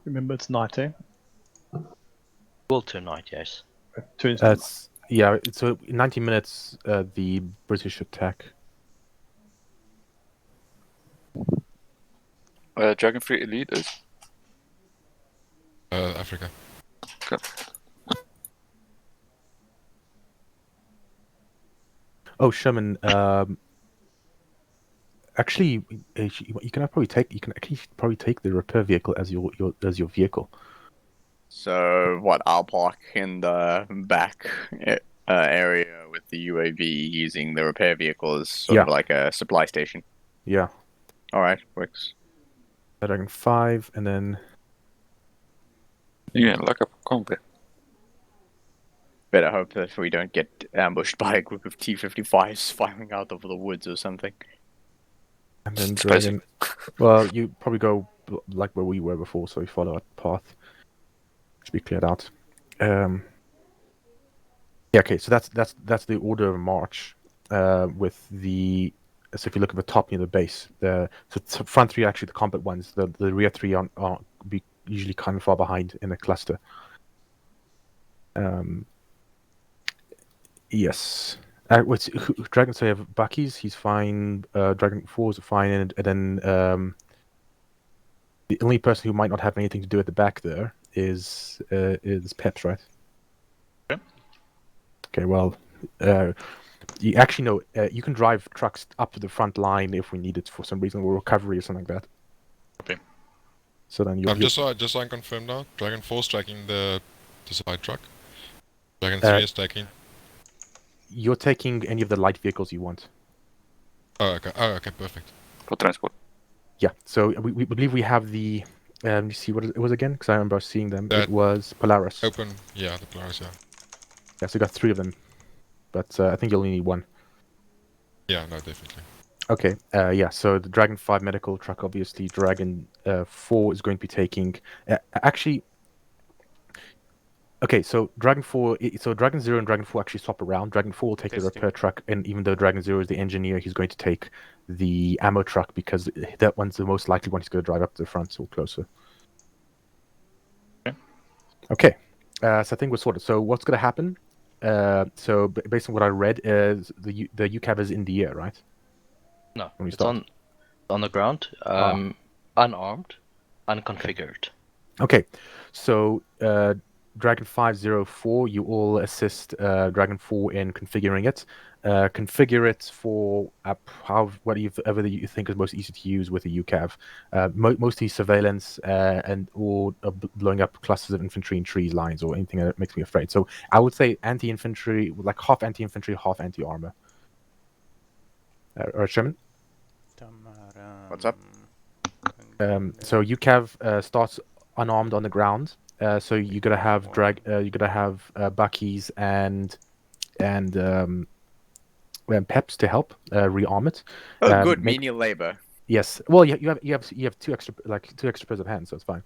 Remember, it's night, eh? Will tonight, yes. Turns to Yeah, so in 90 minutes, the British attack. Dragonfleet Elite is? Africa. Okay. Oh, Sherman. Actually, you can actually take the repair vehicle as your vehicle. So what? I'll park in the back area with the UAV using the repair vehicle as sort of like a supply station. Yeah. All right, works. Dragon 5, and then Yeah, lock up combat. Better hope that we don't get ambushed by a group of T-55s firing out of the woods or something. and then Spicy. Dragon. Well, you probably go like where we were before, so you follow that path. Should be cleared out. Yeah. Okay. So that's the order of march. With the so if you look at the top near the base, so front three are actually the combat ones. The rear three are be usually kind of far behind in a cluster. Yes. Dragon, so you have Bucky's, he's fine. Dragon 4's fine, and then the only person who might not have anything to do at the back there is Peps, right? Okay. Okay, well, you actually know you can drive trucks up to the front line if we need it for some reason, or recovery or something like that. Okay. So then Just so I can confirm now, Dragon 4 striking the side truck. Dragon 3 is taking. You're taking any of the light vehicles you want. Oh, okay, perfect. For transport. Yeah, so we believe we have the. Let me see what it was again, because I remember seeing them. That it was Polaris. Open, yeah, the Polaris, yeah. Yeah, so we got 3 of them, but I think you only need 1. Yeah, no, definitely. Okay, yeah, so the Dragon 5 medical truck, obviously. Dragon 4 is going to be taking... actually... Okay, so Dragon 4... So Dragon 0 and Dragon 4 actually swap around. Dragon 4 will take the repair truck, and even though Dragon 0 is the engineer, he's going to take the ammo truck, because that one's the most likely one he's going to drive up to the front, so closer. Okay, so I think we're sorted. So what's going to happen? So based on what I read, is the UCAV is in the air, right? No, When we it's start. on the ground, unarmed, unconfigured. Okay, so Dragon 504, you all assist Dragon 4 in configuring it. Configure it for whatever you think is most easy to use with a UCAV. Mostly surveillance or blowing up clusters of infantry in trees, lines, or anything that makes me afraid. So I would say anti-infantry, like half anti-infantry, half anti-armor. Alright, Sherman? What's up? So UCAV starts unarmed on the ground. So you gotta have Bucky's and Peps to help rearm it. Oh, good menial labor. Yes. Well, you have two extra pairs of hands, so it's fine.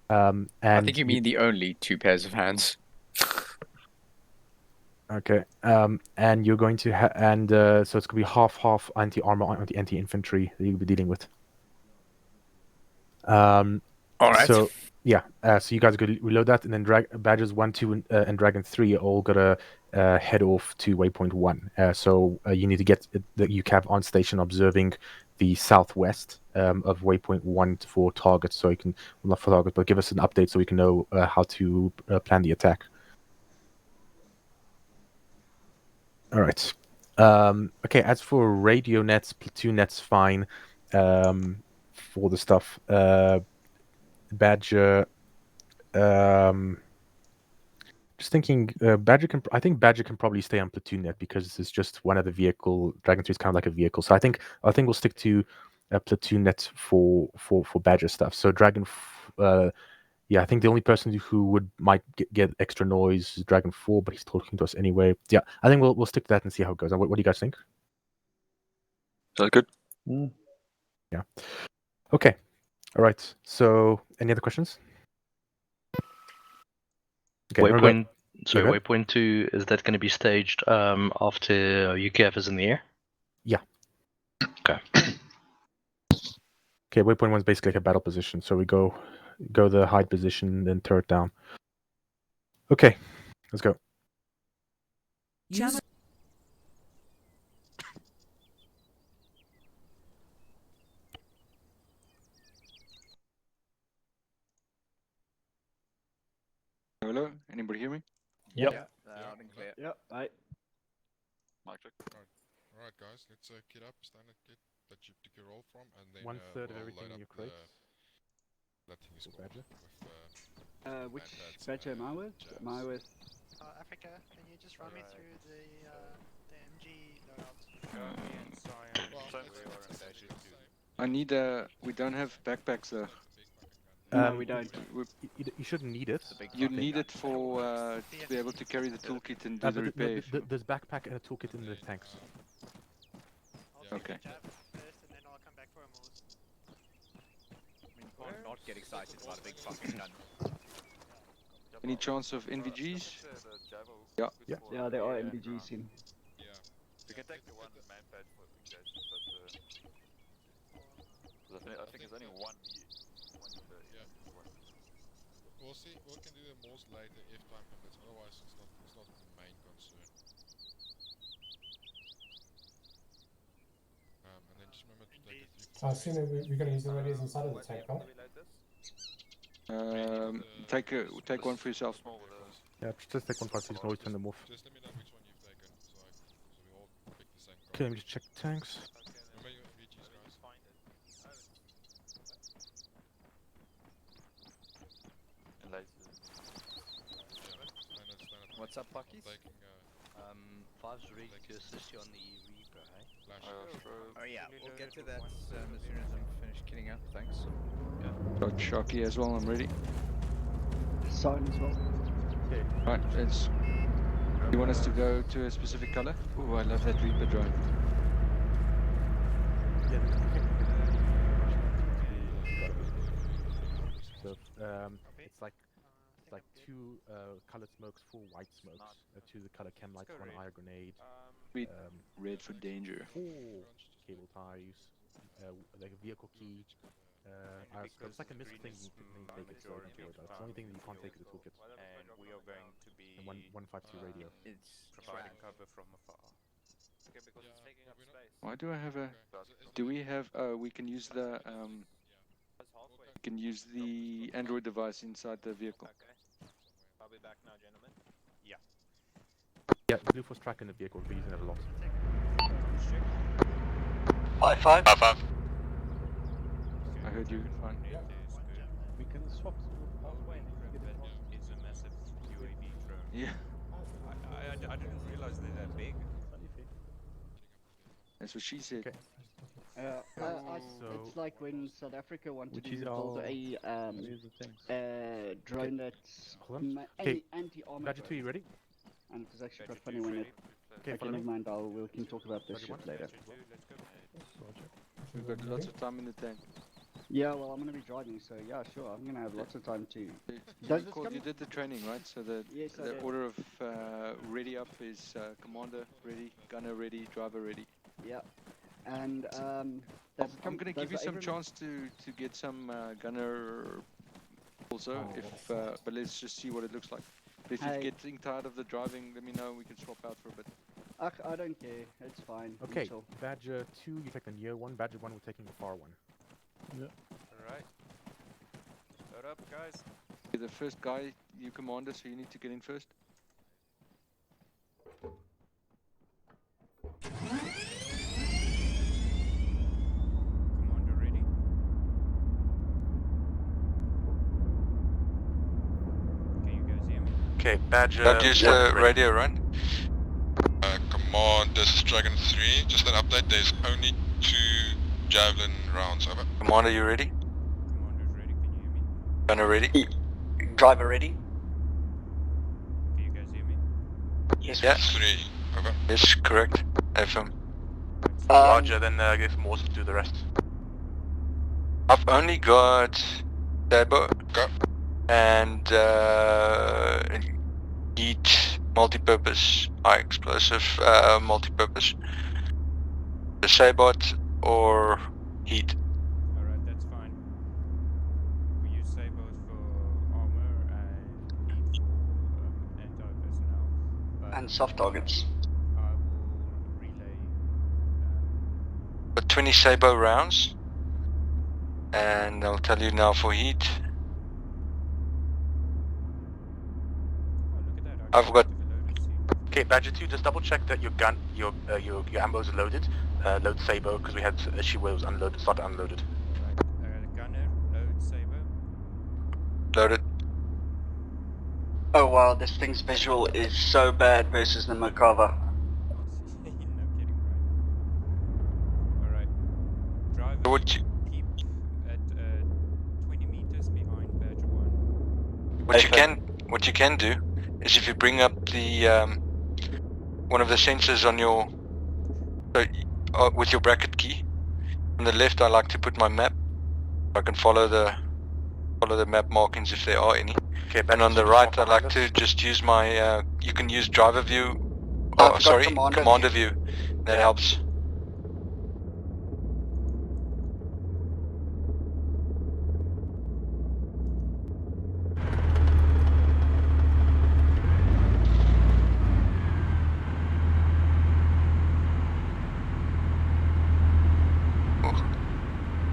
And I think you mean the only 2 pairs of hands. Okay. And you're going to so it's gonna be half anti-armor, anti-infantry that you'll be dealing with. All right. So yeah, so you guys go reload that, and then Badgers 1, 2, and Dragon 3 are all gotta head off to Waypoint 1. So you need to get the UCAV on station, observing the southwest of Waypoint 1 for targets. So you can, well, not for targets, but give us an update so we can know how to plan the attack. All right. Okay. As for radio nets, platoon nets, fine. For the stuff. Badger, just thinking, I think Badger can probably stay on platoon net because it's just one other vehicle. Dragon 3 is kind of like a vehicle, so I think we'll stick to platoon net for Badger stuff. So Dragon, yeah, I think the only person who might get extra noise is Dragon 4, but he's talking to us anyway. Yeah, I think we'll stick to that and see how it goes. What do you guys think? Sounds good. Yeah. Okay. All right. So, any other questions? Okay. Waypoint 2, is that going to be staged after UKF is in the air? Yeah. Okay. Okay. Waypoint 1 is basically like a battle position. So we go go the hide position, then turret down. Okay, let's go. User Hello, anybody hear me? Yep. Loud and clear. Yep. Right. Mic check. Alright, guys, let's kit up, standard kit that you took your roll from, and then 1/3 of we'll everything load in your up crates. that thing is Cool, called Badger. with Which manpads, badge am I with? Am I with? Africa, can you just run me through the MG loadout? I need we don't have backpacks though. No, we don't. You shouldn't need it. You need it for to be able to carry the toolkit and do the repair. There's backpack and a toolkit in the tanks. I'll Okay. take a jab first and then I'll come back for a Moors. I mean, you can't not get excited by the big fucking gun. Any chance of NVGs? Yeah, there are MBGs in. Yeah. We can take the one manpad for application, but I think there's only one. We'll see. We can do the most later if time permits. Otherwise, it's not the main concern. And then just remember to take the 3. I assume we're going to use the radios inside of the tank, right? Take one for yourself. Yeah, just take one part, so you can always turn them off. Just let me know which one you've taken, so we all pick the same card. Okay, let me just check the tanks. Remember your MVGs, guys. And later. Standard. What's up, Buckies? Taking Five's ready to assist you on the Reaper, hey? flash. Oh yeah, we'll get to that as soon as I'm finished kitting up. Thanks. Got Sharky as well. I'm ready. Sign as well. Okay. Right, let's. You want us to go to a specific color? Oh, I love that Reaper drone. So it's like two colored smokes, 4 white smokes, 2 the color chem lights, 1 eye grenade, Red for danger. 4 cable ties, like a vehicle key. It's like a missing thing you can take it, so don't worry about it. It's the only thing that you can't take is the toolkit. And we are going to be And 152 radio. It's providing cover from afar. Okay, because it's taking up space. Why do I have a? Do we have? We can use the We can use the Android device inside the vehicle. Okay. I'll be back now, gentlemen. Yeah. Yeah, Blue Force track in the vehicle, we're using it a lot. Five. I heard you. Fine. We can swap. It's a massive UAV drone. Yeah, I didn't realize they're that big. that's what she said. Okay. It's like when South Africa wanted Which to is build our- a drone that's Hold on. Okay. anti-armor Badger 2, you ready? and it's actually quite funny when it... Okay, Okay, follow never me. mind, we can talk about this shit later. We've got lots of time in the tank. Yeah, well, I'm gonna be driving, so yeah, sure, I'm gonna have lots of time to... You, Does this called- come- you did the training, right? So the Yes, I the did. order of ready up is commander ready, gunner ready, driver ready. Yeah, and I'm gonna give you some chance to get some gunner also, but let's just see what it looks like. If you're Hey. getting tired of the driving, let me know. We can swap out for a bit. I don't care, it's fine. I'm Okay, chill. Badger 2, you take the near one, Badger 1, we're taking the far one. Alright. Load up, guys. You're the first guy, you commander, so you need to get in first. Commander ready. Can you guys hear me? Okay, Badger. Don't use the radio, right? Command, this is Dragon 3. Just an update, there's only 2 Javelin rounds, over. Commander, you ready? Commander's ready, can you hear me? Gunner ready? Driver ready? Can you guys hear me? Yes. Yeah. 3, over. Yes, correct. FM. Roger, then give Morse to do the rest. I've only got Dabo Go. and heat multi-purpose, high explosive multi-purpose. The Sabot or heat. Alright, that's fine. We use Sabos and soft targets. I will relay. Got 20 Sabo rounds. And I'll tell you now for heat. Oh, look at that. I've got. Okay, Badger 2, just double check that your gun, your ammos are loaded. Load Sabo, because we had an issue where it was unloaded, started unloaded. Right. Gunner, load Saber. Loaded. Oh wow, this thing's visual is so bad versus the Merkava. No kidding, right? Alright. Driver, Would you, keep at 20 meters behind Badger 1. what you can do is if you bring up the one of the sensors on your with your bracket key. On the left, I like to put my map. I can follow the map markings if there are any. Okay, and on the right, I like to just use my. You can use driver view. I've got Sorry, commander view. That helps.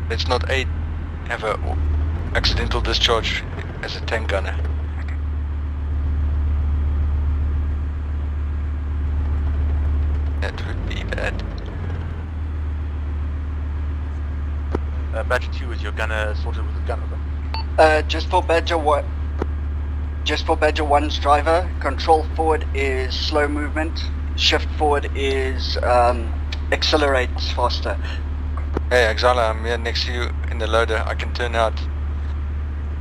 Let's not have a accidental discharge as a tank gunner. That would be bad. Badger 2, is your gunner sorted with the gun over? Just for Badger 1. Just for Badger 1's driver, control forward is slow movement, shift forward is accelerate faster. Hey, Exala, I'm here next to you in the loader. I can turn out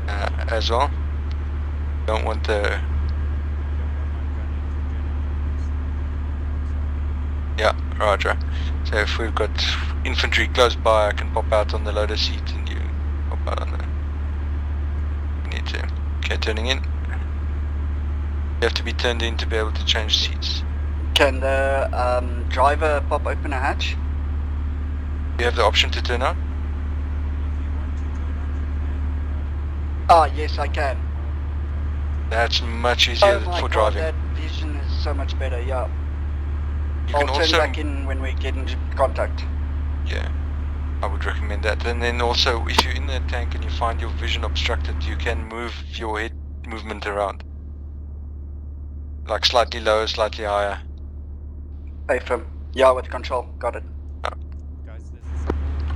as well. Don't want the... Yeah, roger. So if we've got infantry close by, I can pop out on the loader seat and you pop out on the... You need to... Okay, turning in. You have to be turned in to be able to change seats. Can the driver pop open a hatch? Do you have the option to turn out? Ah, yes, I can. That's much easier Oh my for God, driving. that vision is so much better, yeah. You I'll can turn also... back in when we get into contact. Yeah, I would recommend that. And then also, if you're in the tank and you find your vision obstructed, you can move your head movement around. Like slightly lower, slightly higher. Affirm. Yeah, with control. Got it.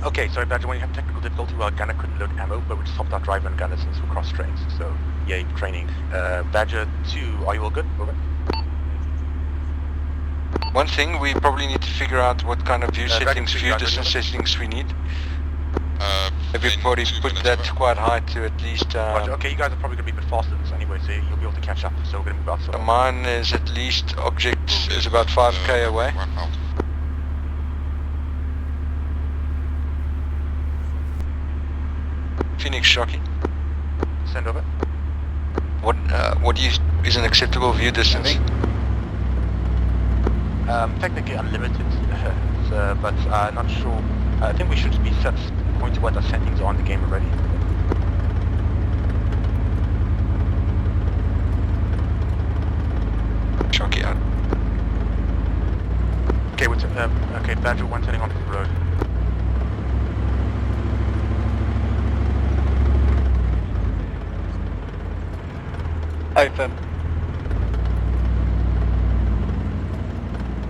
Okay, sorry Badger 1, you have technical difficulty. Well, gunner couldn't load ammo, but we just swapped out driver and gunner since we're cross-trained. So, yay, training. Badger 2, are you all good? Over. One thing, we probably need to figure out what kind of view settings, view distance settings we need. Everybody put that quite high to at least... Roger, okay, you guys are probably going to be a bit faster than this anyway, so you'll be able to catch up. So we're going to move out. So mine is at least, object is about 5k away. Phoenix Shocky. Send over. What is an acceptable view distance? Technically unlimited, but not sure. I think we should be set point to what the settings are in the game already. Shocky out. Okay, okay, Badger 1 turning onto the road. Open.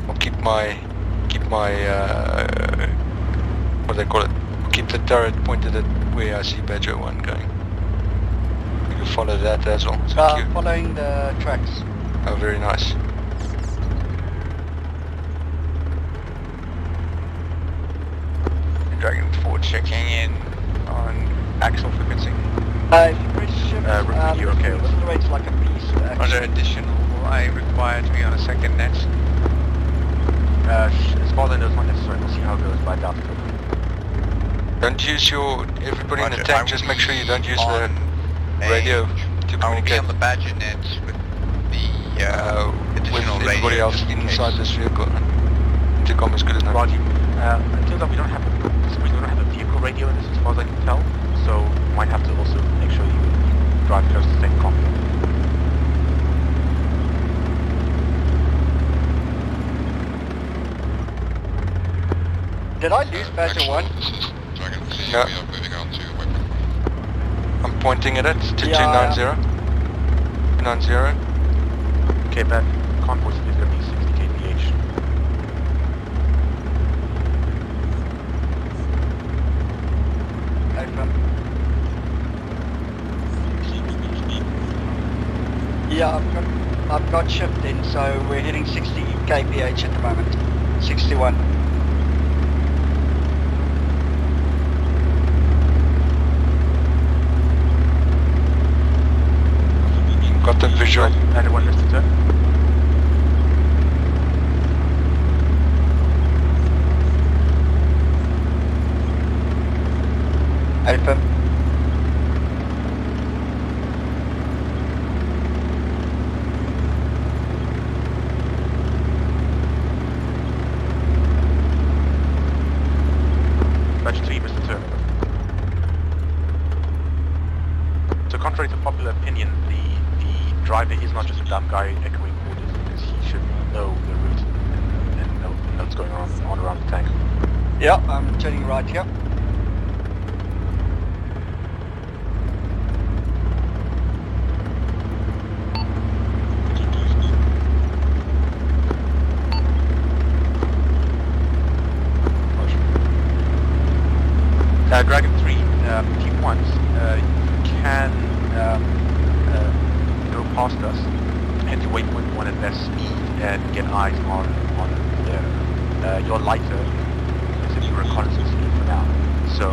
I'll keep my what do they call it? Keep the turret pointed at where I see Badger 1 going. You can follow that as well. Thank you. Following the tracks. Oh, very nice. Dragon 4 checking in on axle frequency. If you press shift, you're okay. accelerates like a beast. Under additional, I require to be on a second net. As far as I know, it's not necessary. We'll see how it goes, but I doubt it. Don't use everybody in the tank, just make sure you don't use the radio to communicate. I will be on the Badger net with the additional with everybody radio else inside this vehicle. Intercom is good enough. Roger. Until then, we don't have a vehicle radio in this, as far as I can tell. So you might have to also make sure you drive close to the same cockpit. Did I lose Badger 1? This is Dragon 3, No. we are moving on to waypoint 1. I'm pointing at it to Yeah, 290. 290. Okay, that convoy speed is going to be 60 kph. Open. Yeah, I've got shift in, so we're hitting 60 kph at the moment. 61. Got the visual. And one listed, sir. Open. Badger 3, Mr. Sir. So contrary to popular opinion, the driver is not just a dumb guy echoing orders, because he should know the route and know what's going on around the tank. Yeah, I'm turning right here. Dragon 3, Team 1, you can go past us, head to waypoint 1 at best speed, and get eyes on your lighter. It's a reconnaissance speed for now. So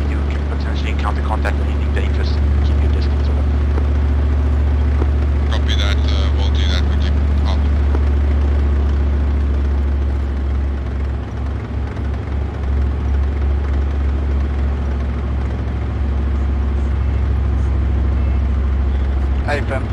you can potentially encounter contact with anything dangerous, keep your distance over. Copy that, we'll do that with you. Up. Open.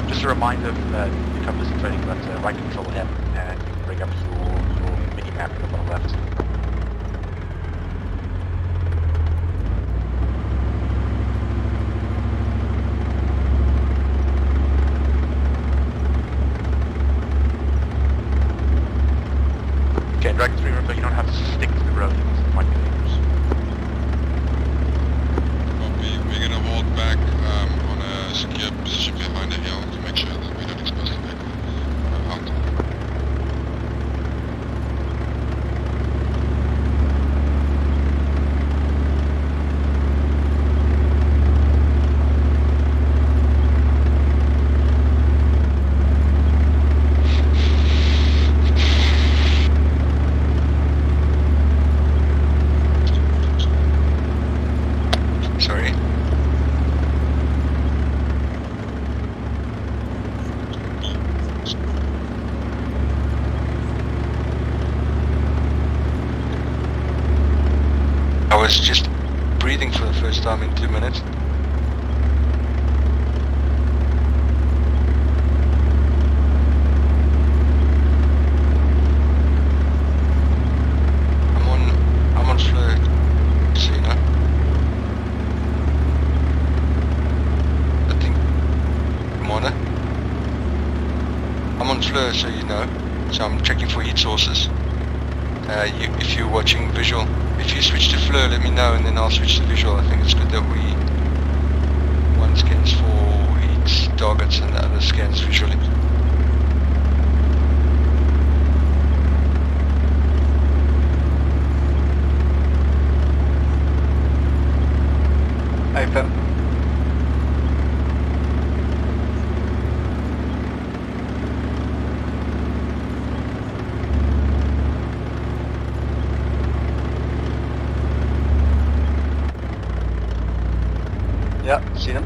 Just a reminder, you come listen training, but right control M, and you can bring up your mini map on the left. Okay, Dragon 3, remember you don't have to stick to the road, it might be dangerous. Copy, we're gonna hold back on a secure position behind a hill to make sure that we don't expose the vehicle out. Sorry. I was just breathing for the first time in 2 minutes. I'm on flirt, so you know. I think I'm on it. I'm on flare, so you know. So I'm checking for heat sources. If you're watching visual, if you switch to flare, let me know, and then I'll switch to visual. I think it's good that one scans for heat targets and the other scans visually. Open. Yeah, see them.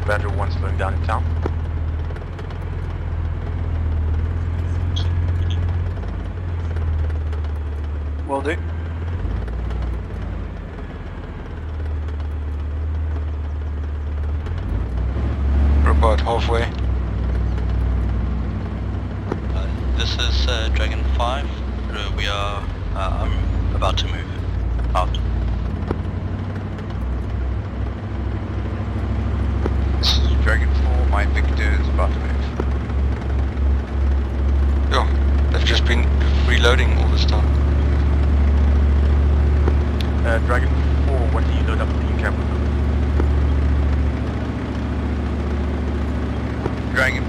Badger 1 slowing down in town. Will do. We're about halfway. This is Dragon 5. We are I'm about to move out. This is Dragon 4, my Victor is about to move. Yo, they've just been reloading all this time. Dragon 4, what do you load up the UCAV with? Dragon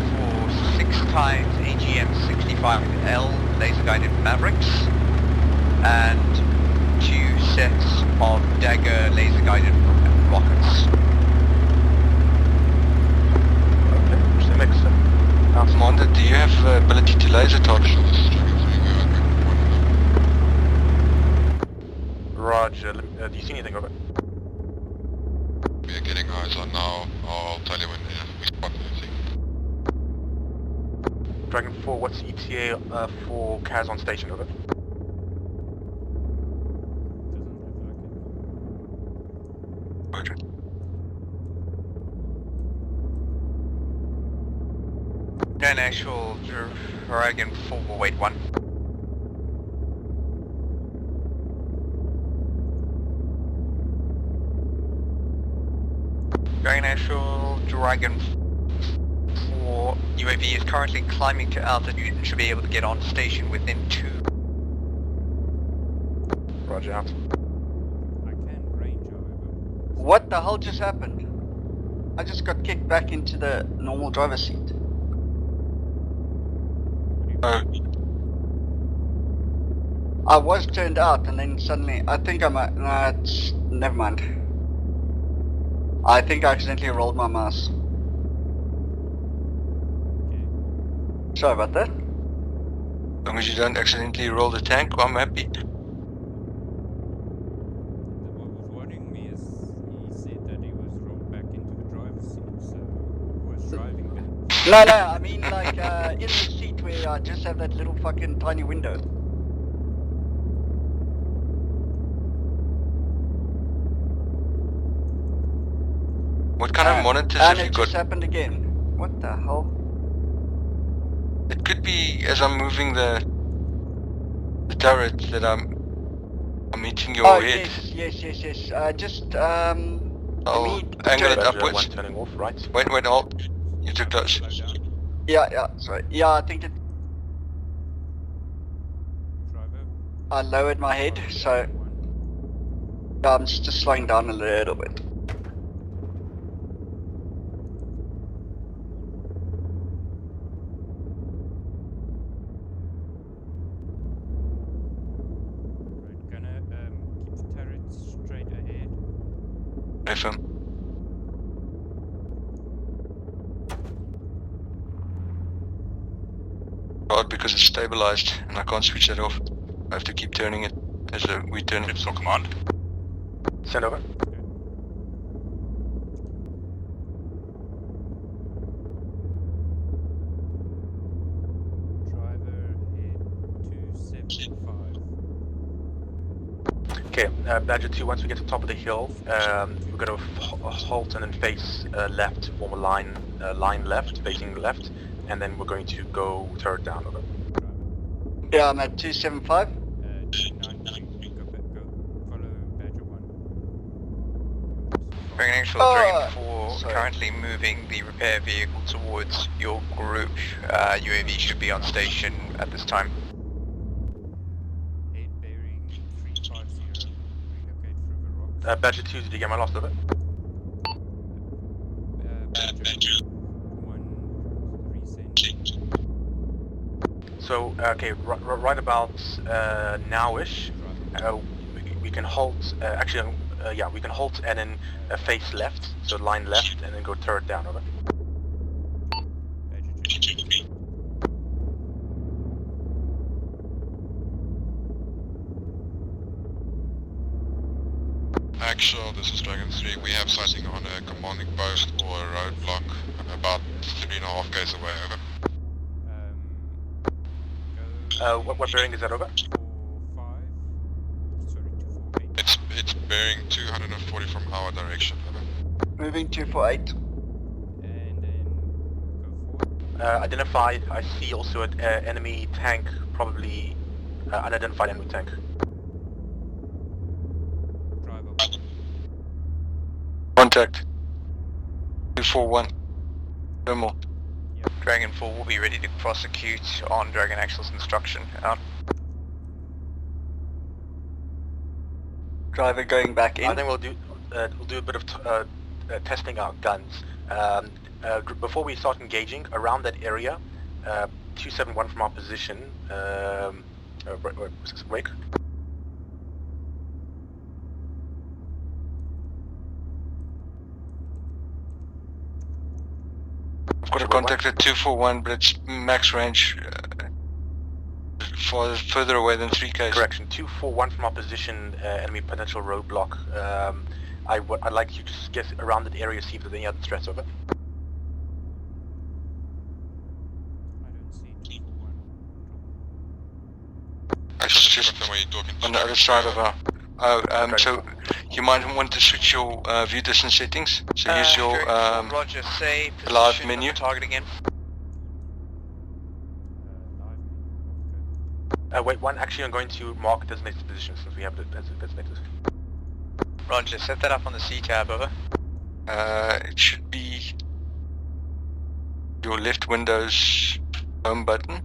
4, 6 times AGM-65L laser guided Mavericks, and 2 sets of Dagger laser guided rockets. Okay, which they make sense. Commander, do you have ability to laser target? Roger, do you see anything of it? We are getting eyes on now. I'll tell you when we spot anything. Dragon 4, what's ETA for CAS on station, over? Roger. An actual Dragon 4 will wait 1. Dragon actual Dragon 4 UAV is currently climbing to altitude and should be able to get on station within 2. Roger out. I can range, however. What the hell just happened? I just got kicked back into the normal driver's seat. I was turned out and then suddenly, I think I might, nah, it's, never mind. I think I accidentally rolled my mouse. Sorry about that. As long as you don't accidentally roll the tank, I'm happy. What was worrying me is he said that he was rolled back into the driver's seat, so he was driving back. No, I mean like in the seat where I just have that little fucking tiny window. What kind of monitors have and you it got? just happened again. What the hell? It could be as I'm moving the turret that I'm hitting your head. Yes. Just I'll angle it upwards. One turning off, right? Wait, hold. You took those. Yeah, sorry. Yeah, I think it. I lowered my head, so yeah, I'm just slowing down a little bit. Gonna keep the turret straight ahead. FM. Hard because it's stabilized and I can't switch that off. I have to keep turning it as we turn it. So command. Send over. Driver head 275. Okay, Badger 2, once we get to the top of the hill, we're going to halt and then face left, form a line left, facing left, and then we're going to go turret down, over. Yeah, I'm at 275. 293, go follow Badger 1. Dragon actual Dragon 4 currently moving the repair vehicle towards your group. UAV should be on station at this time. Head bearing 350, relocate River Rocks. Badger 2, did you get my last of it? Badger 1 resend. So, okay, right about now-ish, we can halt, we can halt and then face left, so line left, and then go turret down, over. Shell, this is Dragon 3. We have sighting on a commanding post or a roadblock about 3.5 k's away, over. What bearing is that, over? 245. Sorry, 248. It's bearing 240 from our direction, over. Moving 248. And then go forward. Identify, I see also an enemy tank, probably unidentified enemy tank. Drive up. Contact. 241. No more. Dragon 4 will be ready to prosecute on Dragon Axel's instruction. Out. Driver going back in. I think we'll do a bit of testing our guns. Before we start engaging, around that area, 271 from our position, wake. I've got a contact at 241, but it's max range further away than 3K. Correction, 241 from our position, enemy potential roadblock. I'd like you to just get around that area, see if there's any other threats over. I don't see 241. Actually, just on the other side of our... so you might want to switch your view distance settings. So use your Roger, say live position menu. of the target again. Wait, one, actually I'm going to mark designated position since we have the designated. Roger, set that up on the C tab, over. It should be your left Windows home button.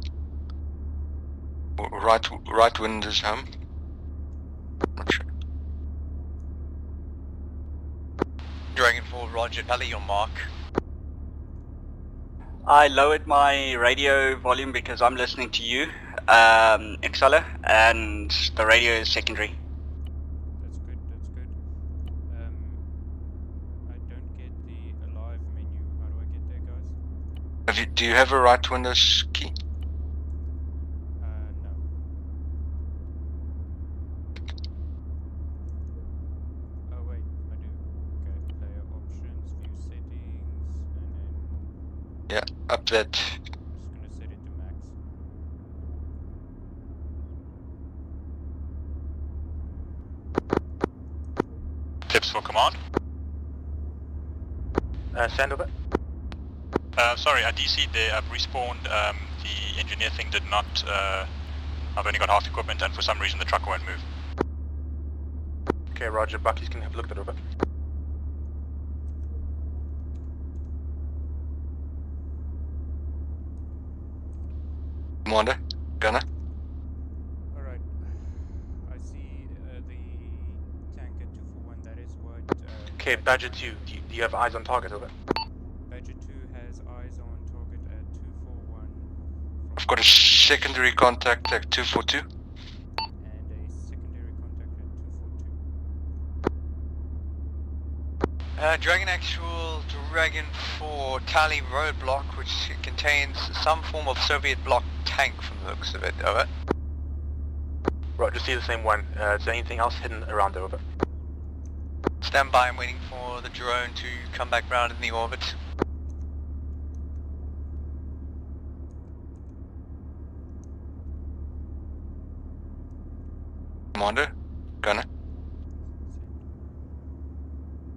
Or right Windows home. Not sure. Dragon 4, Roger, tally your mark. I lowered my radio volume because I'm listening to you, Exceller, and the radio is secondary. That's good, that's good. I don't get the alive menu. How do I get there, guys? Do you have a right Windows key? No. Oh wait, I do. Okay, player options, view settings, and then Yeah, up that. I'm just gonna set it to max. Tips for command. Stand over. Sorry, I DC'd there. I've respawned. The engineer thing did not. I've only got half the equipment, and for some reason the truck won't move. Okay, Roger. Bucky's can have a look at that over. Commander, gunner. Alright. I see the tank at 241. That is what. Okay, Badger 2. Do you have eyes on target over? Badger 2 has eyes on target at 241. I've got a secondary contact at 242. And a secondary contact at 242. Dragon Actual, Dragon 4, tally roadblock, which contains some form of Soviet bloc tank from the looks of it, over. Roger, see the same one. Is there anything else hidden around there, over? Stand by, I'm waiting for the drone to come back round in the orbit. Commander, gunner.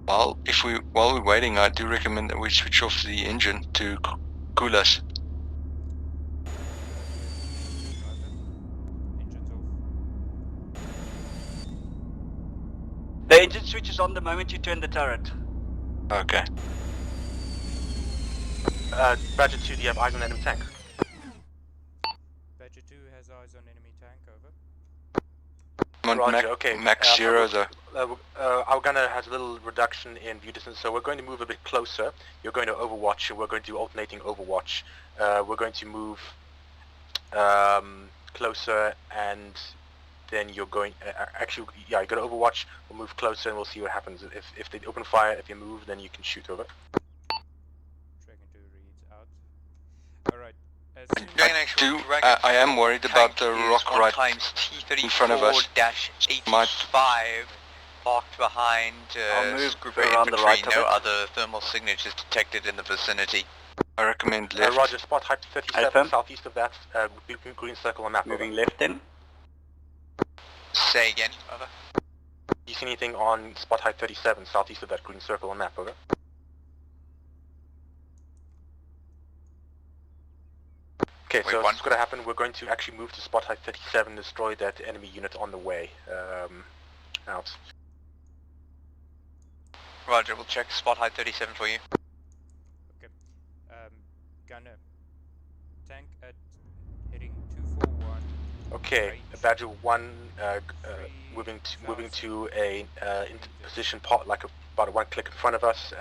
While we're waiting, I do recommend that we switch off the engine to cool us. Engine's off. The engine switch is on the moment you turn the turret. Okay. Badger 2, do you have eyes on enemy tank? Badger 2 has eyes on enemy tank, over. Roger, okay. Max 0 though. Our gunner has a little reduction in view distance, so we're going to move a bit closer. You're going to overwatch, and we're going to do alternating overwatch. We're going to move closer, and then you're going... actually, yeah, you're going to overwatch. We'll move closer, and we'll see what happens. If they open fire, if you move, then you can shoot over. Dragon 2 reads out. Alright. I am worried about the rock right times in front of us. T34-85 Parked behind I'll move group of around the infantry, right of no it. other thermal signatures detected in the vicinity. I recommend left. Roger, spot height 37 Open. southeast of that, green circle on map. Moving over. left then. Say again, over. Do you see anything on spot height 37 southeast of that green circle on map? Over. Okay, so what's going to happen, we're going to actually move to spot height 37, destroy that enemy unit on the way out. Roger, we'll check spot height 37 for you. Okay. Gunner. Tank at heading 241. Okay, Range. Badger 1 moving to a position part, like about one click in front of us,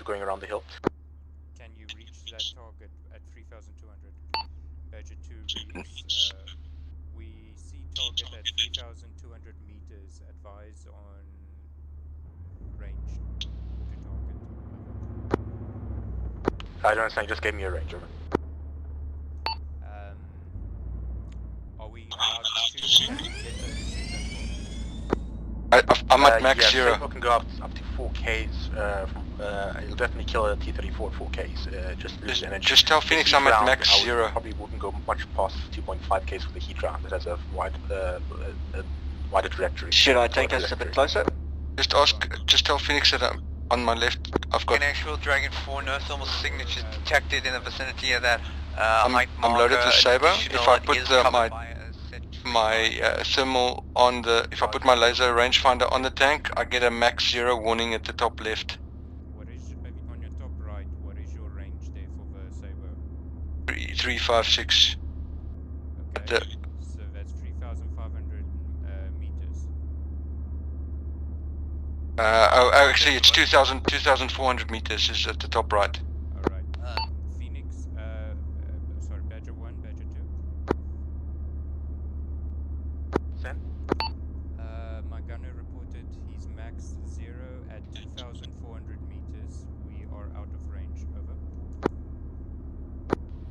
going around the hill. Can you reach that target at 3,200? Badger 2 reads, we see target at 3,200 meters. Advise on range to target. I don't understand, you just gave me a range, over. Are we allowed to shoot? Can we get those to shoot that far? I'm at max yeah, 0. Saber can go up to 4Ks. You'll definitely kill a T-34 at 4Ks. Just lose energy. Just tell Phoenix I'm at max 0. Probably wouldn't go much past 2.5Ks with the heat round. It has a wider trajectory. Should I take us a bit closer? Just tell Phoenix that I'm on my left. I've got. In actual Dragon 4, no thermal signatures detected in the vicinity of that I'm loaded with Saber. If I put my thermal on the, if I put my laser rangefinder on the tank, I get a max 0 warning at the top left. What is on your top right? What is your range there for the Saber? 356. Okay. So that's 3,500 meters. Actually, it's 2,400 meters is at the top right. Alright. Phoenix, sorry, Badger 1, Badger 2. Send. My gunner reported he's max 0 at 2,400 meters. We are out of range, over.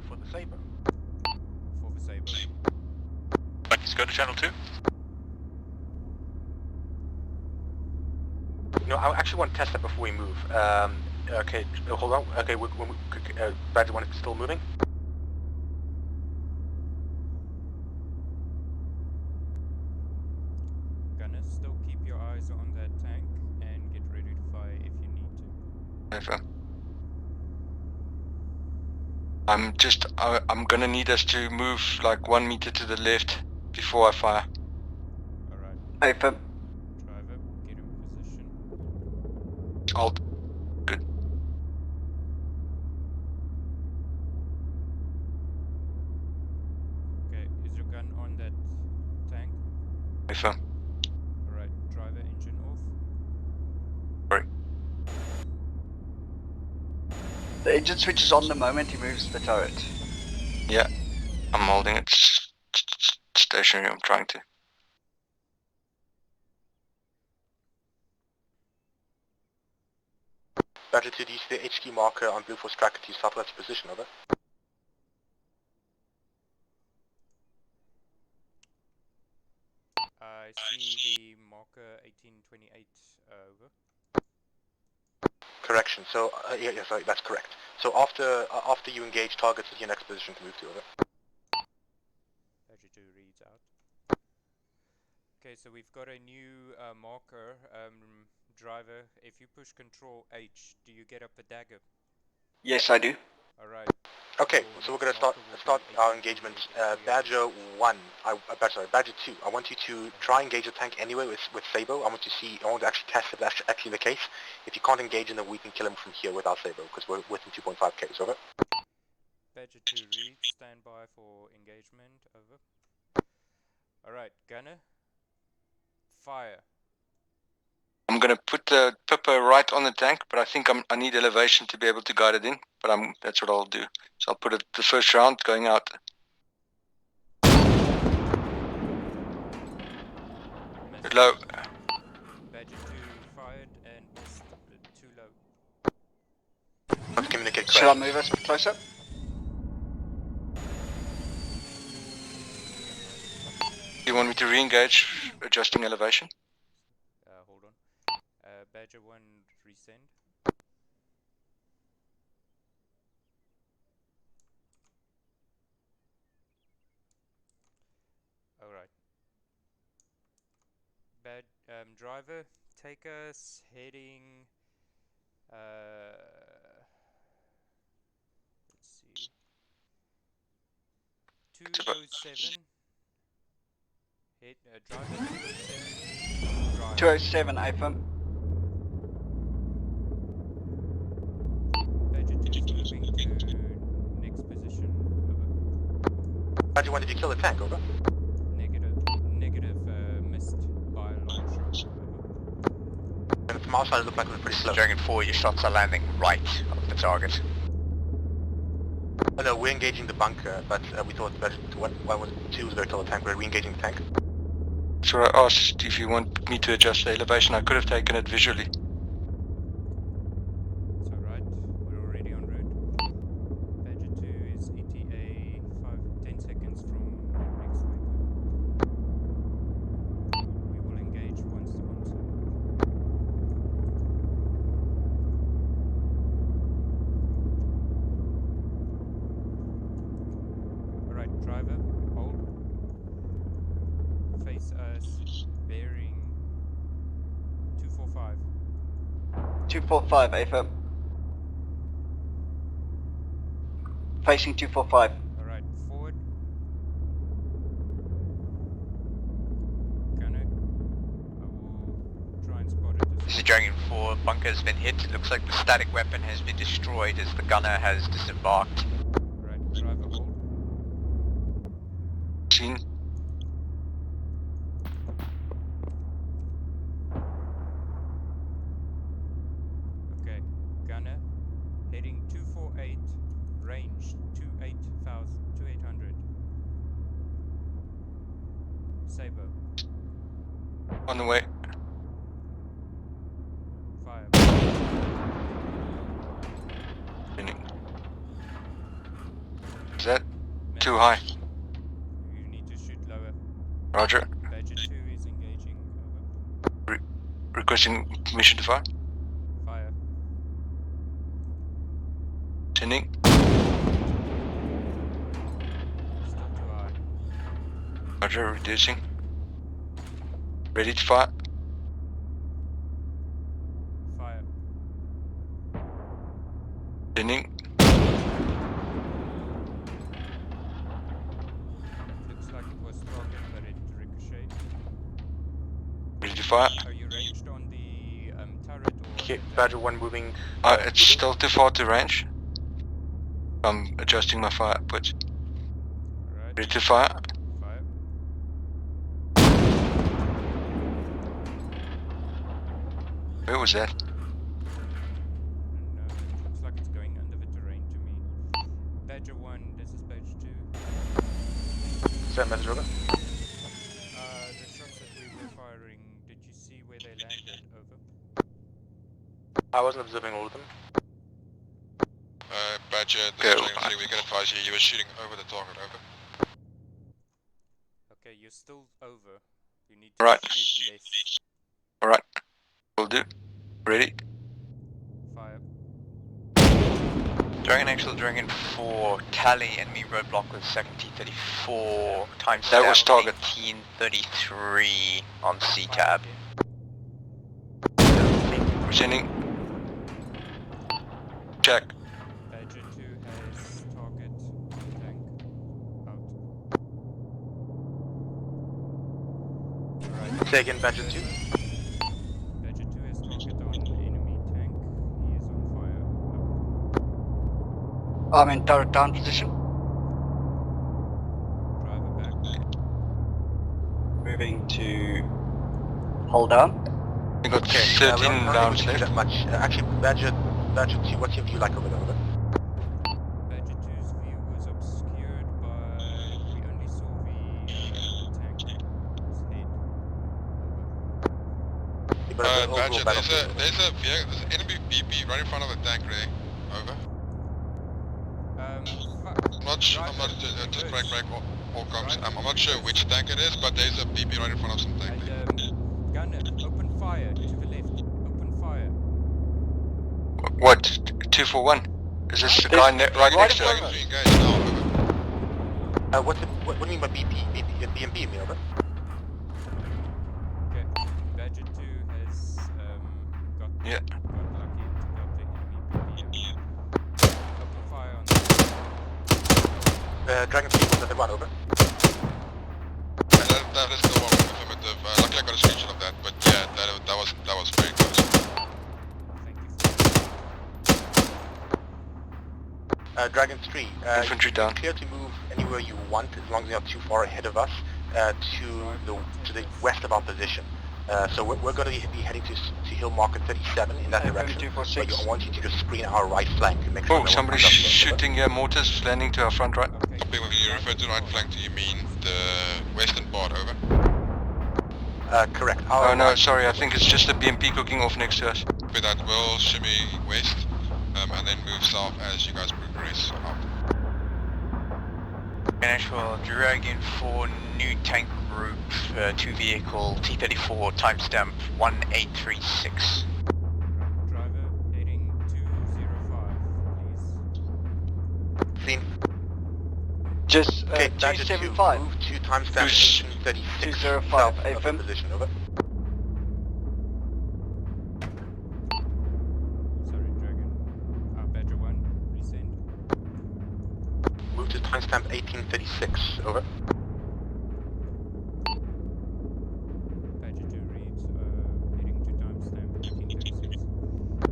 For the Saber? For the Saber. Let's go to channel 2. No, I actually want to test that before we move. Okay, hold on. Okay, Badger 1 is still moving. Gunner, still keep your eyes on that tank and get ready to fire if you need to. Over. I'm gonna need us to move like 1 meter to the left before I fire. Alright. Open. Driver, get in position. Alt. Good. Okay, is your gun on that tank? Over. Alright, driver engine off. Sorry. The engine switch is on the moment he moves the turret. Yeah. I'm holding it stationary. I'm trying to. Badger 2, do you see the HQ marker on Blue Force tracker to your southwest position, over? I see the marker 1828, over. Correction, so, yeah, sorry, that's correct. So after you engage targets, is your next position to move to, over? Badger 2 reads out. Okay, so we've got a new marker. Driver, if you push Control H, do you get up a dagger? Yes, I do. Alright. Okay, so we're going to start our engagement. Badger 1, Badger 2, I want you to try and engage the tank anyway with Sabo. I want to actually test if that's actually the case. If you can't engage him, then we can kill him from here without Sabo, because we're within 2.5Ks, over. Badger 2 reads, stand by for engagement, over. Alright, gunner. Fire. I'm gonna put the Pipper right on the tank, but I think I need elevation to be able to guide it in. But that's what I'll do. So I'll put it the first round going out. Low. Badger 2 fired and missed. Too low. Let's communicate. Should I move us closer? Do you want me to re-engage, adjusting elevation? Hold on. Badger 1, resend. Alright. Driver, take us heading, let's see, 207. Head, driver 207. Drive. 207, affirm. Badger 2 is moving to next position. Over. Badger 1, did you kill the tank? Over. Negative. Negative, missed by a long shot. Over. And from our side, it looked like we were pretty close. Dragon 4, your shots are landing right of the target. Oh no, we're engaging the bunker, but we thought Badger 1 was 2 was going to kill the tank. We're re-engaging the tank. So I asked if you want me to adjust the elevation. I could have taken it visually. It's alright, we're already en route. Badger 2 is ETA 10 seconds from next waypoint. We will engage once the bombs are. Alright, driver, hold. Face us, bearing 245. 245, affirm. Facing 245. Alright, forward. Gunner. I will try and spot it. This is Dragon 4, bunker has been hit. It looks like the static weapon has been destroyed as the gunner has disembarked. Alright, driver, hold. Seen. Okay, gunner, heading 248, range 2800. Saber, On the way. fire. Is that too high? You need to shoot lower. Roger. Badger 2 is engaging. Over. Requesting permission to fire. Fire. Sending. Still too high. Roger, reducing. Ready to fire. Fire. Sending. Looks like it was target, but it ricocheted. Ready to fire. Are you ranged on the turret or? Okay, Badger 1 moving. It's still too far to range. I'm adjusting my fire output. Alright. Ready to fire. Fire. Where was that? No, it looks like it's going under the terrain to me. Badger 1, this is Badger 2. Send message over. The shots that we were firing, did you see where they landed? Over. I wasn't observing all of them. Badger, this Go. is Dragon 3, we can advise you, you were shooting over the target, over. Okay, you're still over. You need to Right. shoot less. Alright. Will do. Ready? Fire. Dragon Actual, Dragon 4, tally enemy roadblock was 1734, time That was target. 1833 on C-tab. We're sending. Check. Badger 2 has target tank out. Alright. Say again, Badger 2. Badger 2 has target on enemy tank. He is on fire. Out. I'm in turret down position. Driver back. Moving to hold down. We got Okay, 13 we don't rounds need to do left. that much. Actually, Badger 2, what's your view like over there? Over? Badger 2's view was obscured by. We only saw the tank. His head. But the overall Badger, battlefield. there's an enemy BP right in front of the tank, Ray. Over. Fuck. I'm not sure, I'm not, just break, all comms. I'm not sure which tank it is, but there's a BP right in front of some tank. And gunner, open fire to the left. Open fire. What? 241? Is this the guy right next to us? What do you mean by BP? BMP, you mean, over? Okay, Badger 2 has got lucky and took out the enemy BPM. Open fire on the Dragon 3 was at the run, over. That is the one with affirmative. Luckily I got a screenshot of that, but yeah, that was very close. Dragon 3, infantry down. Clear to move anywhere you want as long as you're not too far ahead of us to the west of our position. So we're going to be heading to Hill Marker 37 in that direction. But I want you to just screen our right flank to make sure. Oh, somebody's shooting mortars landing to our front right. When you refer to right flank, do you mean the western part, over? Correct. Oh no, sorry, I think it's just a BMP cooking off next to us. With that, we'll shimmy west, and then move south as you guys progress out. Actual Dragon 4 new tank group, 2 vehicle, T-34, timestamp 1836. driver heading 205, please. Seen. Just okay, 275. Move to timestamp 1836. 205, AFM. Position, over. Sorry, Dragon. Badger 1, resend. Move to timestamp 1836, over. Badger 2 reads, heading to timestamp 1836.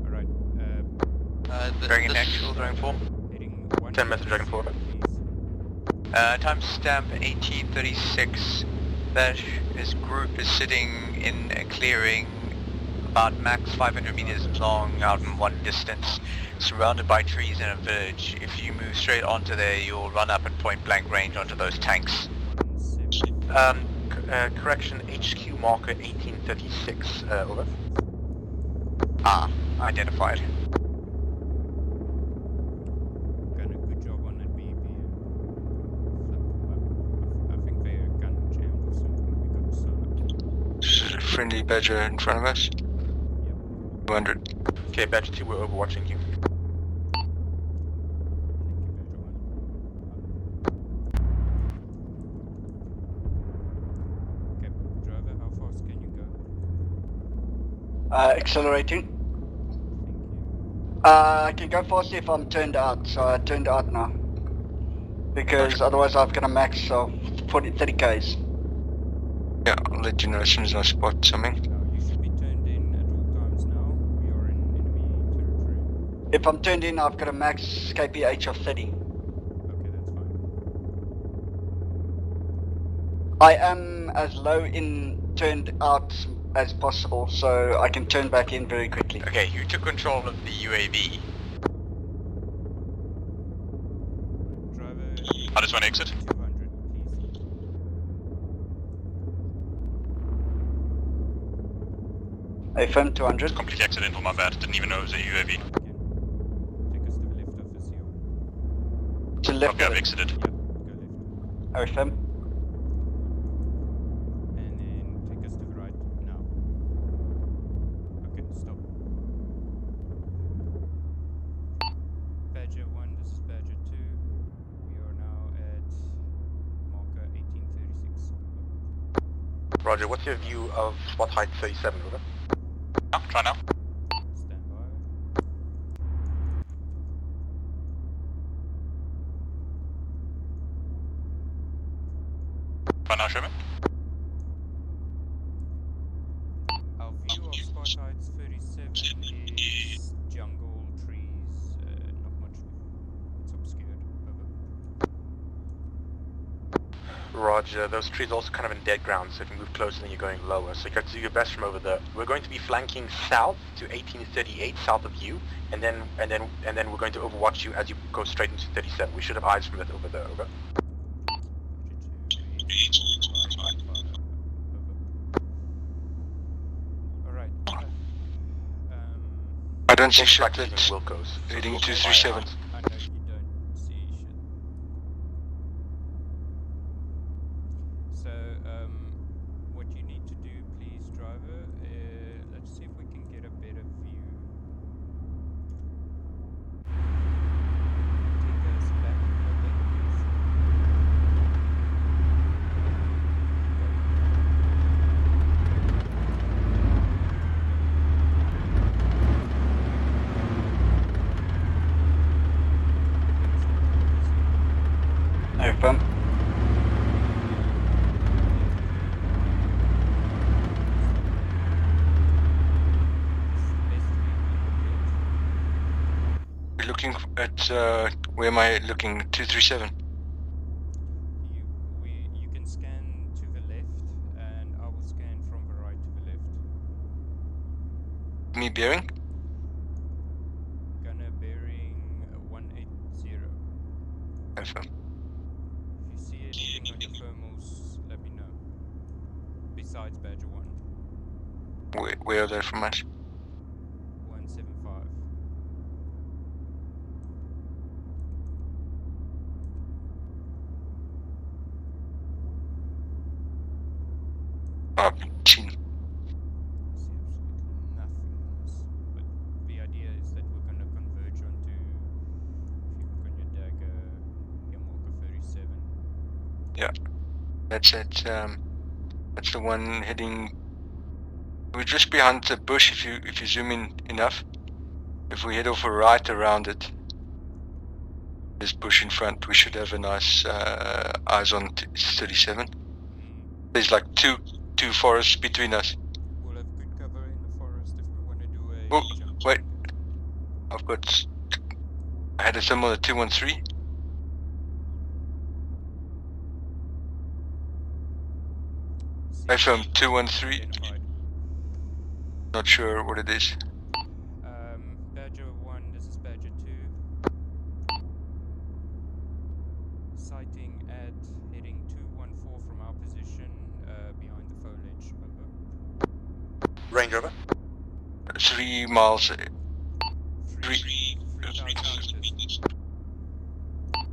Alright, Dragon actual, Dragon 4. heading 10 message, Dragon 4, over. Timestamp 1836. This group is sitting in a clearing about max 500 meters long out in one distance, surrounded by trees in a village. If you move straight onto there, you'll run up at point blank range onto those tanks. Correction, HQ marker 1836, over. Identified. Done a good job on that BPM. I think they are gun jammed or something. We got solo. Friendly Badger in front of us. 200. Okay, Badger 2, we're overwatching you. Okay, driver, how fast can you go? Accelerating. I can go faster if I'm turned out, so I turned out now. Because otherwise I've got a max of 30 Ks. Yeah, I'll let you know as soon as I spot something. You should be turned in at all times now. We are in enemy territory. If I'm turned in, I've got a max KPH of 30. Okay, that's fine. I am as low in turned out as possible, so I can turn back in very quickly. Okay, you took control of the UAV. Driver, I just want to exit. 200, please. AFM 200. Completely accidental, my bad. Didn't even know it was a UAV. Take us to the left of this hill. To left Okay, of I've it. exited. Yeah, go left. AFM. And then take us to the right now. Okay, stop. Badger 1, this is Badger 2. We are now at marker 1836. Roger, what's your view of spot height 37, over? Try now. Stand by. Try now, Sherman. Our view of spot heights 37 is jungle, trees, not much. It's obscured. Over. Roger, those trees also kind of in dead ground, so if you move closer then you're going lower, so you got to do your best from over there. We're going to be flanking south to 1838, south of you, and then we're going to overwatch you as you go straight into 37. We should have eyes from it over there, over. Alright. I don't see Both shit tracks that's using Wilco's. heading Wilco's 237. I know you don't see shit. So, what you need to do, please, driver, let's see if we can get a better view. looking at, where am I looking? 237. You can scan to the left, and I will scan from the right to the left. Me bearing? Gunner bearing 180. Confirm. If you see anything on your thermals, let me know. Besides Badger 1. Where are they from us? 175. Oh, chin. See absolutely nothing on this. But the idea is that we're going to converge onto, if you look on your dagger, your marker 37. Yeah. That's it. That's the one heading. We're just behind the bush if you zoom in enough. If we head off a right around it, this bush in front, we should have a nice eyes on 37. There's like two forests between us. We'll have good cover in the forest if we want to do a Oh, jump. wait. I had a similar 213. FM 213. Identified. Not sure what it is. Badger 1, this is Badger 2. Sighting at heading 214 from our position, behind the foliage. Over. Range over. 3 miles. 3,000 meters.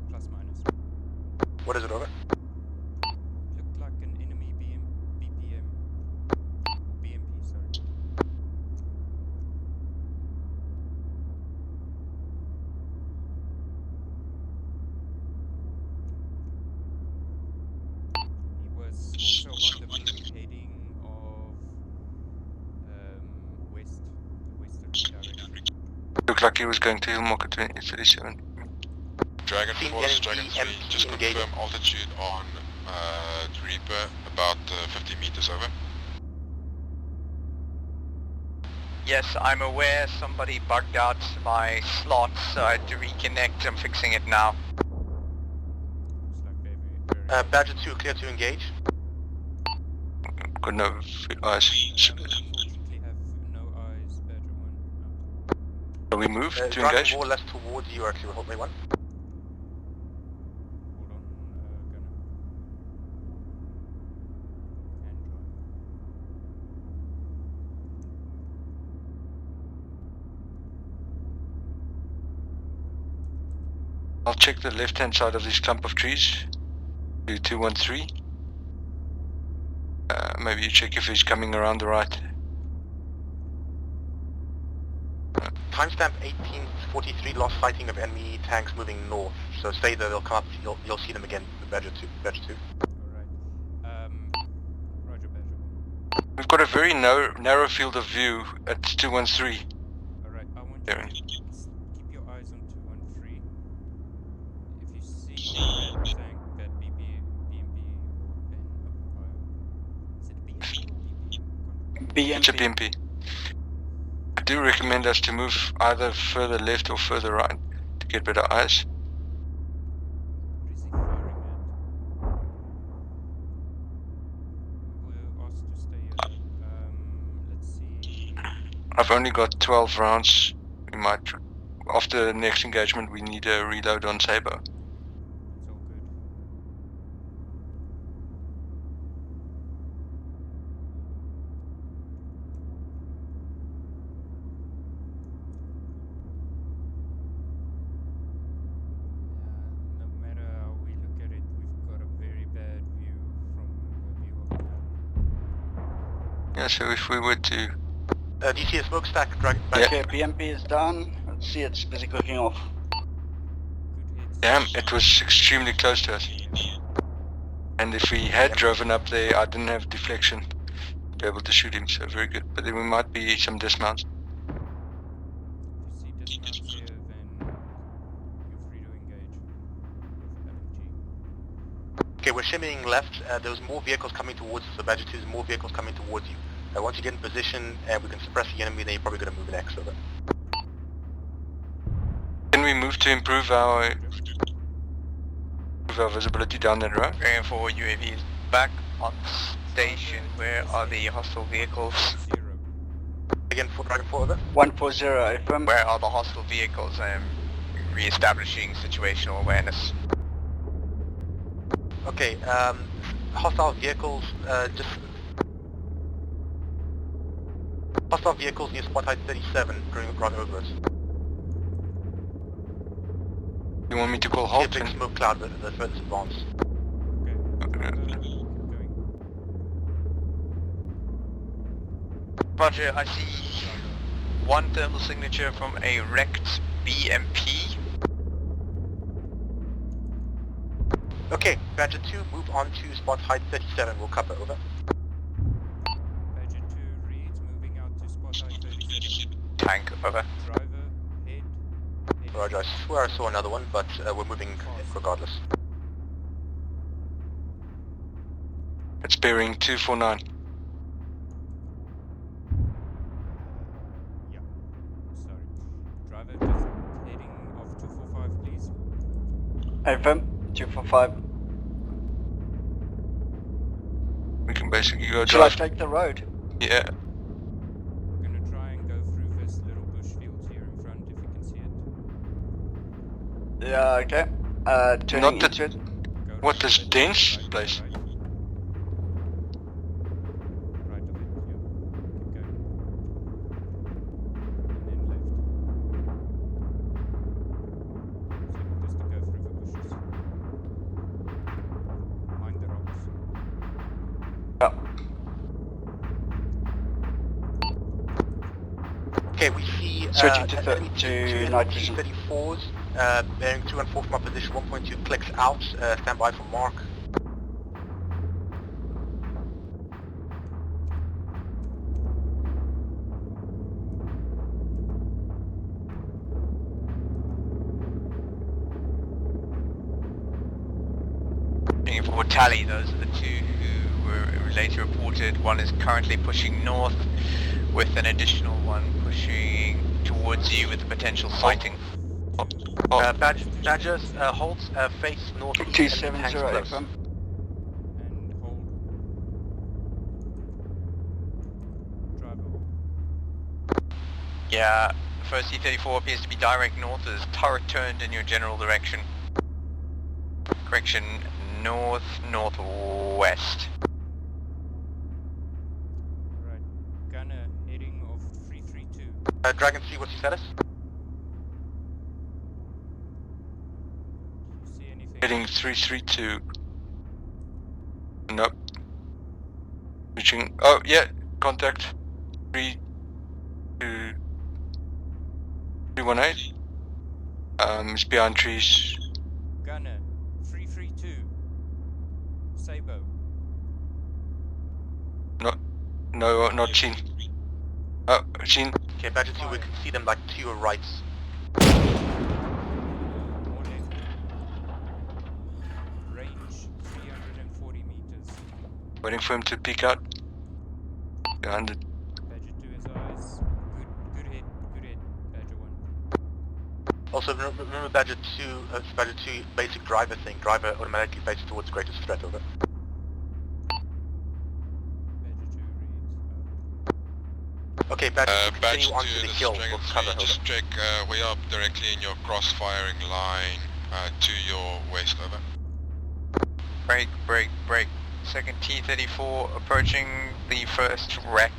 Plus minus. What is it over? Looked like an enemy BPM. Or BMP, sorry. He was also on the blue heading of west, the westerly direction. Looked like he was going to Hillmarket 37. Dragon Force, Dragon 3, just confirm altitude on Reaper, about 50 meters over. Yes, I'm aware somebody bugged out my slot, so I had to reconnect. I'm fixing it now. Badger 2, clear to engage. Got no eyes. Unfortunately have no eyes, Badger 1. Are we moved to Driving engage? more or less towards you actually, hold me one. Hold on, Gunner. And drive. I'll check the left hand side of this clump of trees. Do 213. Maybe you check if he's coming around the right. Timestamp 1843, lost sighting of enemy tanks moving north. So stay there, they'll come up, you'll see them again with Badger 2. Badger 2. Alright. Roger, Badger 1. We've got a very narrow field of view at 213. Alright, I want you to keep your eyes on 213. If you see that tank, that BMP or is it BMP or BPM? It's a BMP. I do recommend us to move either further left or further right to get better eyes. What is he firing at? We were asked to stay alert. Let's see. I've only got 12 rounds. We might, after the next engagement, we need a reload on Saber. It's all good. No matter how we look at it, we've got a very bad view from the view of the map. Yeah, so if we were to... Do you see a smokestack drag back? Yeah. Okay, BMP is down. Let's see, it's busy cooking off. Damn, it was extremely close to us. And if we had driven up there, I didn't have deflection to be able to shoot him, so very good. But then we might be some dismounts. If you see dismounts here, then you're free to engage with LMG. Okay, we're shimmying left. There's more vehicles coming towards us. So Badger 2, there's more vehicles coming towards you. Once you get in position and we can suppress the enemy, then you're probably going to move next. Over. Can we move to improve our visibility down that road? Bringing forward UAVs back on station. Where are the hostile vehicles? Again, for Dragon 4 over. 140 from. Where are the hostile vehicles? I am re-establishing situational awareness. Okay, hostile vehicles, hostile vehicles near spot height 37 during run over us. You want me to call halt? See a big smoke cloud the furthest advance. Roger, I see one thermal signature from a wrecked BMP. Okay, Badger 2, move on to spot height 37, we'll cover, over. Badger 2 reads, moving out to spot height 37. Tank, over. Driver, head. Roger, I swear I saw another one, but we're moving regardless. It's bearing 249. Yeah, sorry. Driver, just heading off 245, please. Affirm, 245. We can basically go Shall I drive. take the road? Yeah. We're gonna try and go through this little bush fields here in front, if you can see it. Yeah, okay. Turning Not into the... it. What, this dense place? Right of it, yeah. Keep going. And then left. So just to go through the bushes. Mind the rocks. Okay, we see Switching to night vision. 34s, bearing 214 from our position, 1.2 clicks out, stand by for mark. Bringing forward tally, those are the two who were later reported. One is currently pushing north with an additional one pushing towards you with a potential sighting. Badgers, hold, face northeast. 270 Affirm. And hold. Driver hold. Yeah, first C-34 appears to be direct north as turret turned in your general direction. Correction, north-northwest. Right. Gunner heading of 332. Dragon 3, what's your status? Do you see anything? Heading 332. Nope. Reaching... Oh, yeah. Contact. 318. It's behind trees. Gunner 332. Sabo. No, not seen. Oh, seen. Okay, Badger 2, we can see them like to your right. More left. Range 340 meters. Waiting for him to peek out. Behind it. Badger 2 has eyes. Good hit. Badger 1. Also, remember Badger 2, basic driver thing. Driver automatically faces towards greatest threat, over. Badger 2 reads. Okay, Badger 2, Badge continue 2, onto the this hill. is Dragon We'll 3, cover, just over. check, we are directly in your cross-firing line to your west, over. Break. Second T-34 approaching the first wreck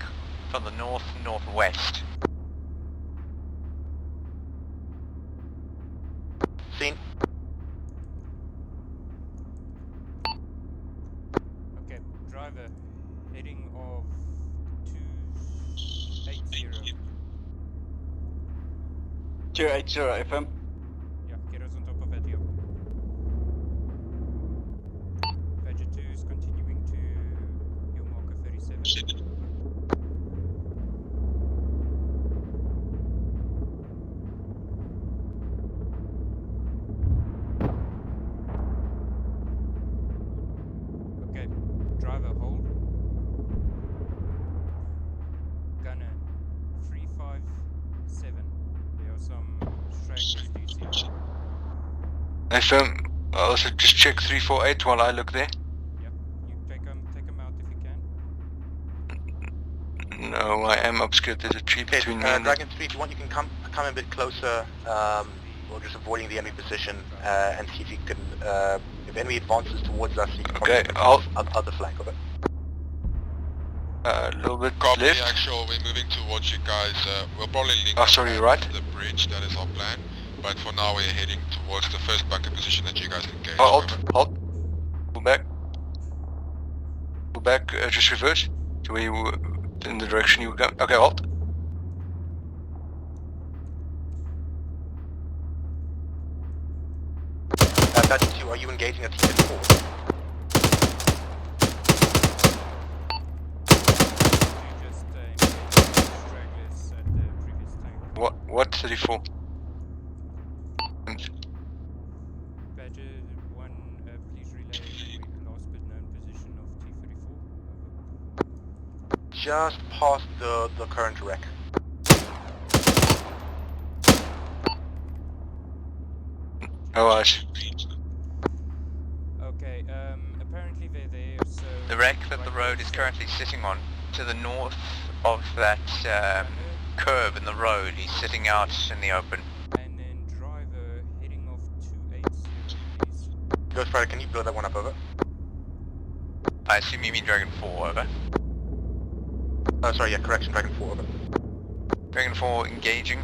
from the north-northwest. Seen? Okay, driver heading of 280. 280 Affirm. Yeah, get us on top of that hill. Badger 2 is continuing to hill marker 37. Okay, driver hold. Gunner 357. There are some stragglers Affirm. I'll also just check 348 while I look there. Yep. You take them out if you can. No, I am obscured. There's a tree Okay, between me and Dragon 3, if you want, you can come a bit closer, or just avoiding the enemy position, and see if you can, if enemy advances towards us, you can Okay, probably on the other flank of it. A little bit Copy, left. actual, we're moving towards you guys. We'll probably link Oh, up sorry, at right. the bridge, that is our plan. But for now, we're heading towards the first bunker position that you guys engaged. Oh, halt. Pull back. Pull back, just reverse to where you were, in the direction you were going. Okay, halt. Badger 2, are you engaging a team of 4? What 34? Badger 1, please relay last but known position of T-34. Just past the current wreck. Oh, I see. Okay, apparently they're there, so... The wreck that the road is currently sitting on, to the north of that curve in the road, he's sitting out in the open. And then driver heading off 280, please. Ghost Rider, can you blow that one up, over? I assume you mean Dragon 4, over. Oh, sorry, yeah, correction, Dragon 4, over. Dragon 4 engaging.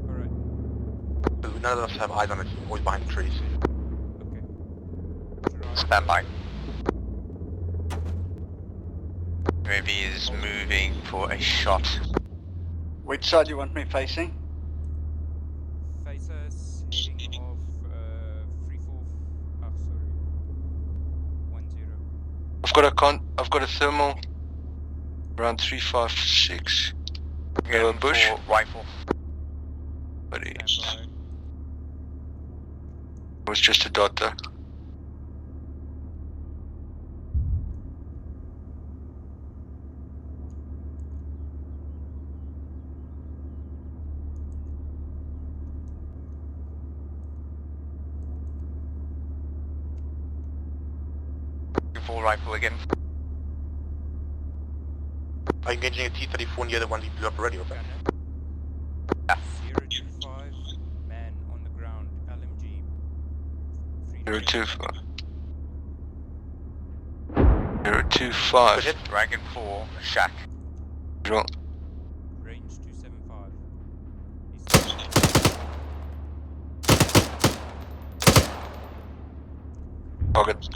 Alright. None of us have eyes on it, always behind the trees. Okay. Stand by. UAV is moving for a shot. Which side do you want me facing? Face us, heading off 34... Oh, sorry. 10. I've got a thermal around 356. Again, bush. Rifle. But it was just a dot though. Full rifle again. Are you engaging a T-34 near the one you blew up already, over? Yeah. 025, man on the ground, LMG. 025. 025. Hit Dragon 4, shack. Draw. Range 275. Target.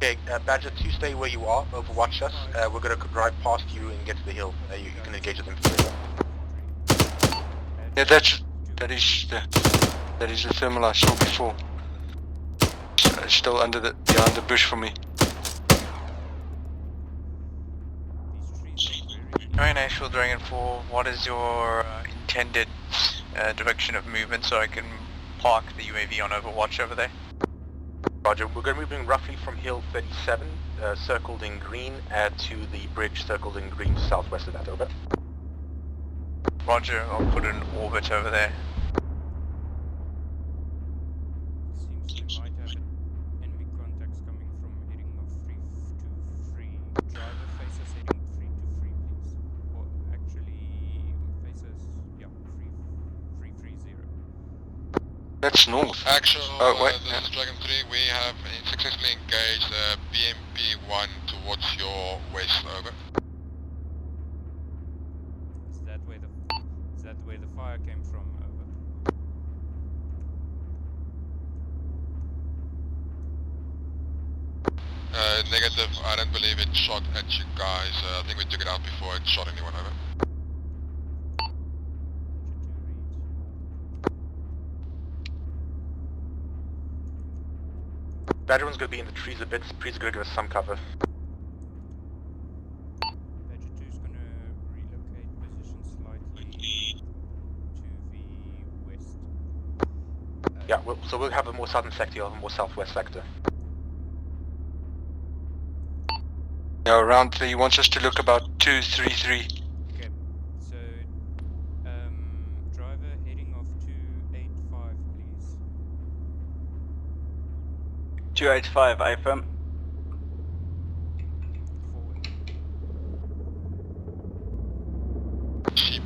Okay, Badger 2, stay where you are, overwatch us. We're gonna drive past you and get to the hill. You can engage with infantry. Yeah, that is the thermal I saw before. It's still behind the bush for me. Very nice, Dragon 4. What is your intended direction of movement so I can park the UAV on overwatch over there? Roger, we're going to be moving roughly from hill 37, circled in green, to the bridge circled in green southwest of that, over. Roger, I'll put an orbit over there. Seems we might have enemy contacts coming from heading of 323. Driver faces heading 323, please. Or actually, faces, yeah, 330. That's north. Actual, wait. this is Dragon 3. We have successfully engaged BMP-1 towards your west, over. Is that where the fire came from, over? Negative, I don't believe it shot at you guys. I think we took it out before it shot anyone, over. Badger 1's going to be in the trees a bit, trees are going to give us some cover. Badger 2's going to relocate position slightly to the west. Yeah, so we'll have a more southern sector, you'll have a more southwest sector. Yeah, around he wants us to look about 233. Okay, 285, I affirm. Forward. Sheep.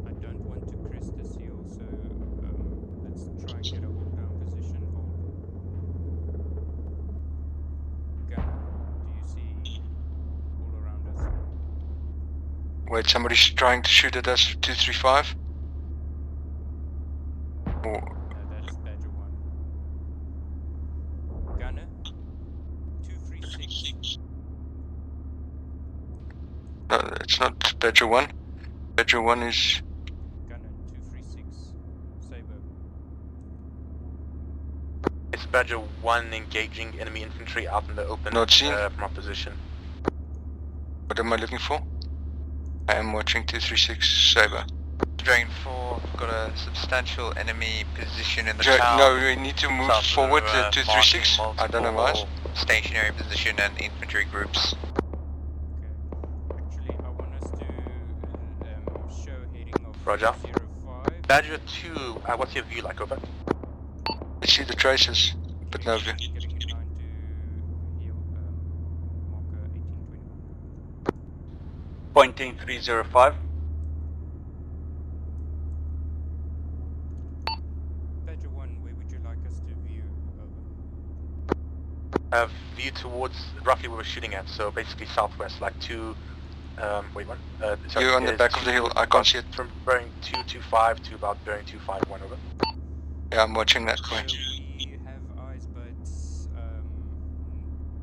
I don't want to crest this hill, so let's try and get a hold down position. Hold. Gunner, do you see all around us? Wait, somebody's trying to shoot at us, 235? Or, That's Badger 1. Gunner, 236. no, it's not Badger 1. Badger 1 is... Gunner, 236. Saber. It's Badger 1 engaging enemy infantry out in the open Not seen. from our position. What am I looking for? I am watching 236 Saber. Dragon 4, got a substantial enemy position in the No, town. we need to move South of the forward river, to 236. I don't know why. Stationary position and infantry groups. Okay. Actually, I want us to show heading of Roger. 05. Badger 2, what's your view like, over? I see the traces, but no view. Getting in line to heal marker 1821. Pointing 305. Badger 1, where would you like us to view? View towards roughly where we're shooting at, so basically southwest, like wait one. Sorry, You're on the back of the hill, I can't see it. From bearing 225 to about bearing 251, over. Yeah, I'm watching that So way. we have eyes, but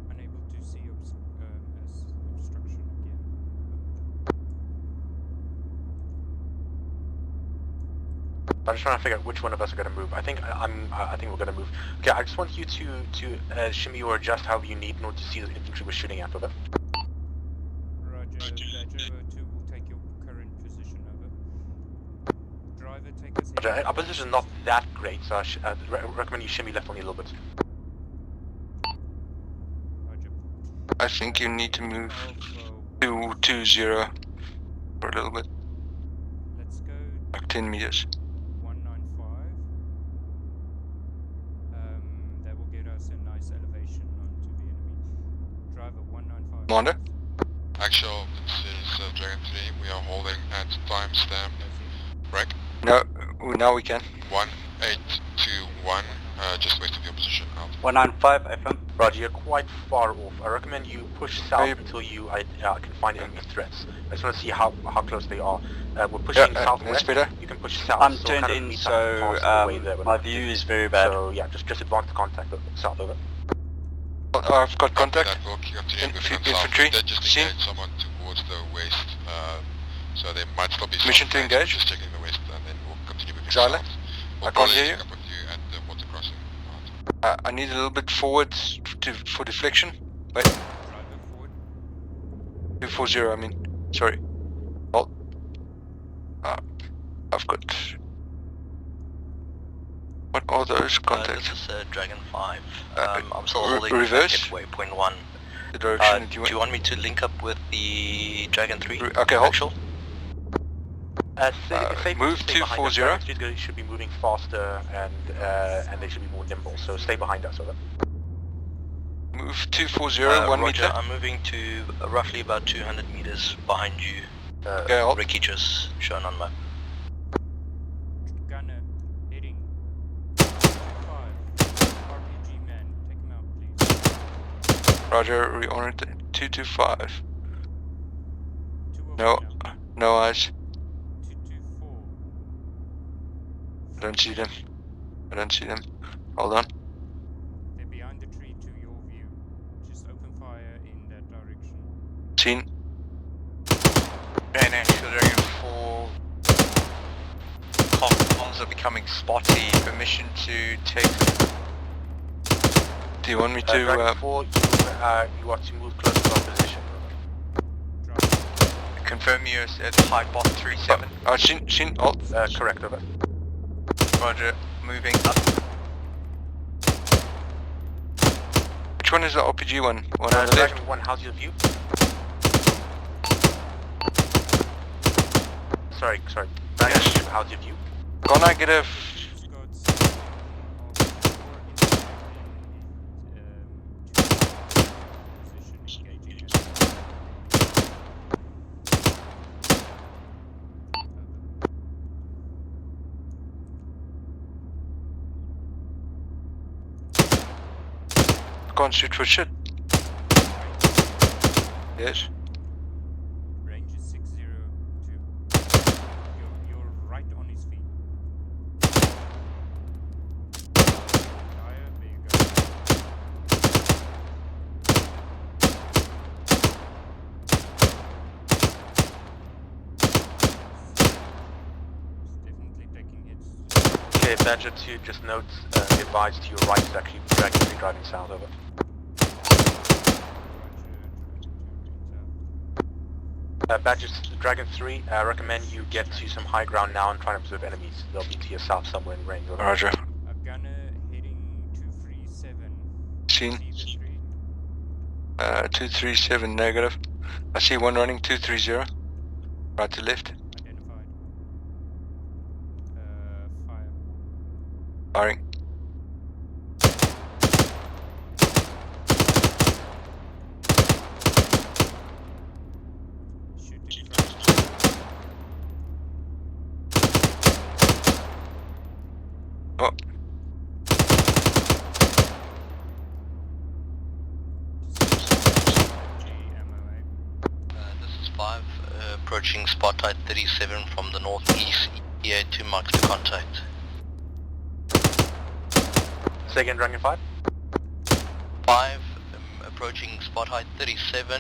unable to see obstruction again. I'm just trying to figure out which one of us are going to move. I think I think we're going to move. Okay, I just want you to shimmy or adjust however you need in order to see the infantry we're shooting at, over. Roger, Badger 2 will take your current position, over. Driver, take us Roger, heading our position is not that great, so I recommend you shimmy left only a little bit. Roger. I think you need to move Alpha, 220 for a little bit, let's go like 10 meters. 195. That will get us a nice elevation onto the enemy. Driver 195. Commander? Actual, this is Dragon 3. We are holding at timestamp. Break. No, now we can. 1821, just west of your position. Out. 195, affirm. Roger, you're quite far off. I recommend you push south until you can find enemy threats. I just want to see how close they are. We're pushing southwest. That's better. You can push south. I'm so turned kind of in, meet so up past the way there, my view is very bad. So yeah, just advance the contact south, over. I've got contact. That will continue moving on Infantry. south. They just Seen. engaged someone towards the west, so they might still be Mission to south. engage. Just checking the west, and then we'll continue moving Zyla? south. I We'll can't probably hear you. pick up with you at the water crossing. I need a little bit forward for deflection. Wait, Driver forward. 240, I mean. Sorry. Hold. I've got... What are those contacts? This is Dragon 5. I'm still holding reverse? waypoint 1. The direction that do you want me to link up with the Dragon 3? Okay, hold. Actual? Move 240. They should be moving faster and they should be more nimble. So stay behind us, over. Move 240, 1 Roger, meter. I'm moving to roughly about 200 meters behind you. Okay, hold. Ricky just shown on map. Gunner, heading 5. RPG man, take him out, please. Roger, reorient 225. 2 No, no eyes. 224. I don't see them. I don't see them. Hold on. They're behind the tree to your view. Just open fire in that direction. Seen. And actual Dragon 4. Comms are becoming spotty. Permission to take. Do you want me to... Dragon 4, you are to move close to our position. Confirm you at high bot 37. seen. Hold. Correct, over. Roger, moving up. Which one is the RPG one? One on the left? Dragon 1, how's your view? Sorry. Yes. How's your view? Can't I get a... He's got some of 4 position engaging at Can't shoot for shit. Yes. range is 602. You're right on his feet. Higher, there you go. He's definitely taking hits. Okay, Badger 2, just note, be advised to your right is actually Dragon 3 driving south, over. Badger Dragon 3, recommend you get to some high ground now and try to observe enemies. They'll be to your south somewhere in range. Over. Roger. A gunner heading 237. Seen. See the 3? 237 negative. I see one running 230. Right to left. Identified. Fire. Firing. Shooting from. Oh. This is 5, approaching spot height 37 from the northeast, EA 2 marks the contact. Say again, Dragon 5? 5, approaching spot height 37,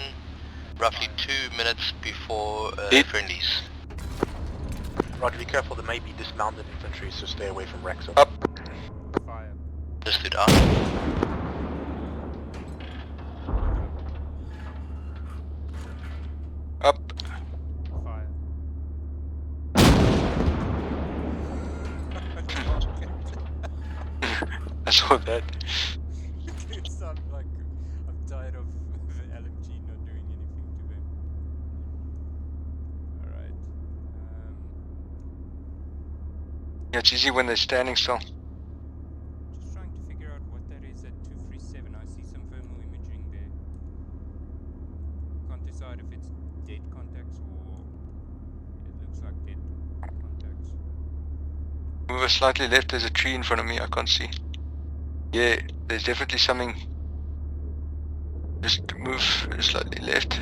roughly 2 minutes before friendlies. Roger, be careful, there may be dismounted infantry, so stay away from Rex. Up. Fire. Understood out. Up. Fire. I saw that. It sounds like I'm tired of the LMG not doing anything to them. Alright. Yeah, it's easy when they're standing still. Just trying to figure out what that is at 237. I see some thermal imaging there. Can't decide if it's dead contacts or it looks like dead contacts. Move slightly left, there's a tree in front of me, I can't see. Yeah, there's definitely something. Just move slightly left.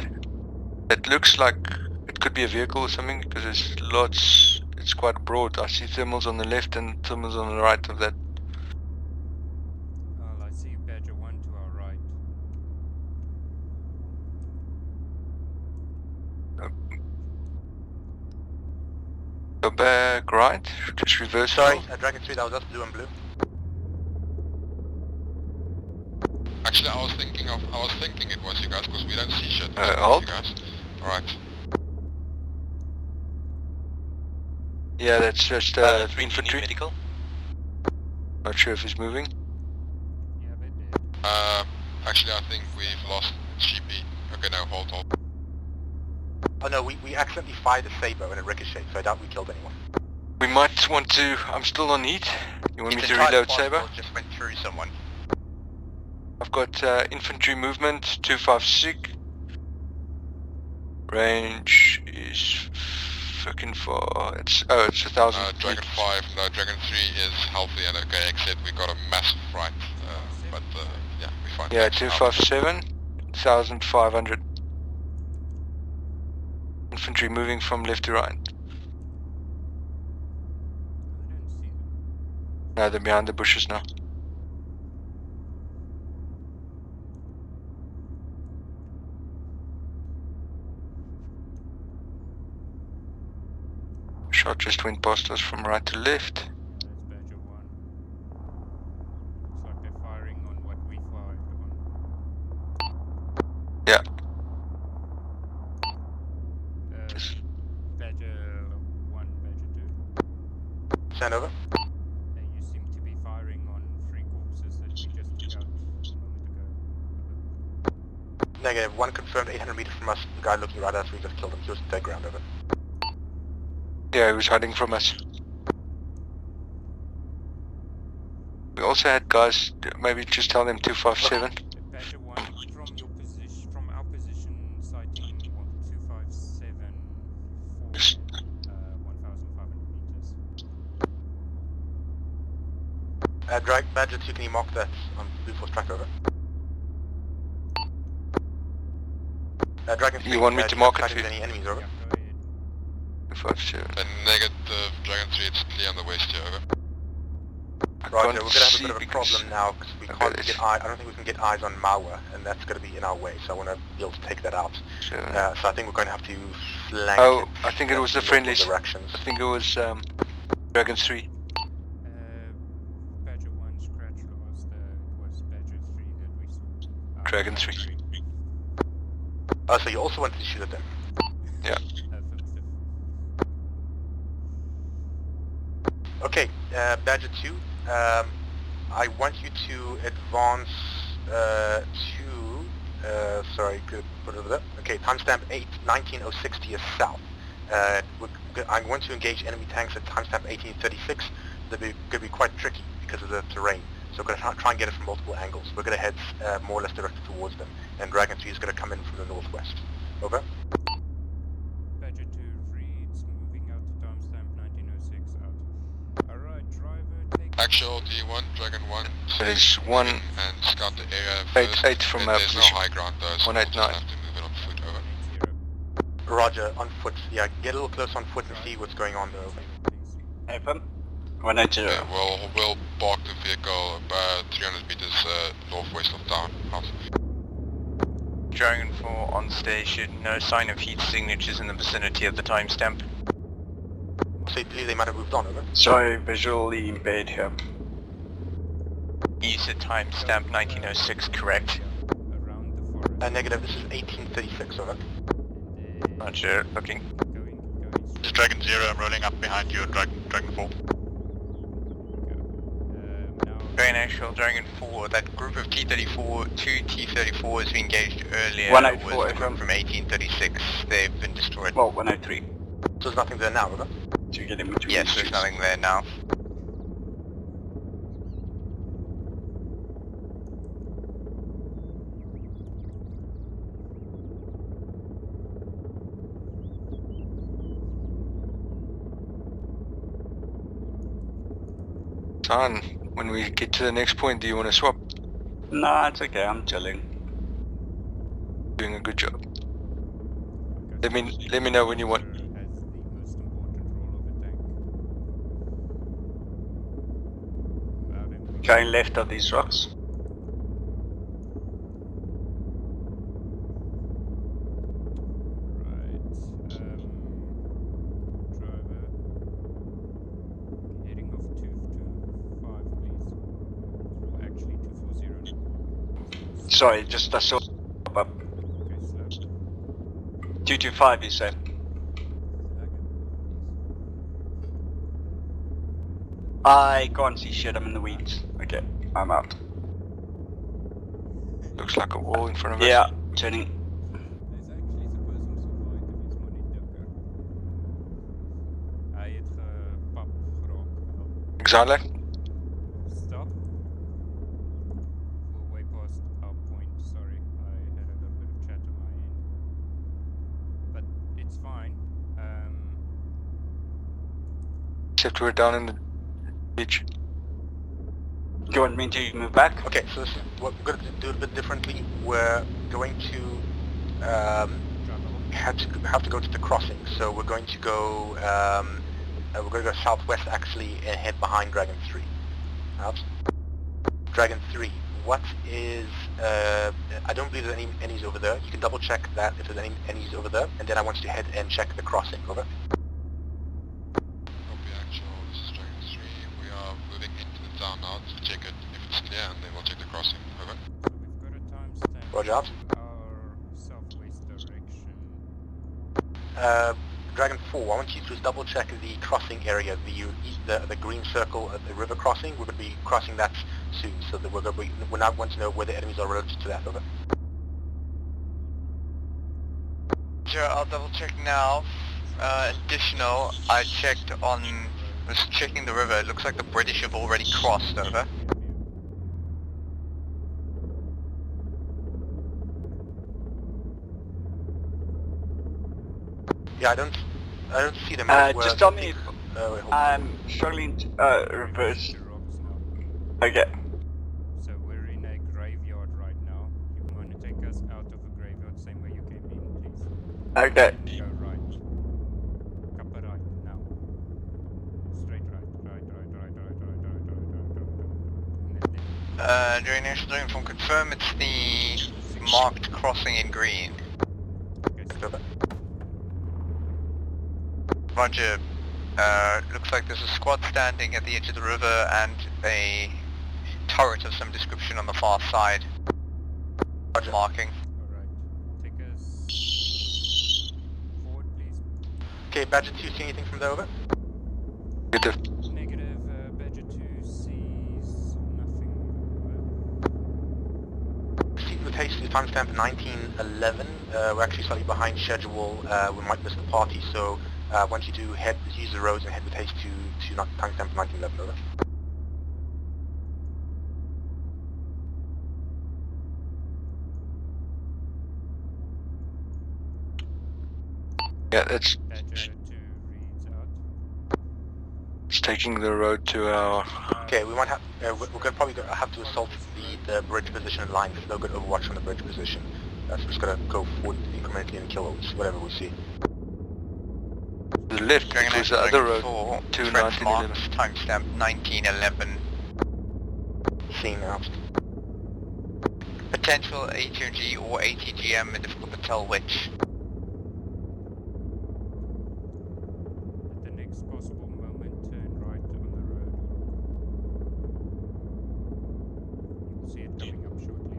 It looks like it could be a vehicle or something because there's lots, it's quite broad. I see thermals on the left and thermals on the right of that. Well, I see Badger 1 to our right. Go back right, just reverse. Sorry, Dragon 3, that was us, blue and blue. Actually, I was thinking it was you guys, because we don't see shit. Hold. You guys. Alright. Yeah, that's just infantry. Medical? Not sure if he's moving. Yeah, they're dead. Actually, I think we've lost GP. Okay, no, hold. Oh no, we accidentally fired a saber and it ricocheted, so I doubt we killed anyone. We might want to. I'm still on heat. You want me It's to entirely reload possible saber? it just went through someone. I've got infantry movement 256. Range is fucking far. It's 1,000. Dragon 5, no, Dragon 3 is healthy and okay, except we got a massive fright. But yeah, we find. Yeah, 257. 1,500. Infantry moving from left to right. I don't see them. No, they're behind the bushes now. Shot just went past us from right to left. That's Badger 1. Looks like they're firing on what we fired on. Yeah. Badger 1, Badger 2. Stand over. You seem to be firing on 3 corpses that we just took out a moment ago. Negative, 1 confirmed 800 meters from us, guy looking right at us, we just killed him, he was dead ground, over. Yeah, he was hiding from us. We also had guys, maybe just tell them 257. Badger 1, from your position, from our position, sighting 257 for 1,500 meters. Badger 2, can you mark that on Blue Force track over? Dragon 3, You want me to mark it for you? any enemies, over? Yeah, go ahead. 257. Negative, Dragon 3, it's clear on the west here, over. Roger, we're going to have a bit of a problem now because we can't get eyes. I don't think we can get eyes on Maua, and that's going to be in our way, so I want to be able to take that out. Sure. So I think we're going to have to flank Oh, I think it was the friendlies. directions. I think it was Dragon 3. Badger 1 scratch lost, it was Badger 3 that we saw. Dragon 3. Oh, so you also wanted to shoot at them? Yeah. Affirmative. Okay, Badger 2, I want you to advance sorry, good, put it over there. Okay, timestamp 1906 to your south. I'm going to engage enemy tanks at timestamp 1836. They're going to be quite tricky because of the terrain. So we're going to try and get it from multiple angles. We're going to head more or less directed towards them. And Dragon 3 is going to come in from the northwest. Over. Badger 2 reads, moving out to timestamp 1906 out. Alright, driver, take... Actual D1, Dragon 1. There's 1... And scout the area 8 from our there's position. no high ground though, so 189. we'll just have to move it on foot, over. Roger, on foot. Yeah, get a little close on foot and see what's going on there. Over. Affirm. 180. Yeah, we'll park the vehicle about 300 meters northwest of town. Dragon 4 on station, no sign of heat signatures in the vicinity of the timestamp. So you believe they might have moved on, over? Sorry, visually impaired here. You said timestamp 1906, correct? Negative, this is 1836, over. Roger, looking. This is Dragon 0, I'm rolling up behind you, Dragon 4. Very actual, Dragon 4, that group of T-34, 2 T-34s we engaged earlier 184 was from 1836. They've been destroyed. Well, 103. So there's nothing there now, over? So you get in between. Yes, there's nothing there now. Son, when we get to the next point, do you want to swap? Nah, it's okay, I'm chilling. Doing a good job. Let me know when you want. Going left of these rocks. Sorry, just I saw up. 225 you said? I can't see shit, I'm in the weeds. Okay, I'm out. Looks like a wall in front of us. Yeah, turning. Exile. Stop. We're way past our point, sorry. I had a little bit of chat on my end. But it's fine. Except we're down in the beach. Do you want me to move back? Okay, so this is what we're going to do a bit differently. We're going to have to go to the crossing. So we're going to go southwest actually and head behind Dragon 3. Out. Dragon 3. What is? I don't believe there's any enemies over there. You can double check that if there's any enemies over there, and then I want you to head and check the crossing. Over. Copy actual, this is Dragon 3. We are moving into the town now to check it if it's clear, and then we'll check the crossing. Over. We've got a timestamp. Roger out. Our southwest direction. Dragon 4, I want you to just double check the crossing area, the green circle at the river crossing. We're going to be crossing that soon, so that we now want to know where the enemies are relative to that. Over. Sure, I'll double check now. Additional, I checked on, was checking the river, it looks like the British have already crossed, over. Yeah, I don't see them. Just tell me if I'm struggling to reverse. Okay. So we're in a graveyard right now. You want to take us out of a graveyard, same way you came in, please. Okay. Go right. Kappa right now. Straight right. Right. During national info, confirm it's the marked crossing in green. Okay, stop it. Roger. Looks like there's a squad standing at the edge of the river and a turret of some description on the far side. Roger. Marking. Alright. Take us forward, please. Okay, Badger 2, see anything from there, over? Negative. Negative, Badger 2 sees nothing. Proceed with haste to timestamp 1911. We're actually slightly behind schedule. We might miss the party, so once you do use the roads and head with haste to timestamp 1911, over. Yeah, it's Badger 2 reads out. it's taking the road to our. Okay, we might have. We're gonna probably have to assault the bridge position in line. There's no good overwatch from the bridge position. So we're just gonna go forward incrementally and kill whatever we see. The left, Dragon it was the other road to French 1911. marks, timestamp 1911. Seen now. Potential HMG or ATGM, difficult to tell which. At the next possible moment, turn right on the road. You'll see it coming up shortly.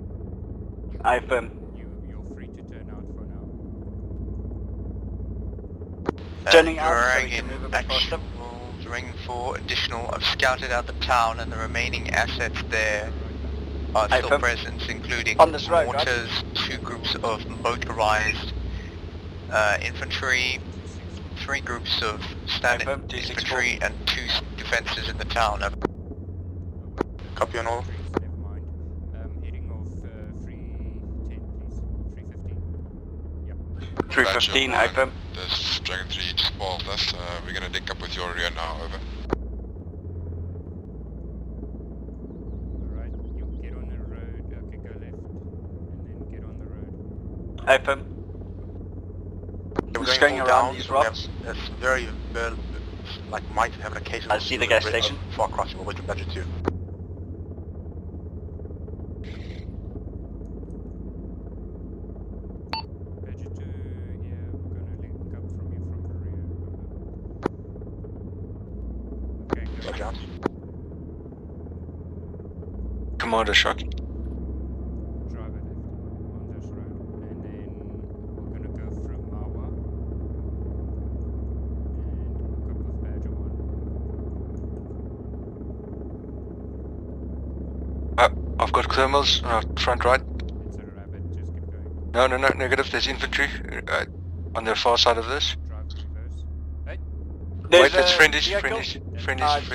You're free to turn out for now. Turning out so we Dragon can move a bit faster. ring for additional. I've scouted out the town and the remaining assets there are still present, including on this road, mortars, right? 2 groups of motorized infantry, 3 groups of standard infantry, and 2 defenses in the town. Copy on all. Never mind. Heading off 310, please. 315. Yep. 315, over. This Dragon 3 just spoiled us. We're gonna link up with your rear now, over. Alright, you get on the road. Okay, go left. And then get on the road. Open. We're Just going going all around down. these We have- rocks. It's very, like, might have an occasional. I see the gas bit of station. Far crossing. We'll wait for Badger 2. Badger 2, yeah, we're gonna link up from you from the rear. Okay, go. Roger out. Commander Shock. Drive it left on this road. And then we're gonna go through Mawa. And hook up with Badger 1. I've got thermals front right. It's a rabbit, just keep going. No, negative. There's infantry on the far side of this. Drive reverse. Hey! Wait, it's friendlies. Friendlies.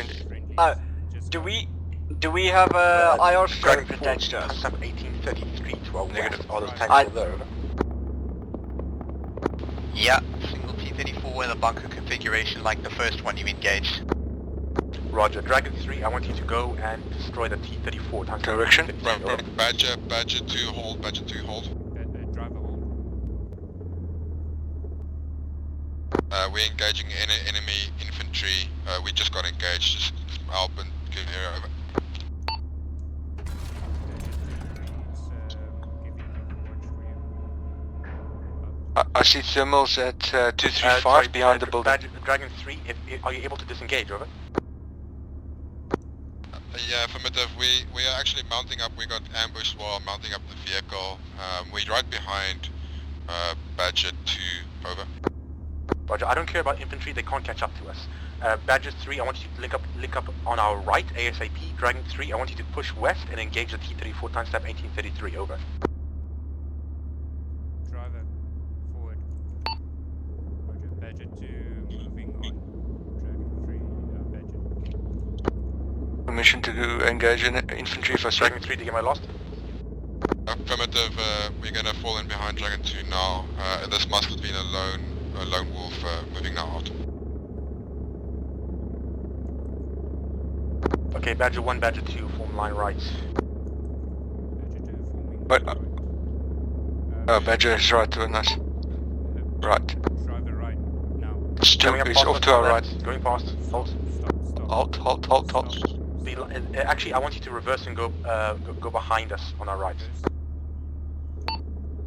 Do we have a IR scope Dragon attached to us? Timestamp 1833 to our Negative. west. Are those tanks I- still there, over? Yeah, single T-34 in a bunker configuration like the first one you engaged. Roger. Dragon 3, I want you to go and destroy the T-34. Direction? Right, Badger 2 hold, Badger 2 hold. Driver hold. We're engaging enemy infantry. We just got engaged, just Alban, good here, over. I see thermals at 235 behind the building. Dragon 3, are you able to disengage, over? Yeah, affirmative. We are actually mounting up. We got ambush while mounting up the vehicle. We're right behind Badger 2, over. Roger, I don't care about infantry, they can't catch up to us. Badger 3, I want you to link up on our right, ASAP. Dragon 3, I want you to push west and engage the T-34 timestamp 1833, over. Driver, forward. Roger, Badger 2, permission to engage in infantry if I see. Dragon 3, to get my lost? Affirmative, we're gonna fall in behind Dragon 2 now. This must have been a lone wolf moving now out. Okay, Badger 1, Badger 2, form line right. But, Badger is right, nice. Right. Driver right now. He's off to our right. Going past. Halt. Halt. Actually, I want you to reverse and go behind us on our right.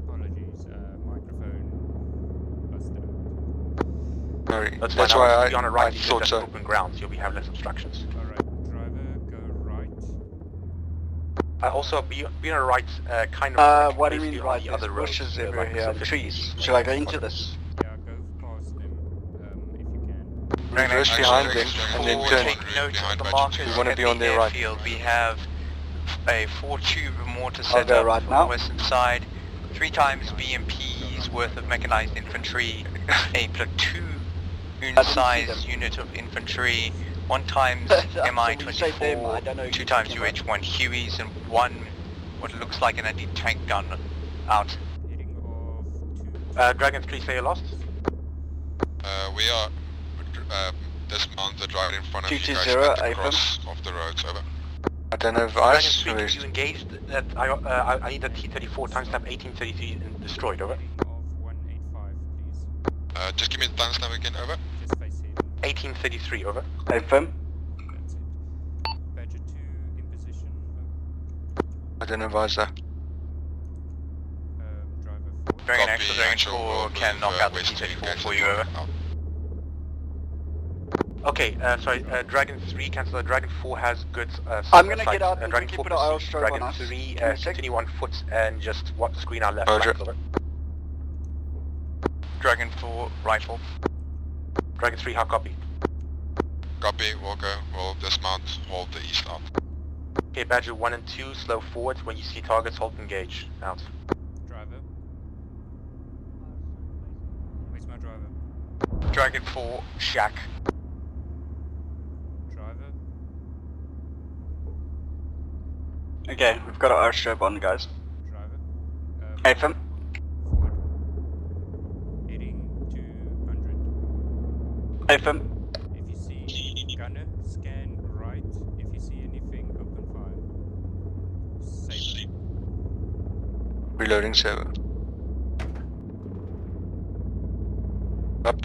Apologies, microphone busted. Sorry, That's why I be on the right, I thought so. Open ground, so we have less obstructions. Alright, driver, go right. Also, be on the right, kind of. What do you mean basically right? on the There's other road, bushes like everywhere, 50 trees. meters. Should I go into this? Yeah, go past them, if you can. Reverse behind them and then turn. Take note of the markers We want to at be on the their right. airfield. We have a 4-tube mortar I'll set go up right on now. the western side, 3 times BMP's worth of mechanized infantry, a platoon-sized unit of infantry, 1 times Mi-24, 2 times UH-1 Hueys, and 1 what looks like an anti-tank gun out. Dragon 3, say you're lost? We are dismount the driver in front of you guys 220, and cross off the roads, over. I don't know if Dragon ice 3, can you engage that? I need that T-34 timestamp 1833 destroyed, over. Of 185, please. Just give me the timestamp again, over. Just face him. 1833, over. Affirm. That's it. Badger 2 in position. I don't know if Ice Driver 4. Dragon Copy, X or Dragon actual 4 will can move, knock out the west to T-34 engage for the you, over. driver. Okay, sorry, Dragon 3 cancel. Dragon 4 has good I'm gonna sight. get out and Dragon quickly 4 put an arrow proceed. stroke Dragon on us. 3 Give me a sec. continue on foot and just screen our left. Roger. Flank, over. Dragon 4 rifle. Dragon 3, how copy? Copy, we'll dismount, hold the east out. Okay, Badger 1 and 2, slow forward. When you see targets, halt engage. Out. Driver. Where's my driver? Dragon 4 shack. Driver. Okay, we've got our airstrip on, guys. Driver. Affirm. Forward. Heading 200. Affirm. If you see gunner, scan right. If you see anything, open fire. Saber. reloading saber. Up.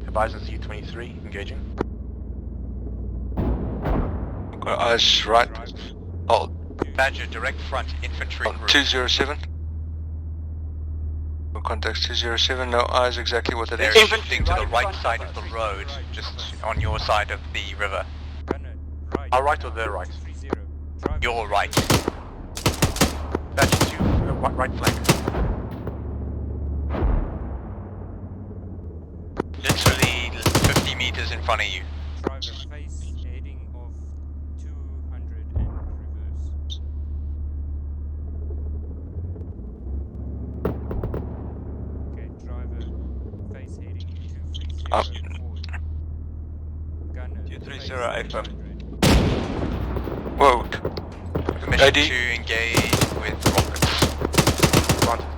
Horizon U-23, engaging. Got eyes right. Hold. Badger, direct front, infantry group. 207. No contacts 207, no eyes exactly what that They're is. shifting to the right side of the road, just on your side of the river. Our right or their right? Your right. Badger 2, right flank. Literally 50 meters in front of you. Driver face heading of 200 and reverse. Okay, driver face heading 230 Up. forward. Gunner 230 affirm. Whoa. Permission ID. to engage with rockets. Granted.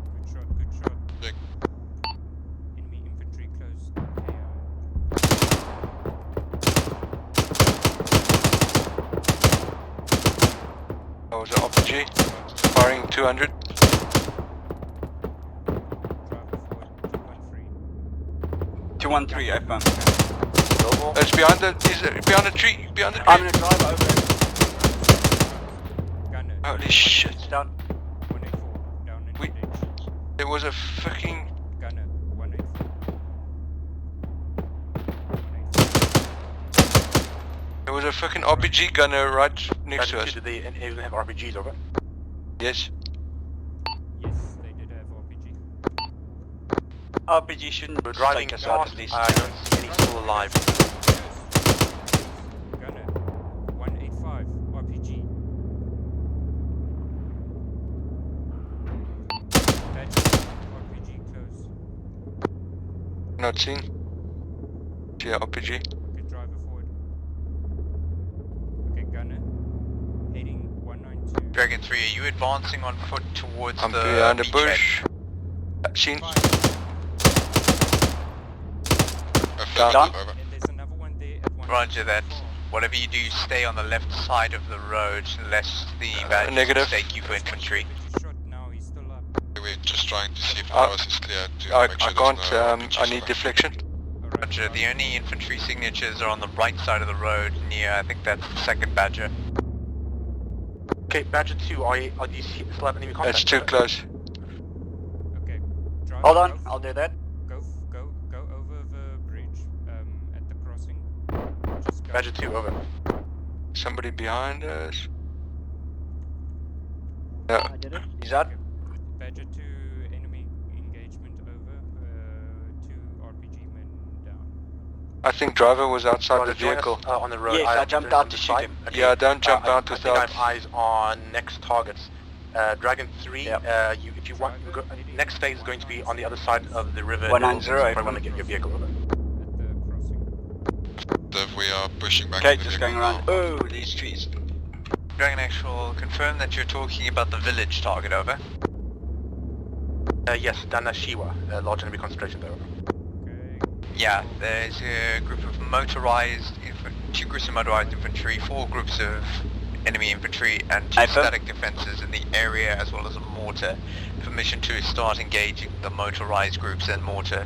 Good shot, good shot. Big. Enemy infantry close. That was an RPG. Firing 200. Driver forward, 213. 213, affirm. It's behind the tree. Behind the tree. I'm gonna drive over it. Gunner. Holy shit. Down. 184. Down in We- the ditch. There was a fucking. Gunner. 184. 184. There was a fucking RPG gunner right next to Badger us. 2, did they even have RPGs, over? Yes. Yes, they did have RPG. RPG shouldn't We're driving take us out past, at least. I don't see any still alive. Gunner. 185. RPG. Badger. Not seen. Yeah, RPG. Okay, driver forward. Okay, gunner. Heading 192. Dragon 3, are you advancing on foot towards I'm the behind a beachhead? bush. Seen. Affirmative, over. And there's another one there at 192. Roger that. Whatever you do, stay on the left side of the road unless the badges negative. mistake you for infantry. Shot now, he's still up. We're just trying to see if the house is clear to I make sure can't, there's no I RPGs need over. deflection. Roger, the only infantry signatures are on the right side of the road near, I think that's the second badger. Okay, Badger 2, are you still have enemy contact? It's too close. Okay, driver. Hold on, go, I'll do that. Go over the bridge at the crossing. Just go. Badger 2, over. Somebody behind us. No. I did it. He's out. Badger 2, enemy engagement over. 2 RPG men down. I think driver was outside Roger, the join us, vehicle. on the road. Yes, I jumped out to shoot him. Okay. Yeah, don't jump out I think without. I have eyes on next targets. Dragon 3, Yep. if you want, next phase is going to be on the other side of the river. 190, So you probably want to get your vehicle over. At the crossing. We are pushing back Okay, to the just vehicle going around. now. Oh, these trees. Dragon Actual, confirm that you're talking about the village target, over. Yes, Danashiwa, large enemy concentration there. Over. Okay. Yeah, there's a group of motorized, 2 groups of motorized infantry, 4 groups of enemy infantry, and 2 Affirm. static defenses in the area, as well as a mortar. Permission to start engaging the motorized groups and mortar.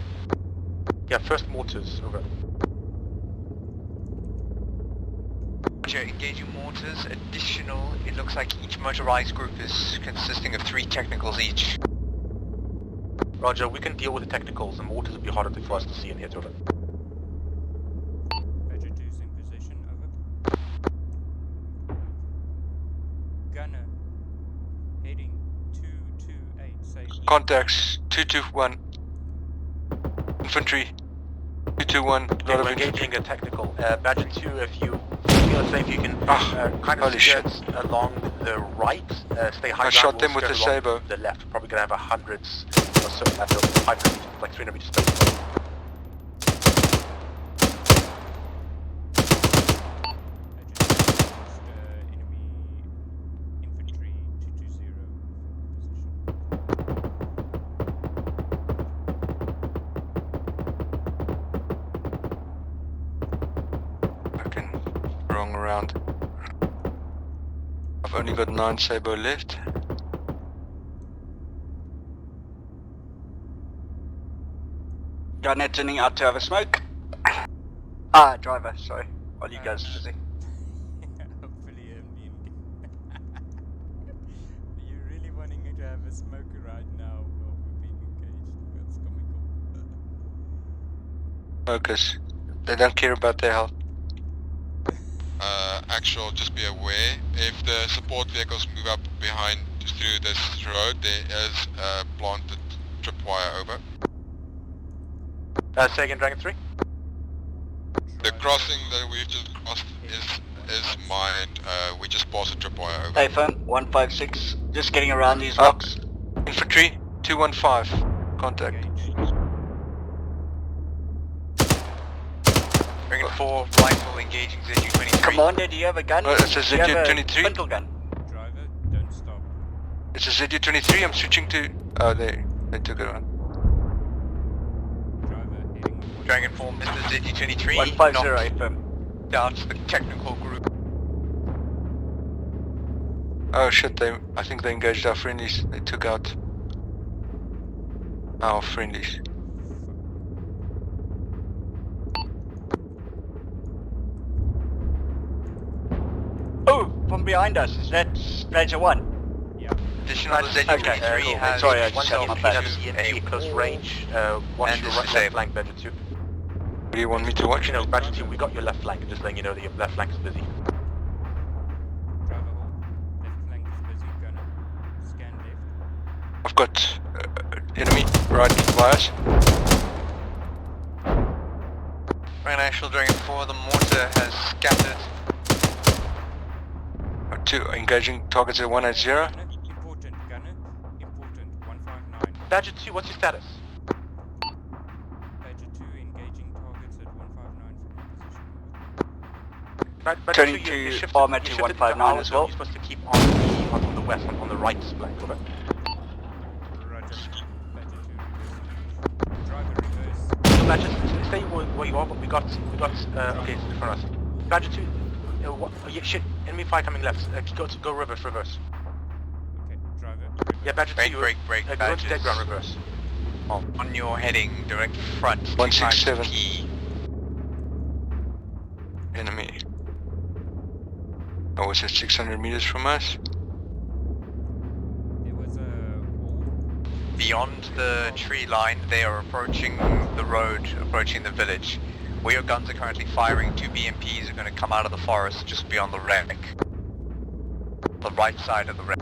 Yeah, first mortars, over. Roger, engaging mortars. Additional, it looks like each motorized group is consisting of 3 technicals each. Roger, we can deal with the technicals, and mortars will be harder for us to see and hit, over. Badger 2's in position, over. Gunner. Heading 228, say. Contacts 221. Infantry 221. Okay, Lot we're of infantry. engaging a technical. Badger 2, if you feel it safe, you can kind of holy shit. skirt along the right, stay high I ground, shot we'll them with skirt the along saber. the left, probably gonna have hundreds or so, at the 500 meters, like 300 meters space. Enemy infantry 220 Fucking wrong around. I've only got 9 saber left. Gunner turning out to have a smoke. Ah, driver, sorry. While you guys are busy. Hopefully, are you really wanting to have a smoke right now while we're being engaged? That's comical. Focus. They don't care about their health. Actual, just be aware, if the support vehicles move up behind through this road, there is a planted tripwire, over. Say again, Dragon 3? The crossing that we've just crossed is mined. We just passed a tripwire, over. Hey, firm, 156. Just getting around these rocks. Infantry 215. Contact. Dragon 4, rifle engaging ZU-23. Commander, do you have a gun? It's a Do you have ZU-23. Pintle gun. Driver, don't stop. It's a ZU-23. I'm switching to. Oh, they took it on. Driver, heading Dragon 4, Mr. ZU-23. 150, firm. Down to the technical group. Oh shit! I think they engaged our friendlies. They took out our friendlies. Oh, from behind us. Is that Badger 1? Yeah. Additional Okay, ZU-23 cool. has Sorry, I just oneself got my back. into ENT a close wall. range, watch And your is right left disabled. flank, Badger 2. What do you want me to watch? You know, Badger 2, we got your left flank, just letting you know that your left flank is busy. Driver, hold. Left flank is busy. Gunner, scan left. I've got enemy right by us. Dragon Actual, Dragon 4, the mortar has scattered. 2 engaging targets at 180. Gunner, important. Gunner, important. 159. Badger 2, what's your status? Badger 2 Turning to Arma 2159 as well. You're supposed to keep on the west, on the right flank, over. Roger. Badger 2 reverse. Driver reverse. So Badger, stay where you are, but we got okay, it's in front of us. Badger 2, yeah, shit, enemy fire coming left. Go reverse. Okay, driver. Reverse. Yeah, Badger 2, Break, go to Badgers. dead ground, reverse. On your heading, direct front. 167. P. Enemy. I was at 600 meters from us. There was a Beyond the tree line, they are approaching the road, approaching the village. Where your guns are currently firing, 2 BMPs are going to come out of the forest just beyond the wreck. The right side of the wreck.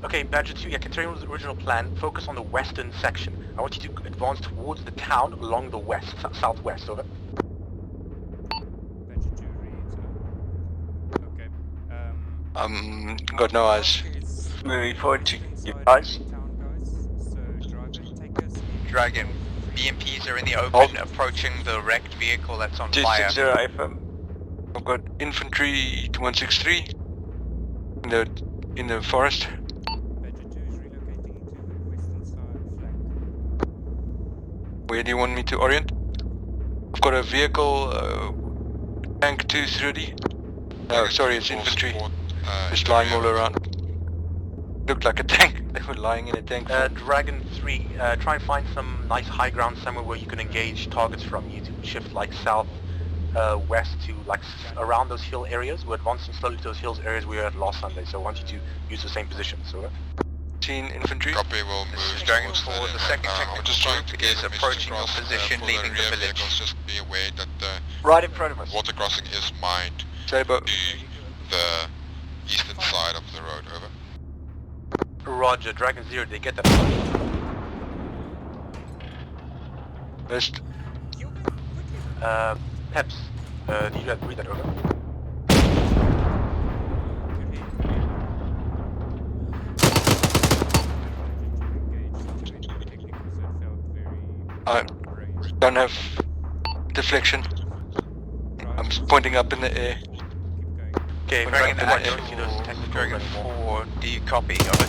Okay, Badger 2, yeah, continuing with the original plan, focus on the western section. I want you to advance towards the town along the west, southwest, over. Badger 2 reads. Okay. Got no eyes. Moving forward to you guys. So driver, take us. Dragon, BMPs are in the open, approaching the wrecked vehicle that's on fire. 260 FM. I've got infantry to 163 in the forest. Badger 2 is relocating to the western side flank. Where do you want me to orient? I've got a vehicle, tank 230. Oh, sorry, it's infantry. Just lying all around. Looked like a tank. They were lying in a tank. Dragon 3, try and find some nice high ground somewhere where you can engage targets from. You to shift like south, west to like around those hill areas. We're advancing slowly to those hills areas we were at last Sunday, so I want you to use the same position. So. Seen infantry. Copy, we'll move Dragon towards 4, the right second now. technical I'm just trying to group get is messages approaching your across, position, for the leaving the rear village. vehicles. Just be aware that the Right in front of us. water crossing is mined Saber. to the eastern side of the road, over. Roger, Dragon 0, did they get that? West. Peps, do you read that, over? I don't have deflection. I'm pointing up in the air. Okay, Dragon Dragon 4, do you copy? Over.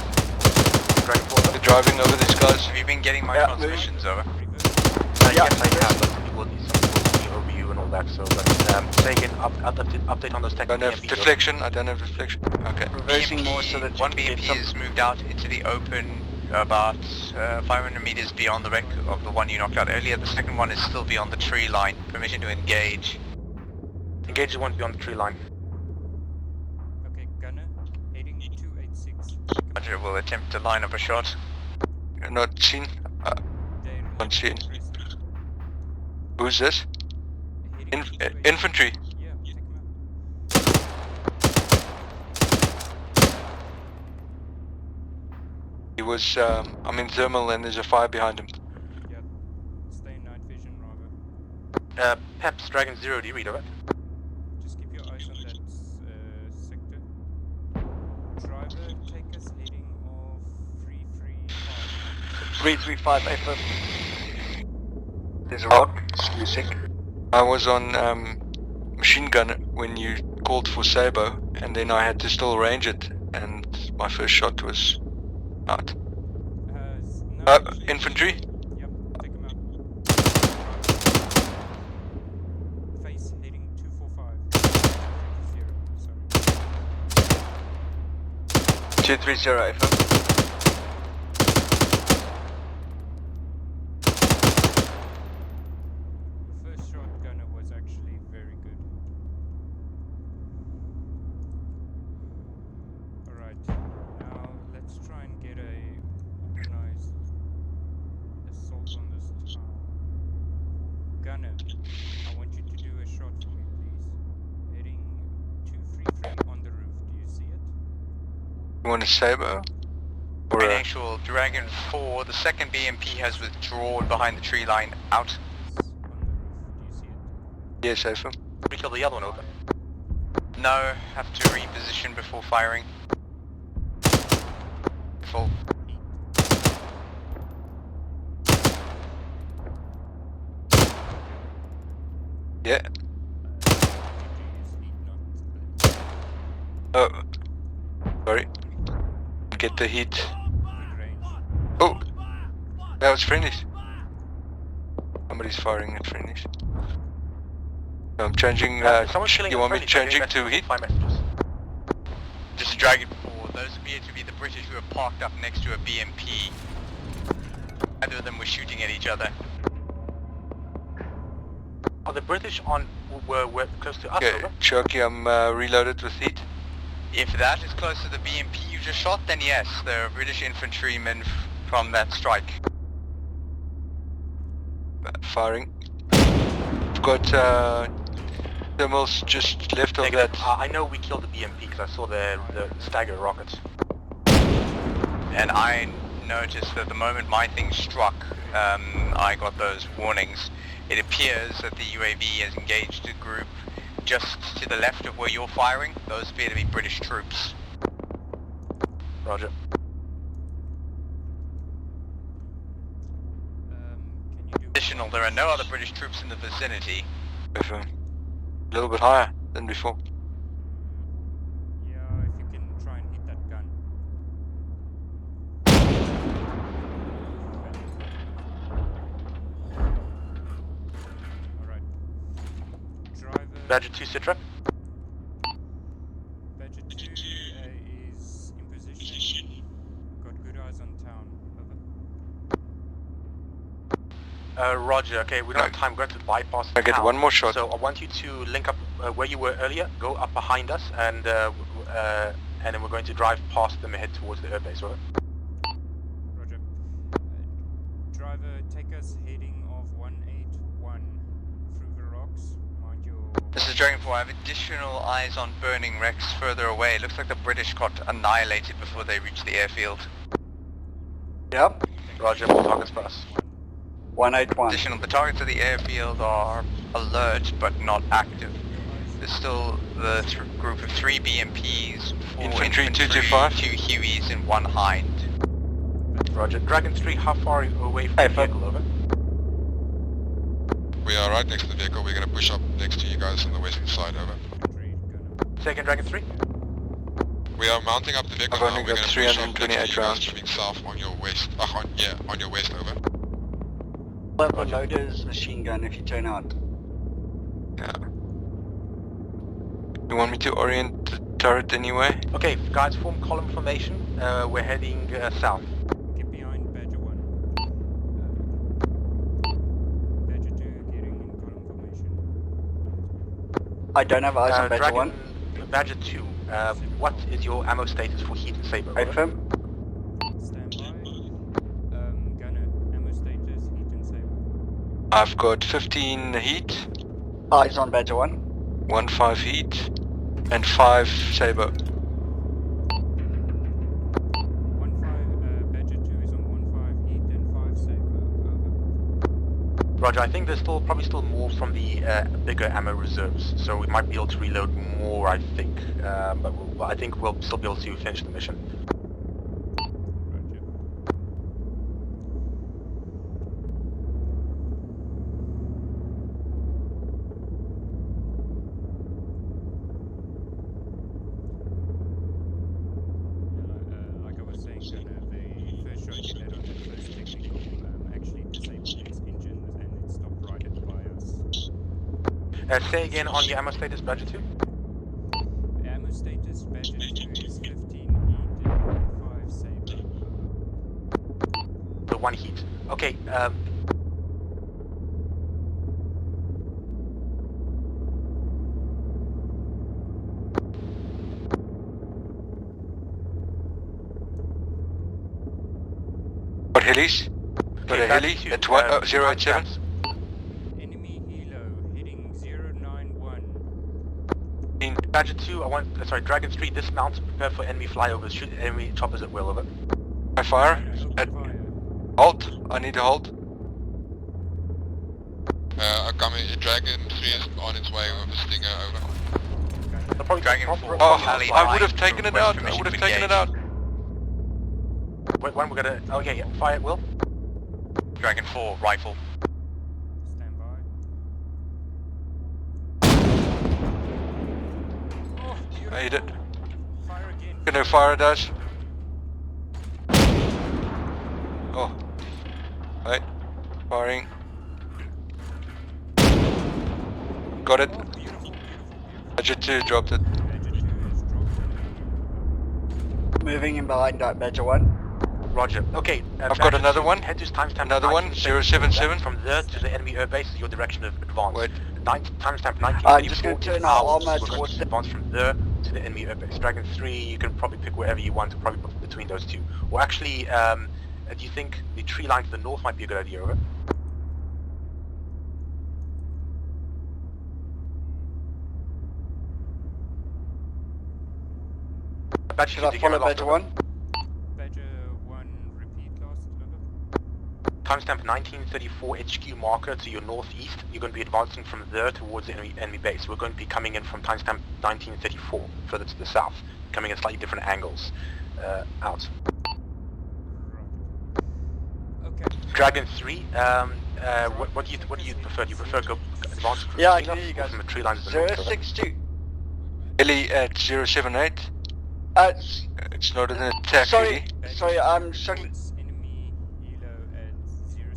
Dragon 4, they're driving over these guys. Have you been getting my transmissions? Over. Yes, I have, but some people need over you and all that, so but say again, update on those I technical don't have deflection. I don't have deflection. Okay. Reversing more so that one BMP is moved out into the open about 500 meters beyond the wreck of the one you knocked out earlier. The second one is still beyond the tree line. Permission to engage. Engage the one beyond the tree line. Okay, gunner, heading 286. Roger, will attempt to line up a shot. You're not seen. Not seen. Who's this? Infantry. Yeah, take him out. He was. I'm in thermal and there's a fire behind him. Yeah, stay in night vision, Robert. Peps, Dragon 0, do you read over? Just keep your eyes on that sector. Driver, take us heading off 335. 335 FM. There's a rock. You sick? I was on machine gun when you called for Sabo, and then I had to still range it, and my first shot was out. Infantry? Yep, take him out. Face heading 245. 230 FM. First shot gunner was actually very good. Alright, now let's try and get a organized assault on this town. Gunner, I want you to do a shot for me, please. Heading 233 on the roof. Do you see it? You want a Sabo? Or An a... actual Dragon 4, the second BMP has withdrawn behind the tree line, out. Yes, FM. We kill the other one over. No, have to reposition before firing. Full. Yeah. Oh, sorry. Get the heat. Good range. Oh, that was friendlies. Somebody's firing at friendlies. I'm changing. You want me changing to heat? 5 messages. This is Dragon 4. Those appear to be the British who are parked up next to a BMP. Either of them were shooting at each other. Are the British were close to us? Okay, over? Cherokee, I'm reloaded with heat. If that is close to the BMP you just shot, then yes, they're British infantrymen from that strike. Firing. I've got thermals just left of that. I know we killed the BMP because I saw the stagger rockets. And I noticed that the moment my thing struck, I got those warnings. It appears that the UAV has engaged a group just to the left of where you're firing. Those appear to be British troops. Roger. Additional, there are no other British troops in the vicinity. A little bit higher than before. Yeah, if you can try and hit that gun. Alright. Driver... Badger 2 Citra. Badger 2 is in position. Got good eyes on town. Over. Roger, okay, we don't have time, we're going to bypass the I get town. one more shot. So I want you to link up where you were earlier, go up behind us, and then we're going to drive past them and head towards the airbase, over. Roger. Driver, take us heading of 181 through the rocks. Mind your... This is Dragon 4. I have additional eyes on burning wrecks further away. It looks like the British got annihilated before they reached the airfield. Yep. Roger, more targets for us. 181. Additional, the targets of the airfield are alert but not active. There's still the group of 3 BMPs, 4 Infantry 2 225. 2 Hueys and 1 Hind. Roger. Dragon 3, how far are you away from the vehicle, over? We are right next to the vehicle. We're going to push up next to you guys on the western side, over. Second Dragon 3? We are mounting up the vehicle I've now. only We're got going to push up next 328 to you guys, rounds. moving south on your west. On your west, over. Level loader's machine gun if you turn out. Yeah. You want me to orient the turret anyway? Okay, guys, form column formation. We're heading south. Get behind Badger 1. Badger 2 getting in column formation. I don't have eyes on Badger Dragon 1. Badger 2, what is your ammo status for heat and saber? Right, firm. Stand by. Gunner, ammo status, heat and saber. I've got 15 heat, Eyes on Badger 1. 1 5 heat, and 5 saber. 1-5, Badger 2 is on 1-5 heat and 5 saber. Over. Roger, I think there's probably still more from the bigger ammo reserves, so we might be able to reload more, I think. But I think we'll still be able to finish the mission. Roger. Like I was saying, Gunner, the first shot you had on that first technical actually disabled its engine and it stopped right by us. Say again on your ammo status, Badger 2? Ammo status, Badger 2 is 15 heat and 5 saber. The 1 heat. Okay, Got helis? Got a heli at 087. Enemy helo heading 091. Badger 2, Dragon 3, dismount, prepare for enemy flyovers, shoot enemy choppers at will, over. I fire. Halt. I need a halt. Coming. Dragon 3 is on its way with a Stinger, over. Dragon 4. Oh, I would have taken it out. I would have taken it out. Wait, when we're gonna... Okay, yeah, fire at will. Dragon 4, rifle. Stand by. I hit it. Gonna fire at us. Oh. Right. Firing. Got it. Badger 2 dropped it. Moving in behind Badger 1. Roger. Okay. I've got another one. Head to timestamp. Another one. 077. From there to the enemy air base is your direction of advance. Wait. Timestamp 1934. I'm just going to turn our armor We're going towards to the... advance from there to the enemy air base. Dragon 3, you can probably pick wherever you want, probably between those two. Or actually, do you think the tree line to the north might be a good idea, over? Should I follow Badger 1? Badger 1, repeat last, over. Timestamp 1934 HQ marker to your northeast. You're going to be advancing from there towards the enemy base. We're going to be coming in from timestamp 1934, further to the south, coming at slightly different angles out. Okay. Dragon 3, what do you prefer? Do you prefer go advance from Yeah, I the can hear you guys. from the tree line to the north? 062. Ellie at 078. It's not an attack, sorry, really. sorry, I'm struggling. Enemy helo at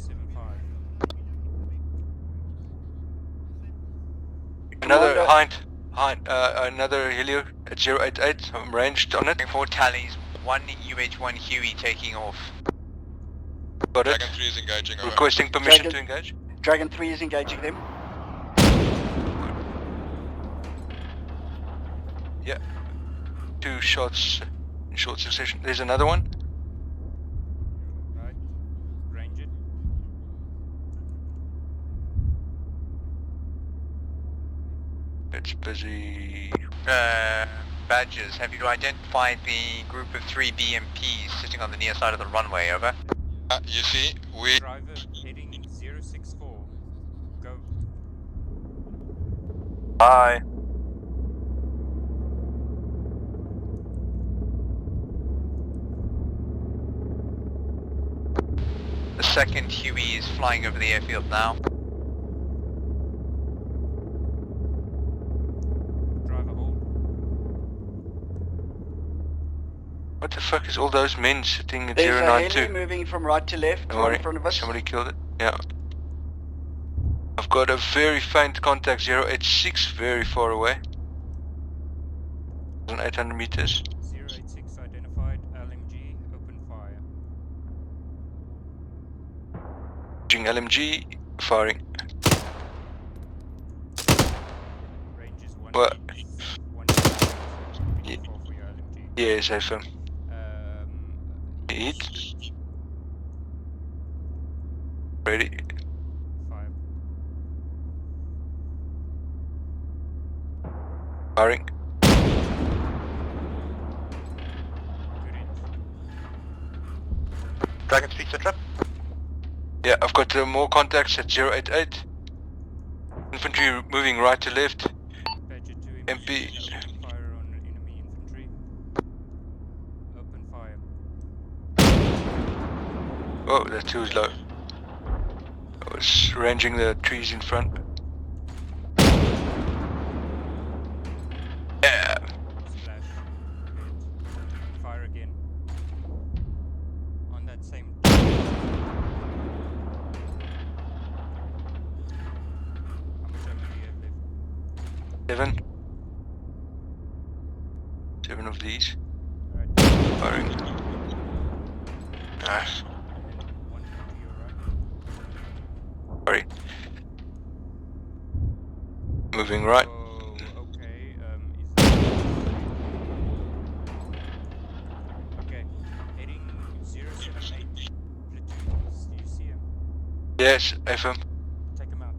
075. Another another helio at 088. I'm ranged on it. 4 tallies, 1 UH-1 Huey taking off. Got it. Dragon 3 is engaging, over. Requesting permission to engage. Dragon 3 is engaging them. Yeah. 2 shots in short succession. There's another one. Right. Range it. It's busy. Badgers, have you identified the group of 3 BMPs sitting on the near side of the runway, over? You see, we... Driver heading 064. Go. Bye. The second Huey is flying over the airfield now. Driver hold. What the fuck is all those men sitting at There's a 092? heli moving from right to left, Don't right worry, in front of us. somebody killed it. Yeah. I've got a very faint contact 086 very far away. 800 meters. 086 identified. LMG, open fire. Using LMG, firing. Range is 1 What? feet. 1 Yeah. for your LMG. Yes, FM. Hit. Ready. Fire. Firing. Good hit. Dragon 3 sit rep. Yeah, I've got more contacts at 088. Infantry moving right to left. Badger 2 MP. open fire on enemy infantry. Open fire. Oh, that too is low. I was ranging the trees in front. Yeah. Splash. Hit. Fire again. On that same. How much ammo do you have left? 7 of these. Alright. Firing. Nice. One more to your right. Sorry. Moving right. Oh, okay. Is that... Okay. Heading 078 platoons. Do you see him? Yes, FM. Take him out.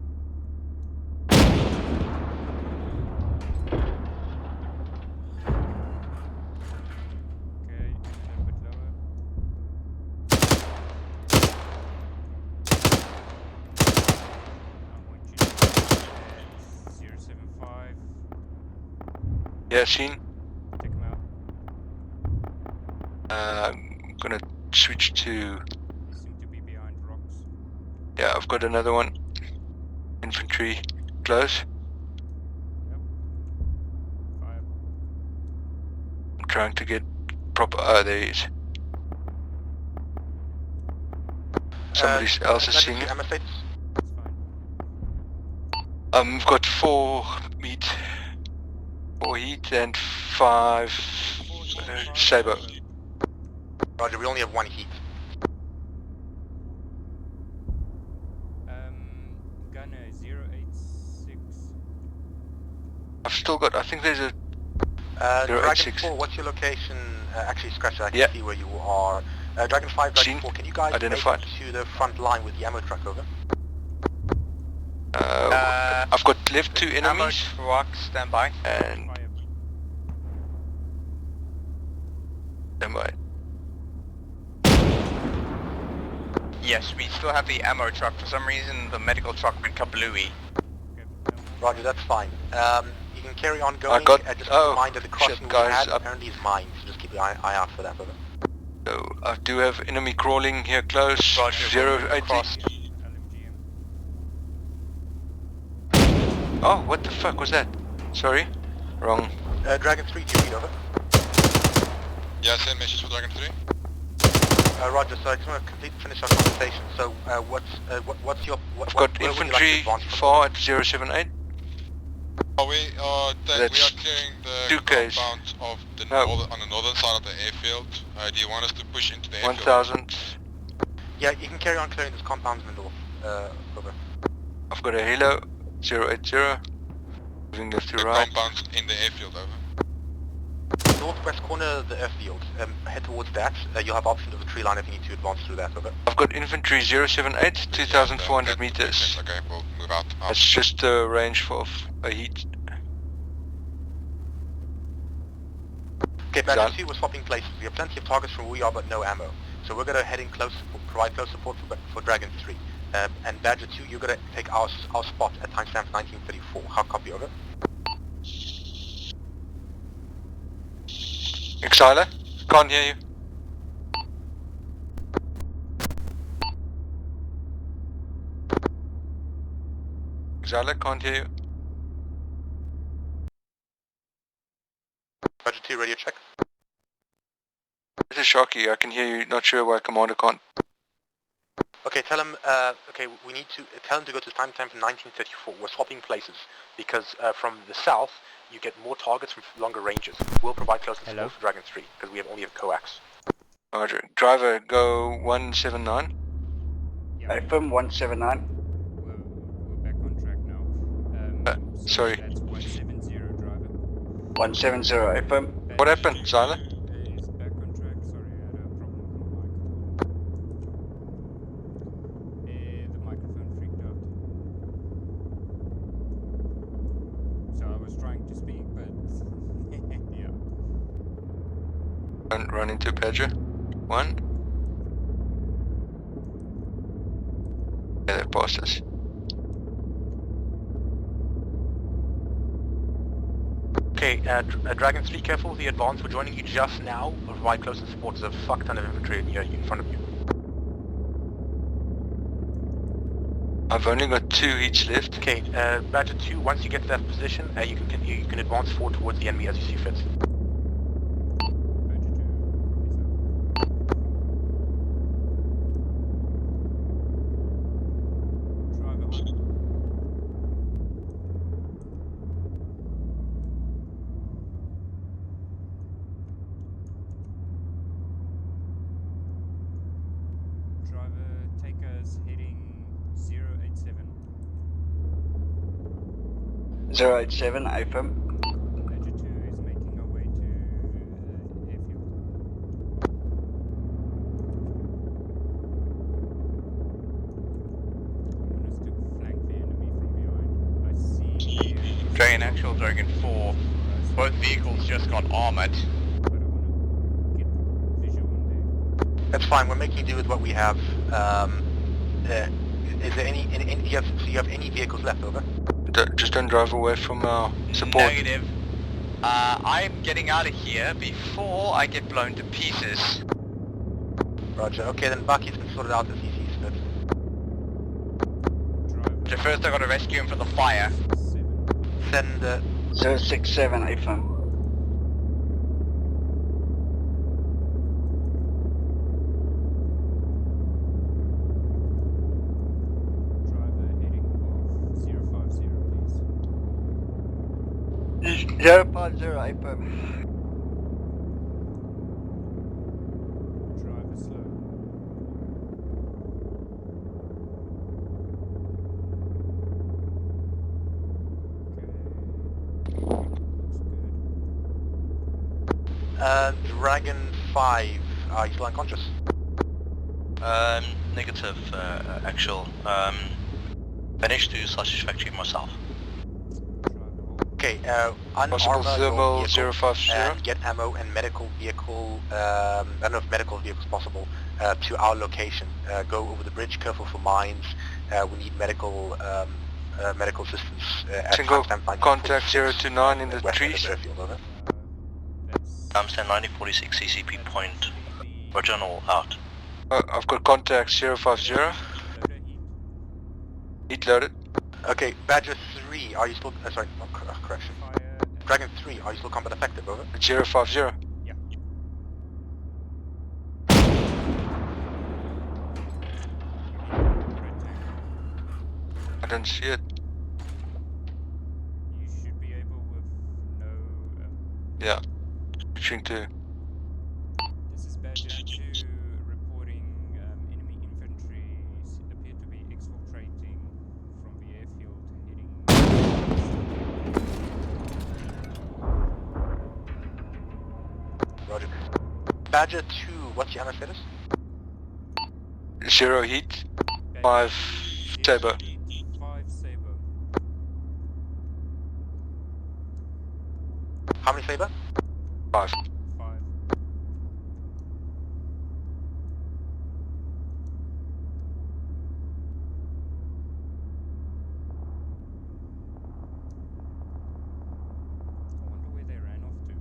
Okay, and a bit lower. I want you to at 075. Yeah, seen. Take him out. I'm gonna switch to. They seem to be behind rocks. Yeah, I've got another one. Infantry close. Yep. Fire. I'm trying to get proper. Oh, there he is. Somebody else is seeing it. We've got 4 meat, 4 heat, and 5 saber. Roger, we only have 1 heat. Gunner 086. I've still got. I think there's a Dragon 086. 4, what's your location? Actually, scratch that. I can see where you are. Dragon 5, Dragon 4, can you guys identified. make it to the front line with the ammo truck, over? I've got left 2 enemies. Ammo truck, stand by. And stand by. Yes, we still have the ammo truck. For some reason, the medical truck went kablooey. Roger, that's fine. You can carry on going. I got. Just keep in mind that the crossing we guys, had apparently is mine, so just keep your eye out for that, over. So I do have enemy crawling here close. Roger, 080. Oh, what the fuck was that? Sorry, wrong. Dragon 3, do you read, over? Yeah, send message for Dragon 3. Roger, so I just want to finish our conversation. So, what's your... I've got infantry far at 078. We are clearing the compound of the on the northern side of the airfield. Do you want us to push into the airfield? 1000. Yeah, you can carry on clearing this compound in the north. Over. I've got a helo 080. Moving left to right. Compound in the airfield, over. Northwest corner of the airfield. Head towards that. You'll have options of a tree line if you need to advance through that, over. I've got infantry 078, 2,400 meters. Okay, we'll move out. That's just a range for a heat. Okay, Badger 2, we're swapping places. We have plenty of targets from where we are, but no ammo. So we're going to head in close, provide close support for Dragon 3. And Badger 2, you're going to take our spot at timestamp 1934. How copy, over? Exiler, can't hear you. Exiler, can't hear you. Badger 2, radio check. This is Sharky, I can hear you, not sure why Commander can't. Okay, tell him, we need to, tell him to go to timestamp 1934. We're swapping places, because from the south, you get more targets from longer ranges. We'll provide close support for Dragon 3, because we only have coax. Roger. Driver, go 179. Affirm 179. We're back on track now. Sorry. That's 170, driver. 170, affirm. What happened, Zyla? Is back on track. Sorry, I had a problem with my mic. The microphone freaked out. So I was trying to speak, but yeah. Don't run into Badger. 1. Yeah, they passed us. Okay, Dragon 3, careful with the advance. We're joining you just now. We'll provide close support. There's a fuck ton of infantry in front of you. I've only got 2 heats left. Okay, Badger 2, once you get to that position, you can advance forward towards the enemy as you see fit. Driver, take us heading 087. 087, affirm. Badger 2 is making our way to the airfield. I want us to flank the enemy from behind. I see... Dragon Actual, Dragon 4. Both vehicles just got armored. That's fine. We're making do with what we have. Is there any do you have any vehicles left, over? Just don't drive away from our support. Negative. I'm getting out of here before I get blown to pieces. Roger. Okay, then Bucky's been sorted out as he sees fit. So first I gotta rescue him from the fire. Send 067, affirm. 050, affirm. Driver slow. Dragon 5, are you still unconscious? Negative, actual. Managed to sausage factory myself. Okay, unarmor Possible thermal your vehicle 050. and get ammo and medical vehicle, I don't know if medical vehicle is possible, to our location. Go over the bridge, careful for mines. We need medical medical assistance at Single timestamp contact 1946, 029 in the west end of trees. airfield, over. Timestamp 1946 CCP point. Roger, all out. I've got contact 050. Heat loaded. Okay, Badger 3, are you still, sorry, correction. Dragon 3, are you still combat effective, over? 050. Yeah. I don't see it. You should be able with no... Yeah. Switching to... This is Badger 2 reporting enemy infantry appear to be exfiltrating from the airfield heading... Roger. Badger 2, what's your ammo status? 0 heat. 5 saber. 5 saber. How many saber? 5. 5. I wonder where they ran off to.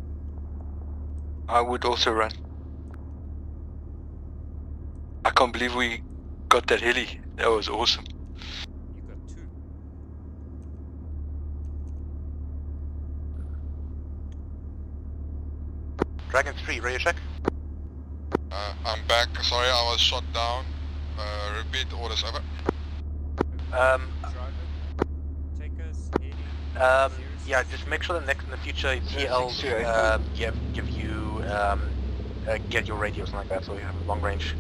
I would also run. I can't believe we got that heli. That was awesome. You got 2. Dragon 3, radio check. I'm back. Sorry, I was shot down. Repeat orders, over. Driver, take us heading... Yeah, just make sure that in the future TLs give you get your radios like that, so you have long range.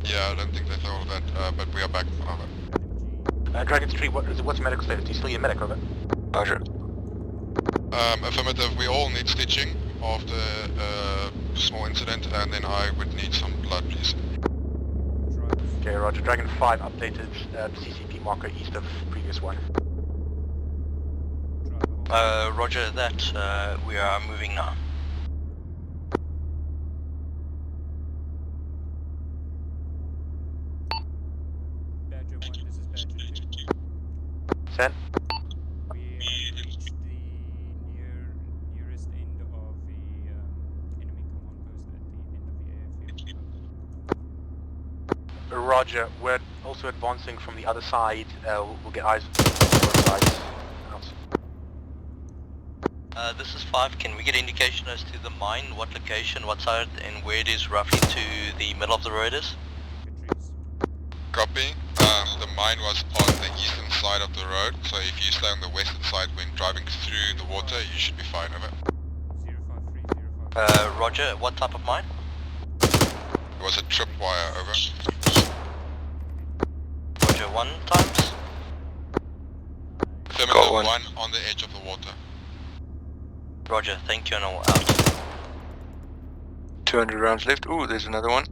Yeah, I don't think they thought of that, but we are back. Over. Dragon 3, what's medical status? Do you still need a medic, over? Roger. Affirmative, we all need stitching after small incident, and then I would need some blood, please. Okay, Roger. Dragon 5 updated CCP marker east of previous one. Roger that, we are moving now. Badger 1, this is Badger 2. Send. We have reached the nearest end of the enemy command post at the end of the airfield. Roger. We're also advancing from the other side. We'll get eyes on both sides. This is 5. Can we get indication as to the mine, what location, what side, and where it is roughly to the middle of the road is? Copy. The mine was on the eastern side of the road, so if you stay on the western side when driving through the water, you should be fine, over. 05305. Roger, what type of mine? It was a tripwire, over. Roger, 1 times? Affirmative, one on the edge of the water. Roger, thank you and all out. 200 rounds left. Ooh, there's another one.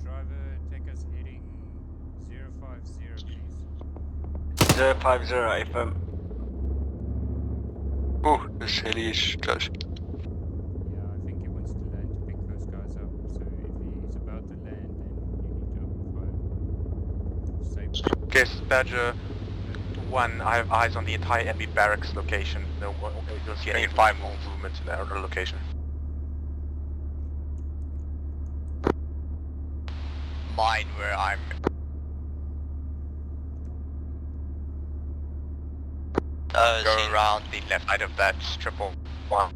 Driver, take us heading 050, please. 050, affirm. Ooh, this heli is close. Yeah, I think he wants to land to pick those guys up, so if he's about to land, then you need to open fire. Saber. Okay, Badger 1, I have eyes on the entire enemy barracks location. No, you don't see any fire movement in that other location. mine where I'm... Go around the left side of that triple one.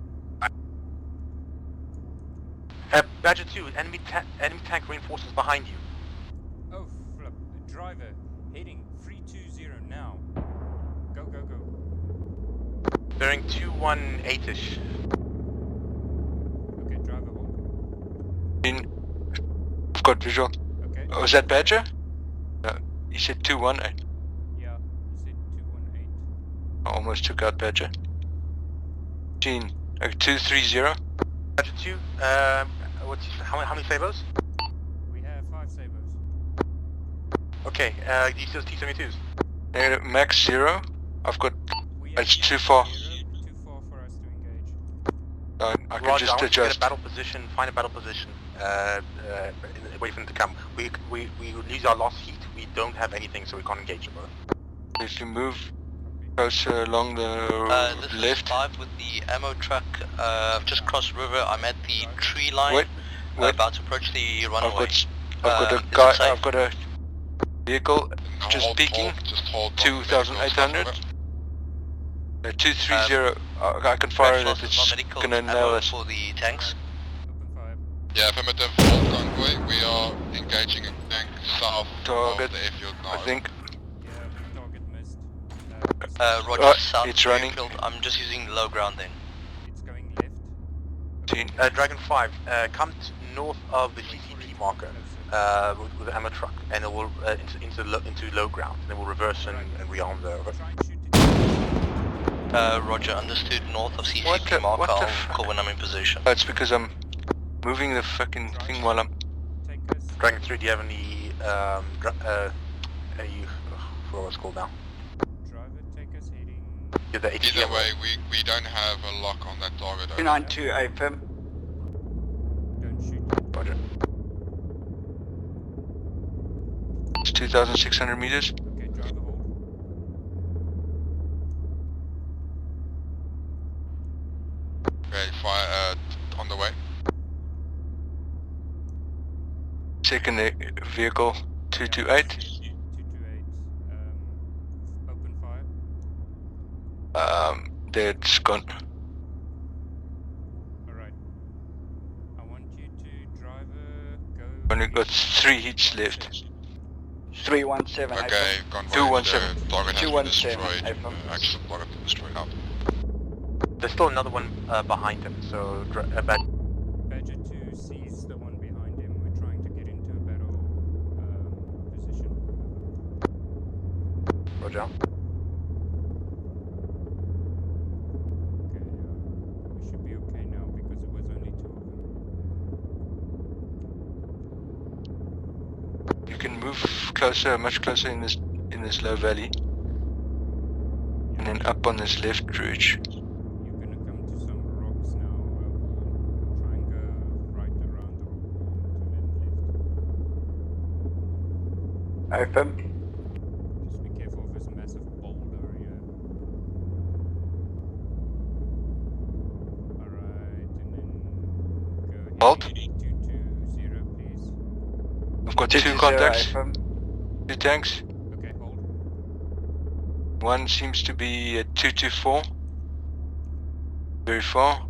Badger 2, enemy tank reinforcements behind you. Oh, flip. Driver, heading 320 now. Go, go, go. Bearing 218-ish. Okay, driver, hold. I've got visual. Okay. Oh, is that Badger? No, he said 218. Yeah, he said 218. I almost took out Badger. 230. Badger 2, how many sabers? We have 5 sabers. Okay, do you still T-72s? Negative, max 0. I've got... It's too far. Too far for us to engage. I can Roger, just I want you to get adjust. a battle position, find a battle position, wait for them to come. We lose our last heat, we don't have anything so we can't engage them. If you move closer along the This left. is 5 with the ammo truck. I've just crossed river. I'm at the tree line. Wait. About to approach the runway. I've got a vehicle just peeking. 2,800. 230. I can fire it if it's gonna nail us. For the tanks. Yeah, affirmative. Hold convoy. We are engaging a tank south Target, of the airfield now. I think. Yeah, target missed. Roger, south it's running. airfield. I'm just using low ground then. It's going left. Dragon 5, come north of the CCT marker with the ammo truck, and it will into low ground. Then we'll reverse and rearm there. Roger, understood. North of CCT marker. I'll call when I'm in position. It's because I'm moving the fucking thing while I'm... Dragon 3, do you have any what was it called now? Driver, take us heading... Yeah, the Either way, we don't have a lock on that target. 292 AFM. Don't shoot. Roger. It's 2,600 meters. Okay, driver, hold. Okay, fire on the way. Second vehicle 228. 228. Open fire. That's gone. Alright. I want you to driver go. Only got 3 hits left. 317 Okay, AFM. convoy. 217. The target has been 217, destroyed. AFM. Actual target destroyed out. There's still another one behind him, so Badger 2 sees the one behind him. We're trying to get into a battle position. Roger. Okay, we should be okay now because it was only 2 of them. You can move closer, much closer in this low valley. And then up on this left ridge. You're gonna come to some rocks now. We'll try and go right around the rock wall to then left. AFM. Just be careful of this massive boulder here. Alright, and then go ahead. Halt. 220, please. I've got 2 contacts, AFM. 2 tanks. Okay, hold. One seems to be at 224. Very far.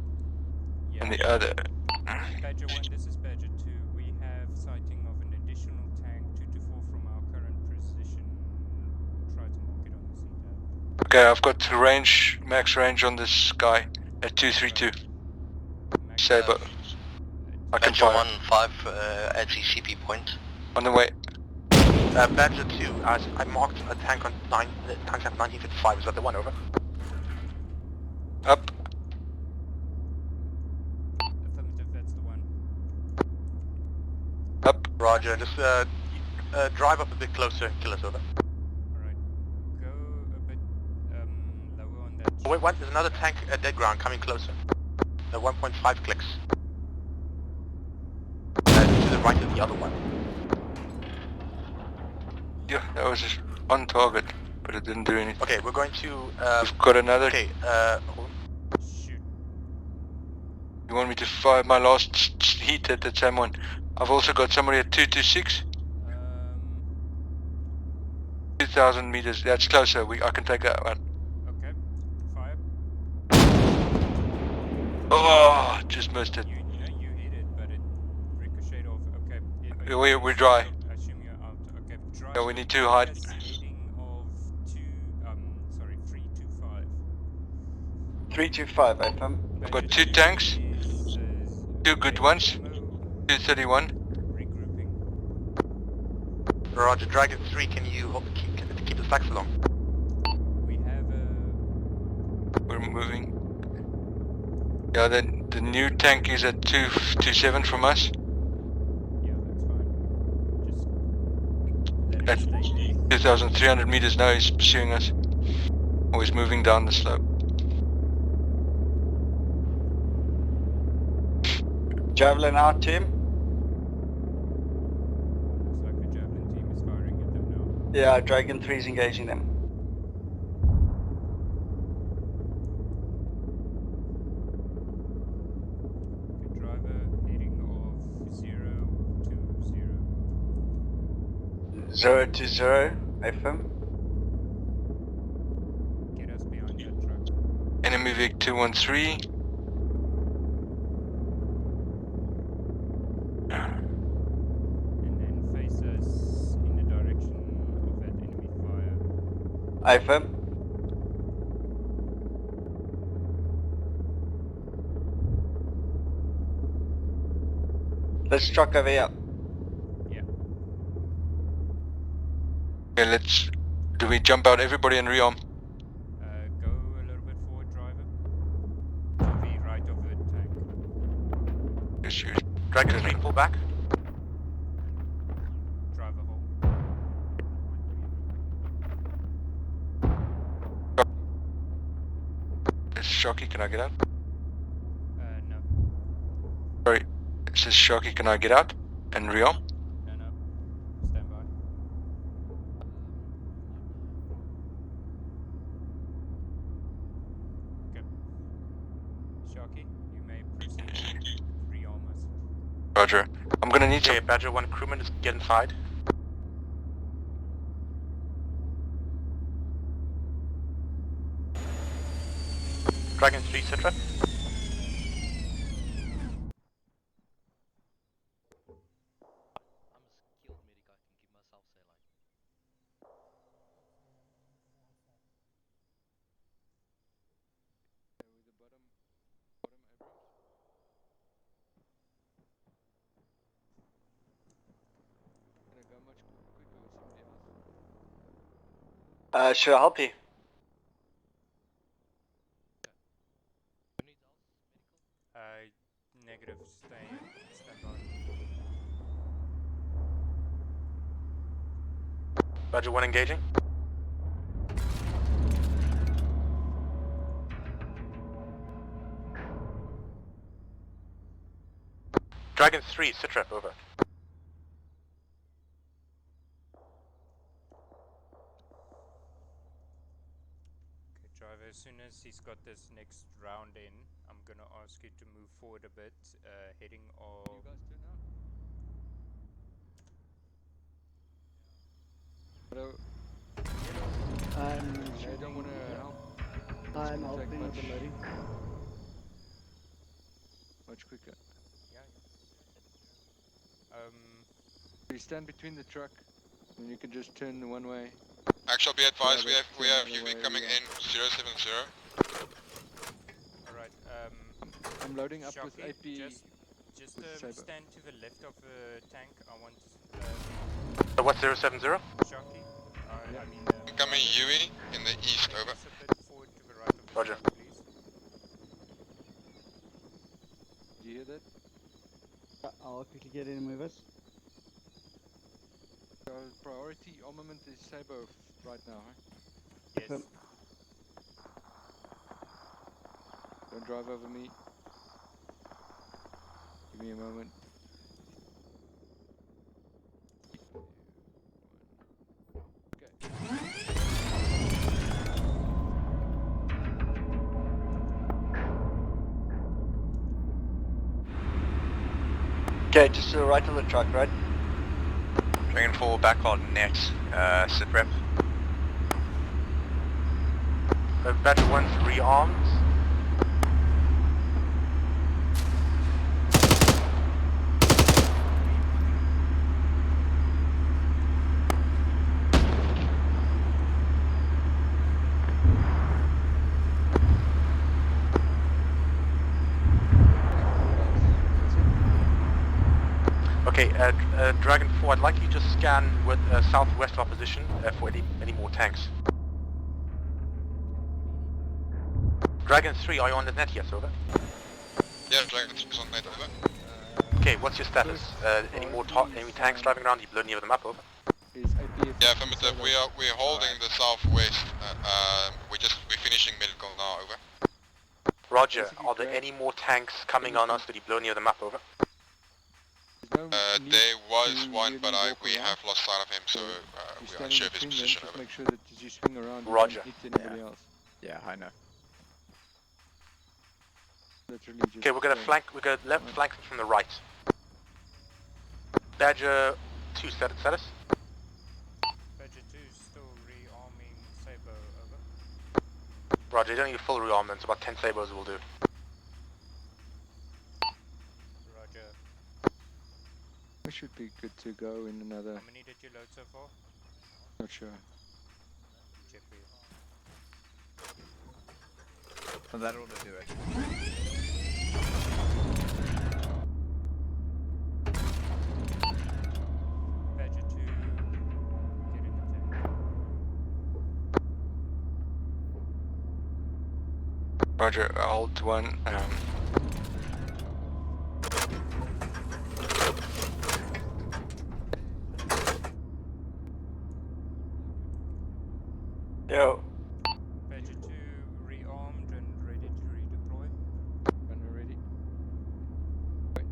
Yeah. And the other... Badger 1, this is Badger 2. We have sighting of an additional tank 224 from our current position. We'll try to mark it on the CTAB. Okay, I've got range, max range on this guy at 232. Saber. I can Badger fire. 1-5 at the CP point. On the way. Badger 2, I marked a tank on tank 1955. Is that the one? Over. Up. Affirmative, that's the one. Up. Roger. Just drive up a bit closer and kill us. Over. Alright. Go a bit lower on that. Oh, wait, what? There's another tank at dead ground coming closer. 1.5 clicks. To the right of the other one. Yeah, that was just on target, but it didn't do anything. Okay, we're going to... We've got another. Okay, Shoot. You want me to fire my last heat at that same one? I've also got somebody at 226. 2,000 meters. That's closer. I can take that one. Okay. Fire. Oh, just missed it. You hit it, but it ricocheted off. Okay. We're dry. I assume you're out. Okay. Dry. Yeah, we need to hide. Heading of 325. 325, FM. I've got 2 tanks. 2 good ones. 231. Regrouping. Roger, Dragon 3, can you keep the stacks along? We have We're moving. Yeah, the new tank is at 227 from us. Yeah, that's fine. Just At 2,300 meters now, he's pursuing us. Or he's moving down the slope. Javelin out, team. looks like the Javelin team is firing at them now. Yeah, Dragon 3 is engaging them. Okay, driver heading of 020. 020, FM. Get us behind that truck. Enemy Vic 213. And then face us in the direction of that enemy fire. FM. This truck over here. Yeah. Okay, do we jump out everybody and rearm? Go a little bit forward, driver. To the right of the tank. Yes, shoot. Dragon 3, pull back. Driver hold. This is Shocky, can I get out? No. Sorry, this is Shocky, can I get out and rearm? No. Stand by. Okay. Sharky, you may proceed. Rearm us. Roger. I'm gonna need Okay, some. Badger 1 crewman is get inside. Dragon 3, Citra. Should I help you? Negative. Stand by. Badger 1 engaging. Dragon 3, Citrep, over. Okay, driver, as soon as he's got this next round in, I'm gonna ask you to move forward a bit, heading of... I don't want to help. I'm helping with the loading. Much quicker. Yeah. You stand between the truck, and you can just turn one way. Actually, be advised, we have UV coming in 070. Alright, I'm loading up with Sharky, AP. Just stand to the left of the tank. I want... What's 070? Sharky? I mean... Incoming UE in the east, over. Just a bit forward to the right of the Roger. tank, please. Do you hear that? I'll quickly get in and move us. So priority armament is Sabo right now, huh? Yes. Don't drive over me. Give me a moment. Okay, just to the right of the truck, right? Dragon 4 back on net, sit rep. Badger 1's rearmed. Okay, Dragon 4, I'd like you to scan with southwest of our position for any more tanks. Dragon 3, are you on the net yet, over? Yeah, Dragon 3 is on net, over. Okay, what's your status? Any more enemy tanks driving around? You blown any of them up, over? Yeah, affirmative. We're holding the southwest. We're finishing medical now, over. Roger. Are there any more tanks coming on us? Did you blow any of them up, over? There was one, but we have lost sight of him, so we're unsure of his position, over. Make sure that as you swing around, Roger. you don't hit anybody else. Yeah, I know. Okay, we're gonna left flank from the right. Badger 2 status. Badger 2 still rearming Sabo, over. Roger, you don't need a full rearmament, about 10 Sabos will do. Roger. We should be good to go in another. How many did you load so far? Not sure. Check for you. Well, that ought to do it. Badger 2 getting attacked. Roger, Alt 1. Yo. Badger 2 rearmed and ready to redeploy. Gunner ready. Wait.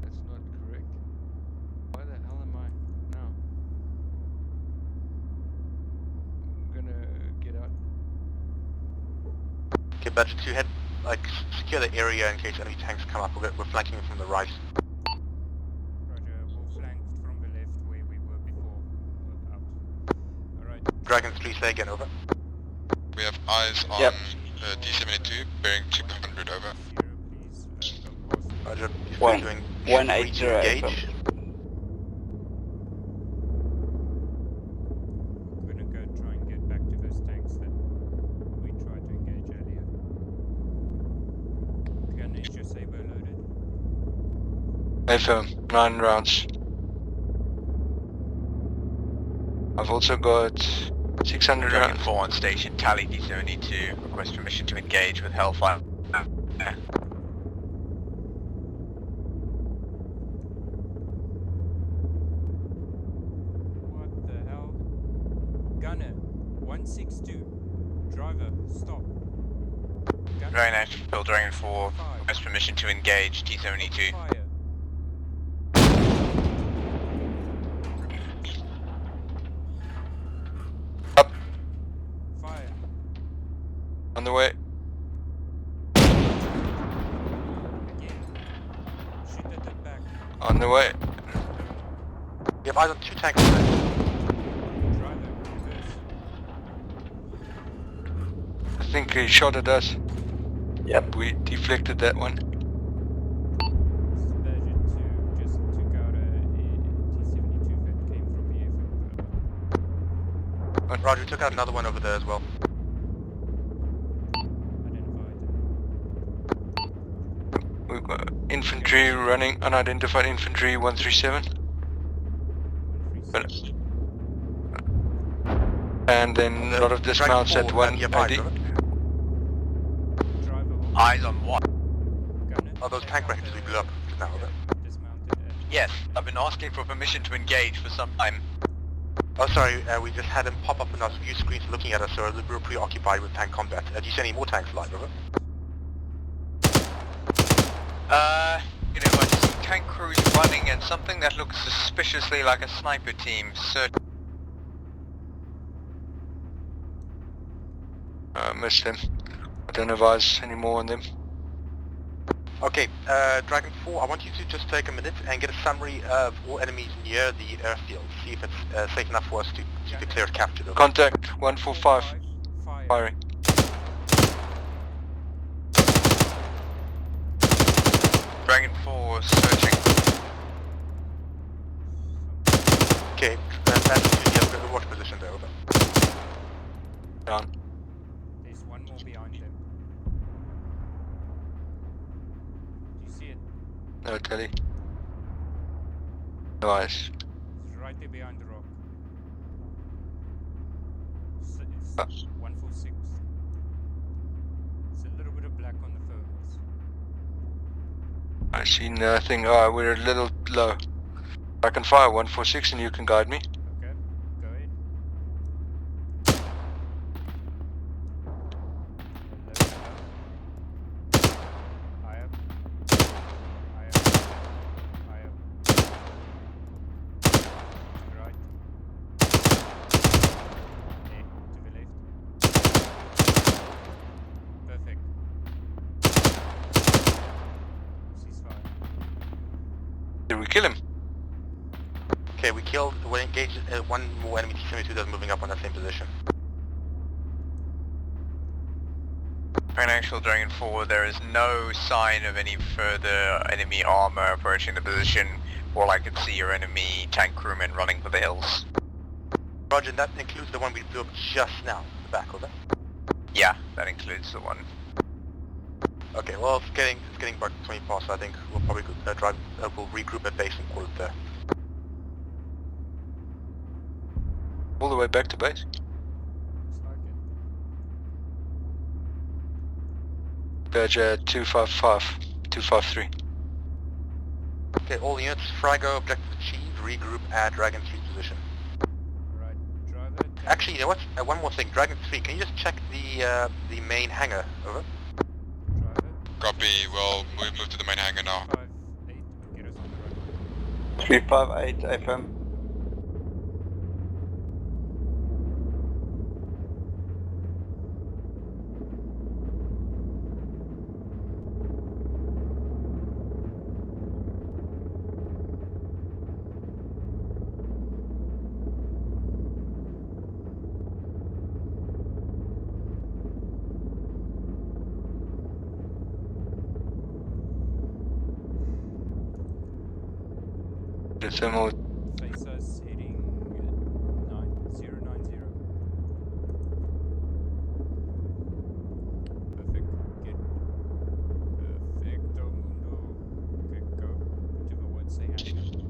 That's not correct. Why the hell am I? No. I'm gonna get out. Okay, Badger 2, head, secure the area in case enemy tanks come up. We're flanking from the right. Roger, we'll flank from the left where we were before. Out. Alright. Dragon 3, say again, over. We have eyes on D72, bearing 200, over. Roger, you're One- doing 180 engage. We're gonna go try and get back to those tanks that we tried to engage earlier. Gunner, is your Saber loaded? Affirm, 9 rounds. I've also got 600 Dragon rounds. 4 on station, tally D72, request permission to engage with Hellfire. What the hell? Gunner, 162. Driver, stop. Gunner, Dragon Ashfield, Dragon 4, fire. request permission to engage T72. Fire. Up. Fire. On the way. Again. Shoot at the back. On the way. We have eyes on 2 tanks. Driver, reverse. I think he shot at us. Yep. We deflected that one. This is Badger 2, just took out a T-72 that came from the airfield. Roger, we took out another one over there as well. Identified. We've got infantry running, unidentified infantry 137. And then a lot of dismounts at 180. Eyes on what? Oh, those tank wreckers we blew up just now, over. Yes, I've been asking for permission to engage for some time. Oh, sorry, we just had them pop up on our view screens looking at us, so we were preoccupied with tank combat. Do you see any more tanks alive, over? I see tank crews running and something that looks suspiciously like a sniper team. Missed them. I don't have eyes anymore on them. Okay, Dragon 4, I want you to just take a minute and get a summary of all enemies near the airfield. See if it's safe enough for us to declare it captured. Okay? Contact 145. Firing. Dragon 4 searching. Okay, Badger 2, you have a watch position there, over. Down. There's one more behind them. Do you see it? No, Telly. Nice. It's right there behind the rock. It's 146. It's a little bit of black on the thermals. I see nothing. Oh, we're a little low. I can fire 146 and you can guide me. Okay, go ahead. Higher. Higher. Higher. Right. Okay, to the left. Perfect. Ceasefire. Did we kill him? Okay, we killed, we engaged one more enemy T-72 that's moving up on that same position. An actual Dragon 4, there is no sign of any further enemy armor approaching the position. All I can see are enemy tank crewmen running for the hills. Roger, that includes the one we blew up just now, the back of it. Yeah, that includes the one. Okay, well, it's getting about 20 past, so I think we'll probably we'll regroup at base and call it there. All the way back to base. Looks like it. Badger 255, 253. Okay, all units, Frago, objective achieved, regroup at Dragon 3's position. Alright, driver. Actually, you know what? One more thing, Dragon 3, can you just check the main hangar, over? Driver. Copy, well, we move to the main hangar now. 5-8, get us on the right. 358 FM. The thermal. Face us heading 9090. Perfect. Get perfecto mundo. Okay, go to the what say hangar.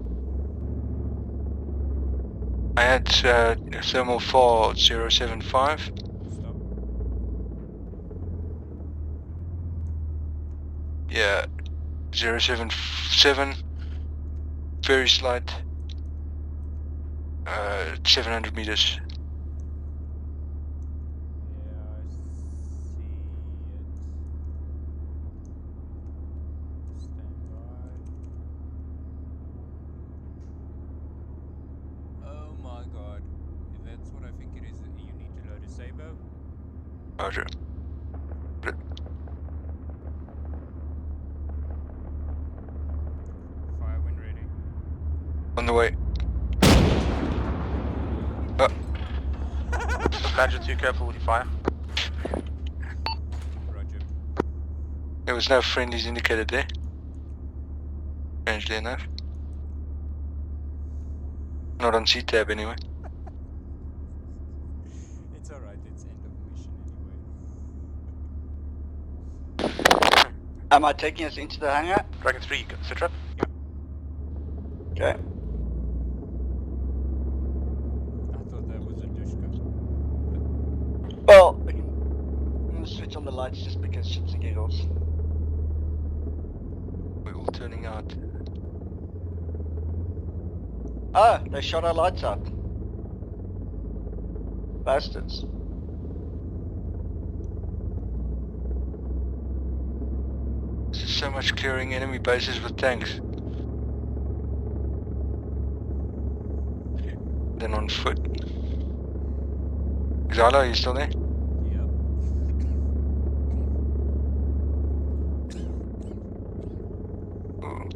I had thermal 4075. Stop. Yeah, 077. Very slight. 700 meters. Yeah, I see it. Stand by. Oh my god. If that's what I think it is, you need to load a Sabo. Roger. Fire when ready. On the way. Badger 2, careful with your fire. Roger. There was no friendlies indicated there. Strangely enough. Not on C-tab anyway. It's alright, it's end of mission anyway. Am I taking us into the hangar? Dragon 3, you got sit rep? Okay. I thought that was a Dushka. Well, I'm gonna switch on the lights just because shits and giggles. We're all turning out. Ah, they shot our lights out. Bastards. There's so much clearing enemy bases with tanks. Then on foot. Xylo, are you still there? Yep. Ooh.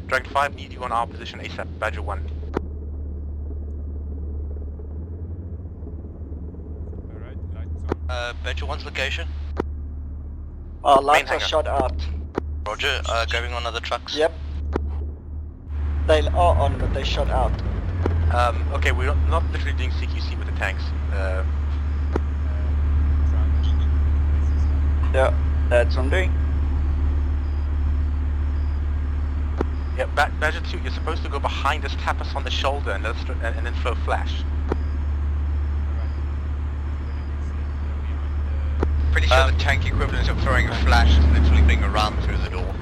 Dragon 5, need you on our position ASAP, Badger 1. Badger 1's location? Lights are shot out. Roger, going on other trucks? Yep. They are on, but they shot out. Okay, we're not literally doing CQC with the tanks. Yeah, that's what I'm doing. Yeah, Badger 2, you're supposed to go behind us, tap us on the shoulder, and, and then throw flash. Pretty sure the tank equivalent of throwing a flash is literally being around through the door.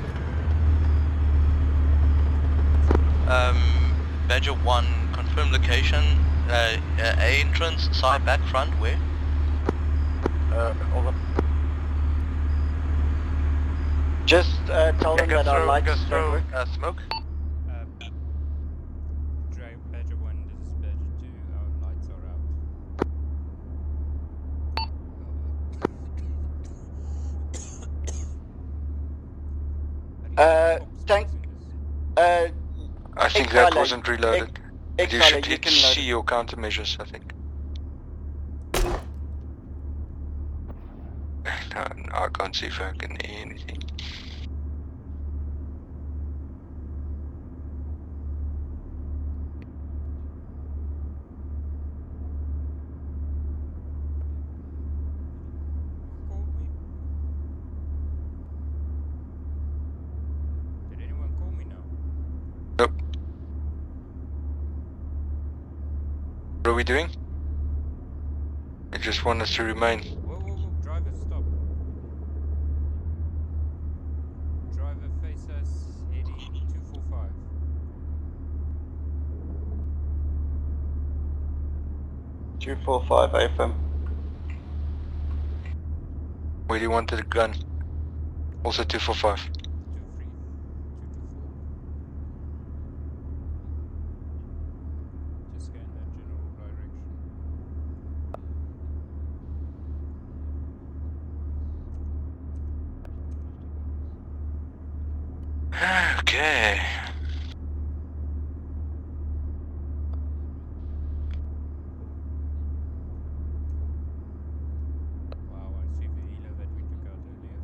Badger 1, confirm location. A entrance, side, back, front, where? Over. Just tell them that our lights don't work. Smoke. Badger 1, this is Badger 2, our lights are out. Tank. I think that wasn't reloaded. You should hit C or countermeasures, I think. No, I can't see if I can hear anything. Did anyone call me now? Nope. What are we doing? They just want us to remain. Whoa, driver, stop. Driver, face us, heading 245. FM. Where do you want the gun? Also 245. Just scan that general direction. Okay. Wow, I see the helo that we took out earlier.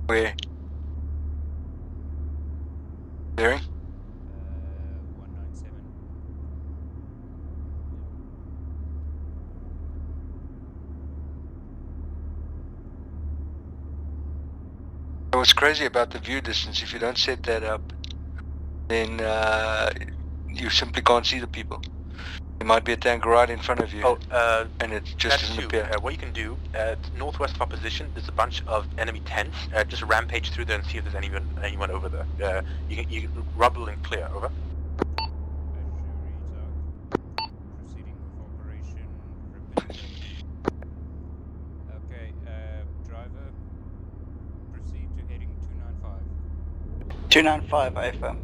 Where? Bearing? 197. What's crazy about the view distance, if you don't set that up, then you simply can't see the people. There might be a tank right in front of you, and it just doesn't appear. What you can do, northwest of our position, there's a bunch of enemy tents. Just rampage through there and see if there's anyone over there. You can rubble and clear, over. Proceeding with operation. Okay, driver, proceed to heading 295. 295 FM.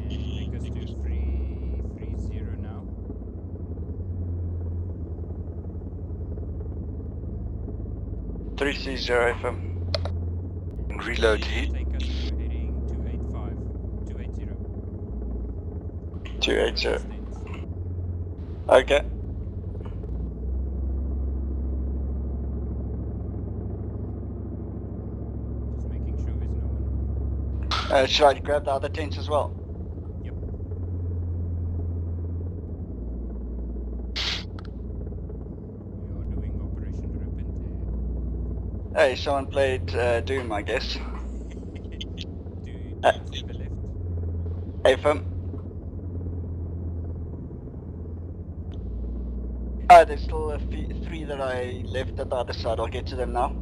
Take us to 330 now. FM. And reload heat. Take us to heading 285. 280. 280. Okay. Just making sure there's no one. Should I grab the other tents as well? Yep. We are doing Operation Repente. Hey, someone played Doom, I guess. To the left. FM. There's still three that I left at the other side. I'll get to them now.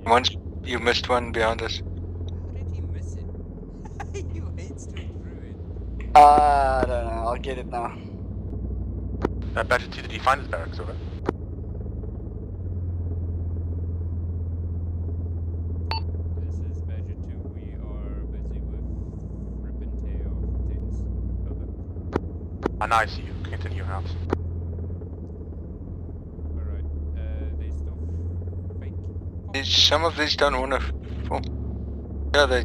Once you missed one behind us. How did he miss it? You hate straight through it. I don't know. I'll get it now. Badger 2, did you find his barracks, over? This is Badger 2. We are busy with Repente of tents. Over. Now I see you. Continue out. Alright, they still fake. Some of these don't want to form. Yeah, they're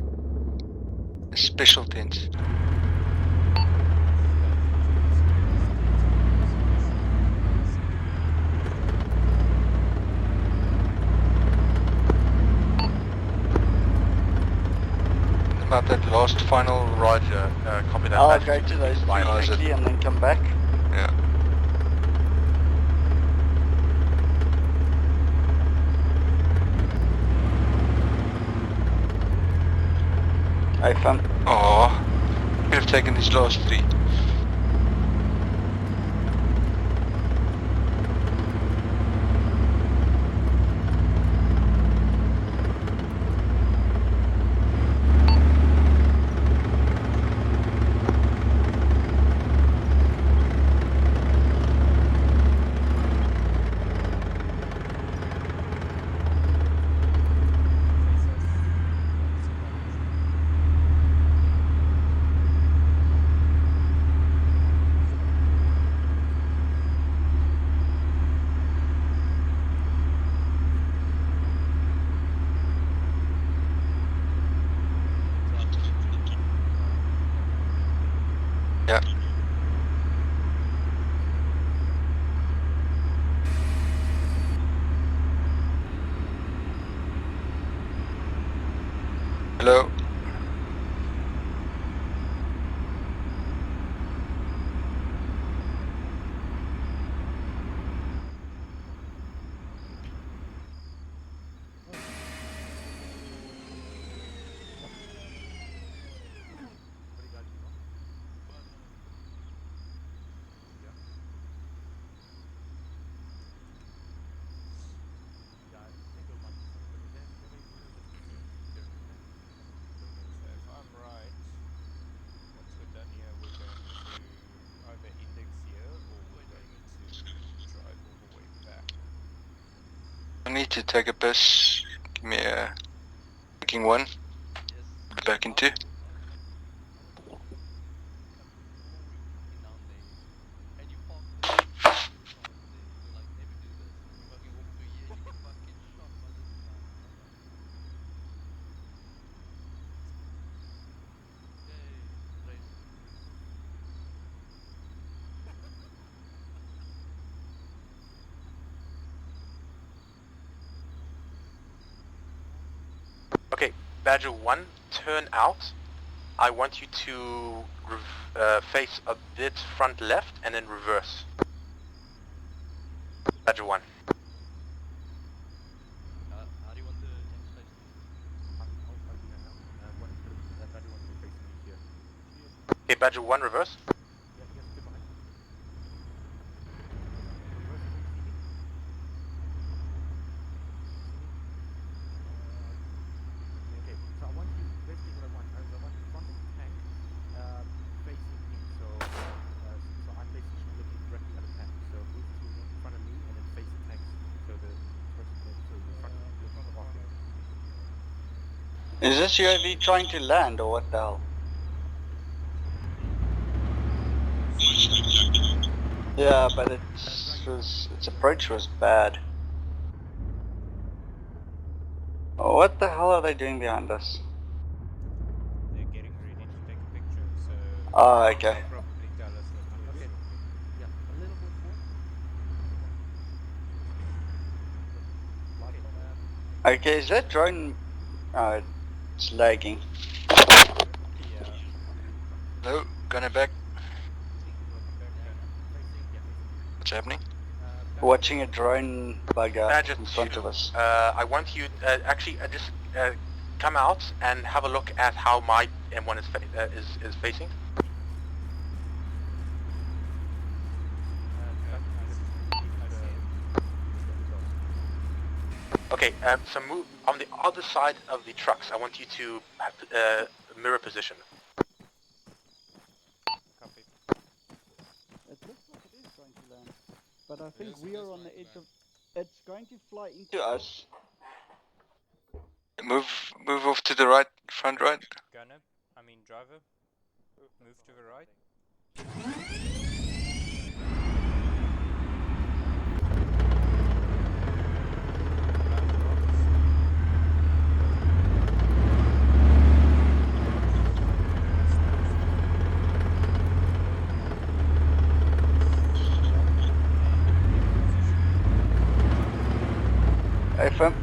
special tents. about that last final? Roger, copy that. I'll Badger go 2 to those two via left. quickly and then come back. Yeah. Hey, fam. Oh, could have taken these last three. Yeah. Hello. So if I'm right, once we're done here, we're going to either index here or we're going to drive all the way back. I need to take a piss. Give me a fucking one. Be back in two. Okay, Badger 1, turn out. I want you to face a bit front left and then reverse. Badger 1. How do you want the tank space to be? I'll do that now. Badger 1's going to be facing me here. Okay, Badger 1, reverse. Yeah, yes, stay behind. Reverse until you see me. See me? Okay, so I want you, basically what I want is I want the front of the tank facing me. So I'm basically looking directly at the tank. So move to in front of me and then face the tanks. So the front looking off me. Is this UAV trying to land or what the hell? Yeah, but its approach was bad. What the hell are they doing behind us? They're getting ready to take a picture, so Oh, okay. they'll probably tell us what to do Okay. shortly. Yeah, a little more forward. Okay, is that drone... Oh, it's lagging. Yeah. Hello, gunner back. Welcome back, Gunner. What's happening? Watching a drone bug out Badger in front 2, of us. I want you actually just come out and have a look at how my M1 is facing. Okay, so move on the other side of the trucks. I want you to mirror position. Copy. It looks like it is going to land, but I think we are on the edge of... It's going to fly into us. Move off to the right, front right. Gunner, I mean driver, move to the right. FM.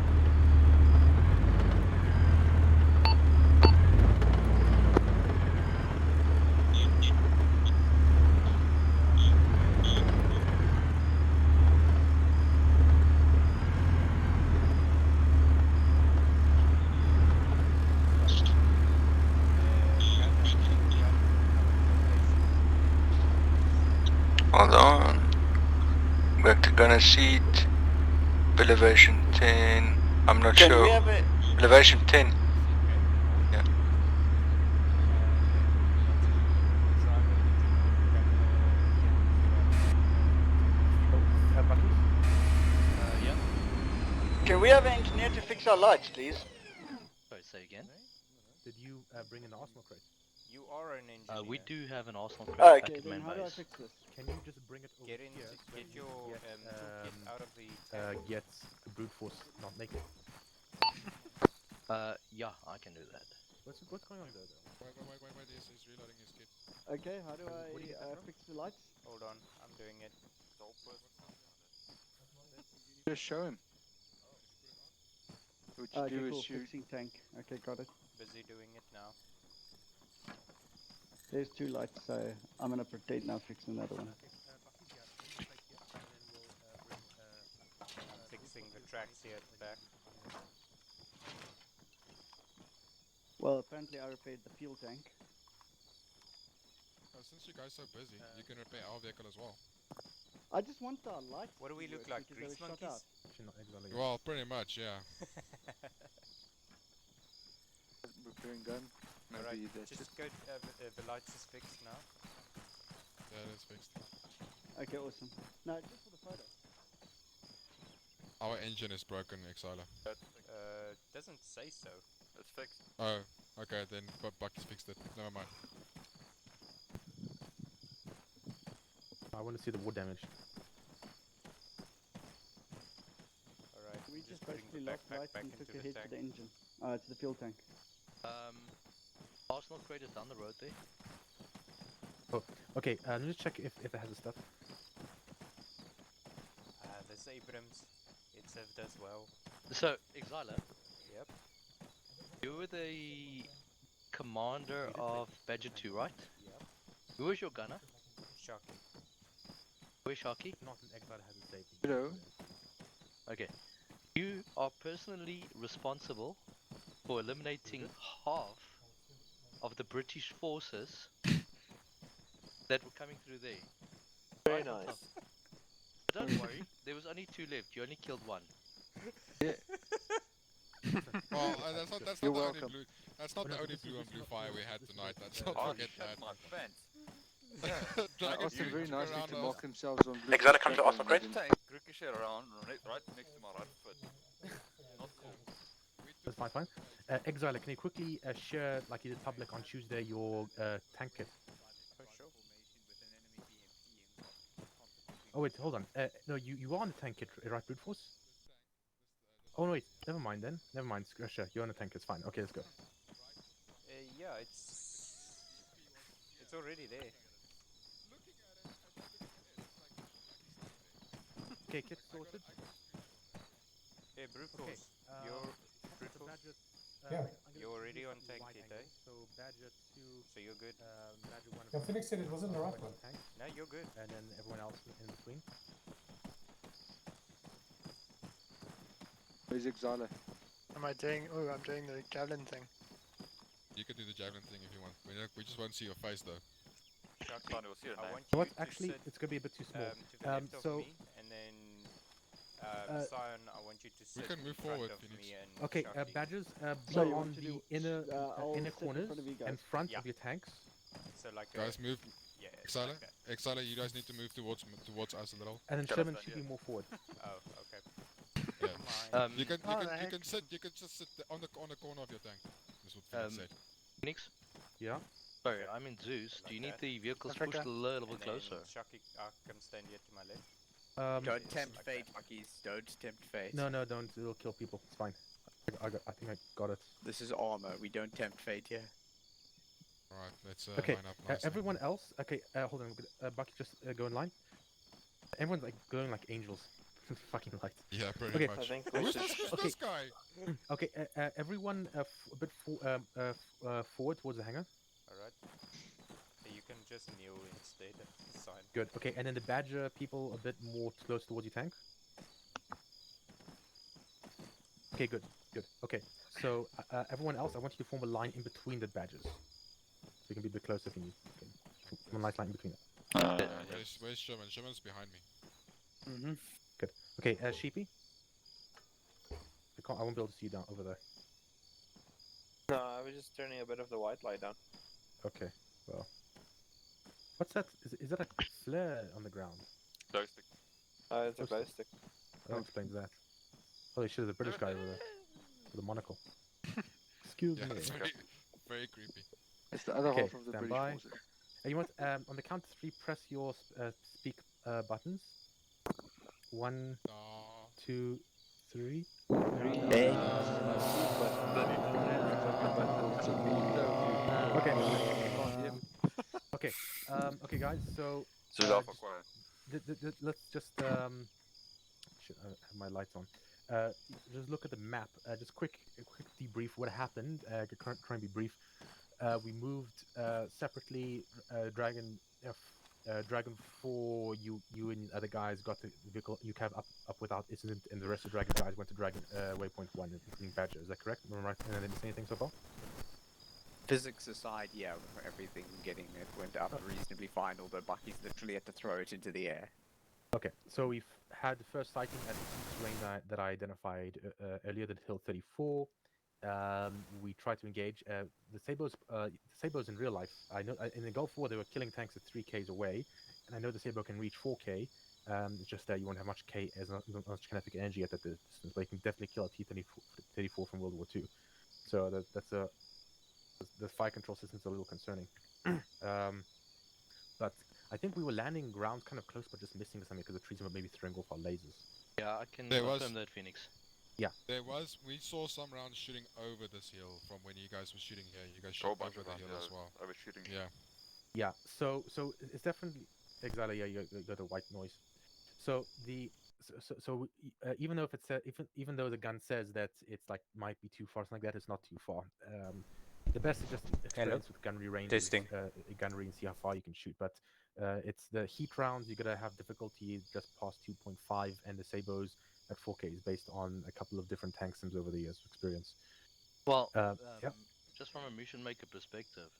Hold on. Back to gunner seat. Elevation 10. I'm not Can sure. we have a... Elevation 10. Yeah. Yeah. Can we have an engineer to fix our lights, please? Sorry, say again. Did you bring in the arsenal crate? You are an engineer. We do have an arsenal crate Oh, back okay, at then main how do I base. fix this? Can you just bring it over Get in, here? get your toolkit out of the tank. Get brute force not naked. Yeah, I can do that. What's going on there, though? Wait, he's reloading his kit. Okay, how do Where do you get that I from? fix the lights? Hold on, I'm doing it. Just show him. What you do Okay, is cool, you... fixing tank. Okay, got it. Busy doing it now. There's 2 lights, so I'm gonna pretend now fix another one. I'm fixing the tracks here at the back. Well, apparently I repaired the fuel tank. Since you guys are so busy, you can repair our vehicle as well. I just want the lights. What do we look like, grease monkeys? Well, pretty much, yeah. Repairing gun. Alright, Maybe that's just go, the lights is fixed now. That is fixed. Okay, awesome. No, just for the photo. Our engine is broken, Exiler. Doesn't say so. It's fixed. Oh, okay, then Bucky's fixed it. Never mind. I want to see the war damage. Alright, We just putting basically the lost backpack lights back and into took a the hit tank. to the engine. It's the fuel tank. Arsenal crate is down the road there. Oh, okay. Let me just check if it has the stuff. There's Abrams. It served us well. So, Exiler, Yep. you were the commander of Badger 2, right? Yep. Who was your gunner? Shocking. Where's Sharky? Not an Exile has a safety. Hello. Okay. You are personally responsible for eliminating half of the British forces that were coming through there. Very nice. But don't worry, there was only 2 left. You only killed 1. Yeah. Well, that's not You're the welcome. only blue. That's not the only blue on blue fire we had tonight. Let's not Oh, forget shit, that. my fence. Austin very took nicely around to us. mark themselves on blue. Exotic come to Arsenal crate. Tank ricochet around right next to my right foot. Not cool. That's fine. Exiler, can you quickly share, like you did public on Tuesday, your tank kit? Oh, sure. Oh wait, hold on. No, you are on the tank kit, right, brute force? Oh no, wait. Never mind then. Never mind. Sure, you're on the tank. It's fine. Okay, let's go. Yeah, it's already there. Okay, kit sorted. Yeah, brute Okay, force. You're brute so force. Badger, Yeah. You're already on tank kit, eh? So Badger 2, So you're good. Badger 1. Yeah, Phoenix said it wasn't the right one. Tank, No, you're good. and then everyone else in between. Where's Exiler? Am I doing? Oh, I'm doing the javelin thing. You can do the javelin thing if you want. We just won't see your face though. Shocking. Fine, we'll see your I name. want you What? to Actually, sit, it's gonna be a bit too small. to the left so of me, and then Sion, I want you to sit can move in front forward, of Phoenix. me and okay, Shocking. Badgers, be So you on want to the do- inner I'll inner sit in corners front of you guys. in front Yeah. of your tanks. So like Guys, move. yeah, Exiler, like that. Exiler, you guys need to move towards us a little. And then Tell us Sherman that, should yeah. be more forward. Oh, okay. Yeah. Mine. You can Oh, the heck? just sit on the corner of your tank. That's what Phoenix said. Phoenix? Yeah. Sorry, I'm in Zeus. Do you need that. the vehicles Africa. pushed a little bit And then closer? Shocking, come stand here to my left. Don't Yes, tempt like fate, that. Buckies. Don't tempt fate. No, don't. It'll kill people. It's fine. I think I got it. This is Arma. We don't tempt fate here. Alright, let's Okay. line up nicely. Everyone else. Okay. Hold on. Bucky, just go in line. Everyone's like glowing like angels. Fucking light. Yeah, pretty Okay. much. I think we Who's should. this guy? Okay. Everyone a bit forward towards the hangar. Alright. So you can just kneel instead. That's fine. Good. Okay. And then the Badger people a bit more close towards your tank. Okay. Good. Okay. So everyone else, I want you to form a line in between the Badgers. So you can be a bit closer if you need. Okay. Form a nice line in between them. Where's Sherman? Sherman's behind me. Good. Okay, Sheepy? I won't be able to see you down over there. No, I was just turning a bit of the white light down. Okay, well. What's that? Is that a flare on the ground? Glow stick. It's a glow stick. That explains that. Holy shit, there's a British guy over there. With a monocle. Excuse me. It's very, very creepy. It's the other half of the stand British by. forces. You want, on the count of 3, press your speak buttons. 1, 2, 3. Okay. Okay, guys. So. Let's just shit, I have my lights on. Just look at the map. Just a quick debrief. What happened? Try and be brief. We moved separately. Dragon 4. You and other guys got the vehicle. You came up without incident, and the rest of Dragon guys went to Dragon Waypoint 1, including Badger. Is that correct? Am I right? And I didn't say anything so far. Physics aside, yeah, everything getting it went up reasonably fine, although Bucky's literally had to throw it into the air. Okay, so we've had the first sighting at the terrain that I identified earlier, the Hill 34. We tried to engage the Sabos in real life. I know in the Gulf War they were killing tanks at 3Ks away, and I know the Sabo can reach 4K. It's just that you won't have much much kinetic energy at that distance, but you can definitely kill a T-34 from World War II. So the fire control system's a little concerning. But I think we were landing ground kind of close, but just missing something because the trees were maybe throwing off our lasers. Yeah, I can There was- confirm that, Phoenix. Yeah. We saw some rounds shooting over this hill from when you guys were shooting here. You guys shot over the hill as well. I was shooting. Yeah. Yeah. So it's definitely exactly. Yeah, you got a white noise. So even though if it says even though the gun says that it's like might be too far, something like that, it's not too far. The best is just experience with gunnery range. Testing. Gunnery and see how far you can shoot. But it's the heat rounds. You're gonna have difficulty just past 2.5, and the Sabos at 4K is based on a couple of different tank sims over the years of experience. Well, yeah. just from a mission maker perspective,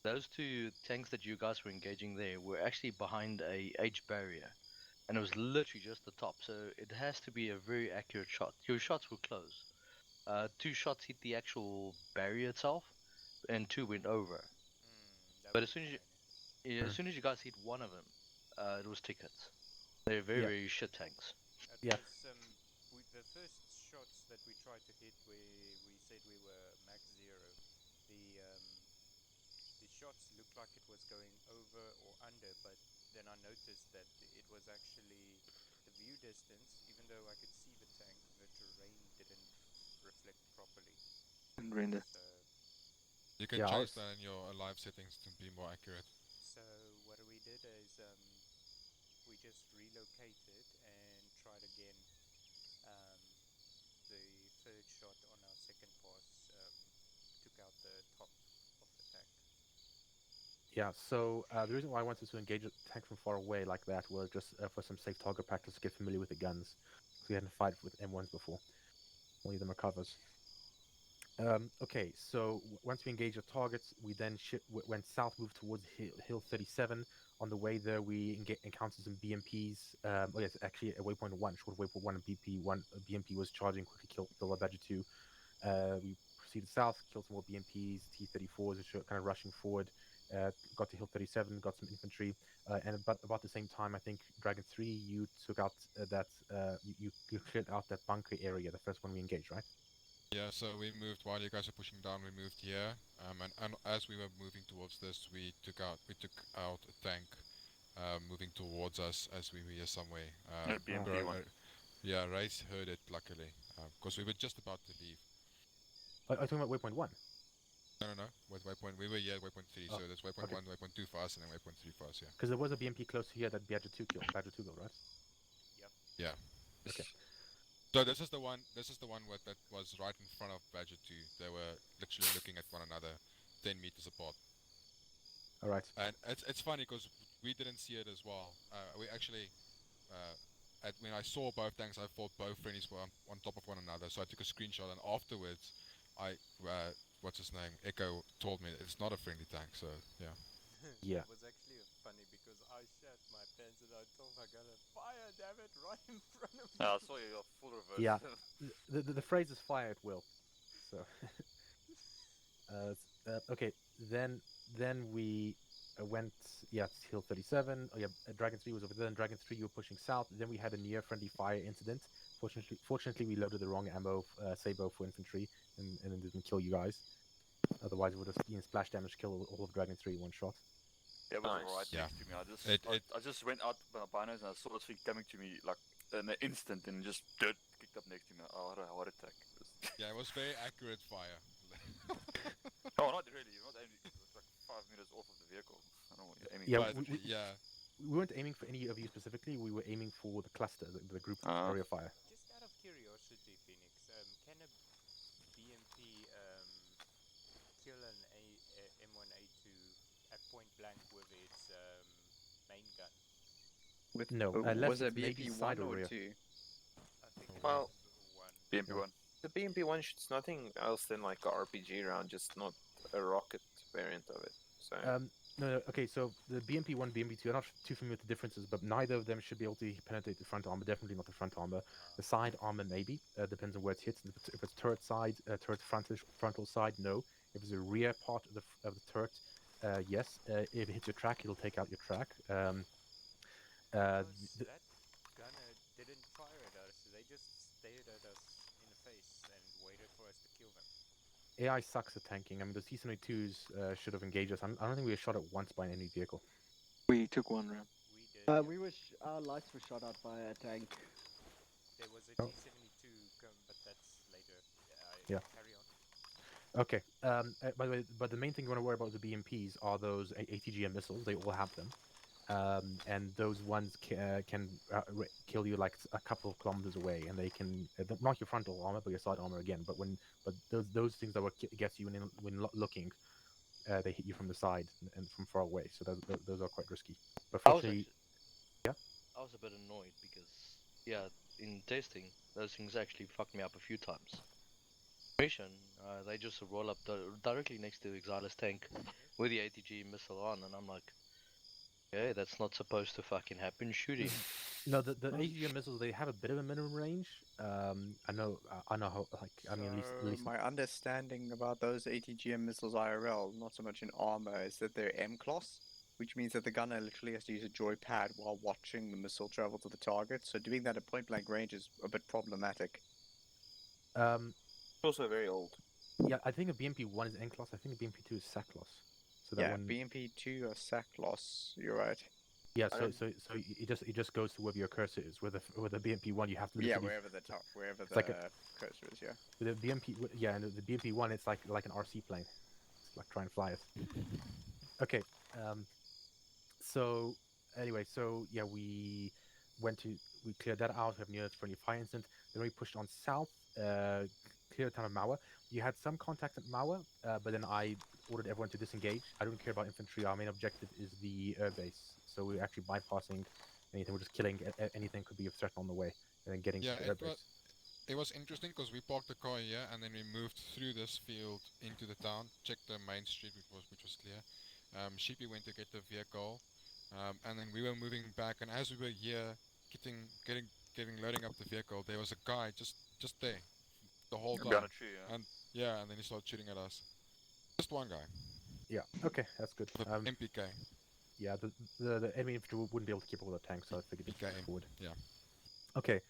those two tanks that you guys were engaging there were actually behind a H barrier, and it was literally just the top. So it has to be a very accurate shot. Your shots were close. 2 shots hit the actual barrier itself, and 2 went over. But as soon as you guys hit one of them, it was tickets. They're very shit tanks. It was, the first shots that we tried to hit, we said we were max 0. The shots looked like it was going over or under, but then I noticed that it was actually the view distance. Even though I could see the tank, the terrain didn't reflect properly. And render. So you can change that in your live settings to be more accurate. So what we did is we just relocated and tried again. The third shot on our second pass took out the top of the tank. Yeah, so the reason why I wanted to engage a tank from far away like that was just for some safe target practice to get familiar with the guns. Because we hadn't fired with M1s before. Only them are covers. Okay, so once we engaged the targets, we then went south, moved towards Hill 37. On the way there, we encountered some BMPs. Oh yes, actually a waypoint 1, short waypoint 1 and BMP was charging, quickly killed Badger 2. We proceeded south, killed some more BMPs, T-34s, kind of rushing forward. Got to Hill 37, got some infantry, and about the same time, I think Dragon 3, you took out you cleared out that bunker area, the first one we engaged, right? Yeah, so we moved while you guys were pushing down. We moved here, and as we were moving towards this, we took out a tank, moving towards us as we were here somewhere. BMP one. Yeah, Race heard it luckily, because we were just about to leave. Are you talking about waypoint 1? No. With waypoint, we were here at waypoint 3, so there's waypoint okay. 1, waypoint 2 for us, and then waypoint 3 for us, yeah. Because there was a BMP close here that Badger 2 killed, right? Yep. Yeah. Okay. So this is the one that was right in front of Badger 2. They were literally looking at one another 10 meters apart. Alright. And it's funny because we didn't see it as well. We actually, when I saw both tanks, I thought both friendlies were on top of one another, so I took a screenshot, and afterwards, what's his name, Echo, told me it's not a friendly tank, so yeah. Yeah. It was actually funny because I I shat my pants and I told my gunner, fire, damn it, right in front of me. Yeah, I saw you got full reverse. Yeah, the phrase is fire at will. So, okay, then we went, yeah, to Hill 37. Oh yeah, Dragon 3 was over there, and Dragon 3 you were pushing south. Then we had a near friendly fire incident. Fortunately we loaded the wrong ammo, Sabo for infantry, and it didn't kill you guys. Otherwise it would have been splash damage, kill all of Dragon 3 in one shot. Yeah, it was right next to me. I just went out by binos and I saw this thing coming to me like in an instant and just dirt kicked up next to me. Oh, what a heart attack. Yeah, it was very accurate fire. Oh, not really. You're not aiming. It was like 5 meters off of the vehicle. I don't know what you're aiming Yeah, yeah. We weren't aiming for any of you specifically. We were aiming for the cluster, the group area fire. Just out of curiosity, Phoenix, can a BMP kill an M1A2 at point blank with its main gun? Was it BMP 1 or 2? I think Well, one. BMP1. The BMP1 shoots nothing else than like a RPG round, just not a rocket variant of it. So No, okay, so the BMP1, BMP2, I'm not too familiar with the differences, but neither of them should be able to penetrate the front armor, definitely not the front armor. The side armor, maybe, depends on where it hits. If it's turret side, turret frontal side, no. If it's a rear part of the turret, yes. If it hits your track, it'll take out your track. That gunner didn't fire at us, they just stared at us in the face and waited for us to kill them. AI sucks at tanking. I mean, those T-72s should have engaged us. I don't think we were shot at once by an enemy vehicle. We took one round. We did. We were our lights were shot out by a tank. There was a T-72, but that's later. Yeah. Carry on. Okay. By the way, but the main thing you want to worry about with the BMPs are those ATGM missiles. They all have them, and those ones can kill you like a couple of kilometers away, and they can not your frontal armor, but your side armor again. But those things that gets you when looking, they hit you from the side and from far away. So those are quite risky. But fortunately, yeah. I was a bit annoyed because, yeah, in testing, those things actually fucked me up a few times. Mission, they just roll up directly next to Exile's tank with the ATG missile on, and I'm like, okay, that's not supposed to fucking happen. Shooting. No, the ATGM missiles, they have a bit of a minimum range. I know how, like, I mean, at least my understanding about those ATGM missiles IRL, not so much in Arma, is that they're M-class, which means that the gunner literally has to use a joypad while watching the missile travel to the target. So doing that at point-blank range is a bit problematic. also very old. Yeah, I think a BMP1 is N-class. I think a BMP2 is SAC-class. So that one... BMP2 or SAC-class. You're right. Yeah, so it just goes to wherever your cursor is. With a BMP1, you have to wherever the cursor is. Yeah. With the BMP, yeah, and the BMP1, it's like an RC plane. It's like try and fly it. Okay. So anyway, so yeah, we cleared that out. We have near friendly fire incident. Then we pushed on south. Clear the town of Maua. You had some contact at Maua, but then I ordered everyone to disengage. I don't care about infantry. Our main objective is the air base. So we're actually bypassing anything. We're just killing anything could be a threat on the way, and then getting to the air base. It was interesting because we parked the car here and then we moved through this field into the town, checked the main street which was clear. Sheepy went to get the vehicle, and then we were moving back. And as we were here, loading up the vehicle, there was a guy just there, the whole time. Behind a tree, yeah. And then he started shooting at us. Just one guy. Yeah. Okay, that's good. The MPK. Yeah, the enemy infantry wouldn't be able to keep all the tanks, so I figured to push forward. Yeah. Okay.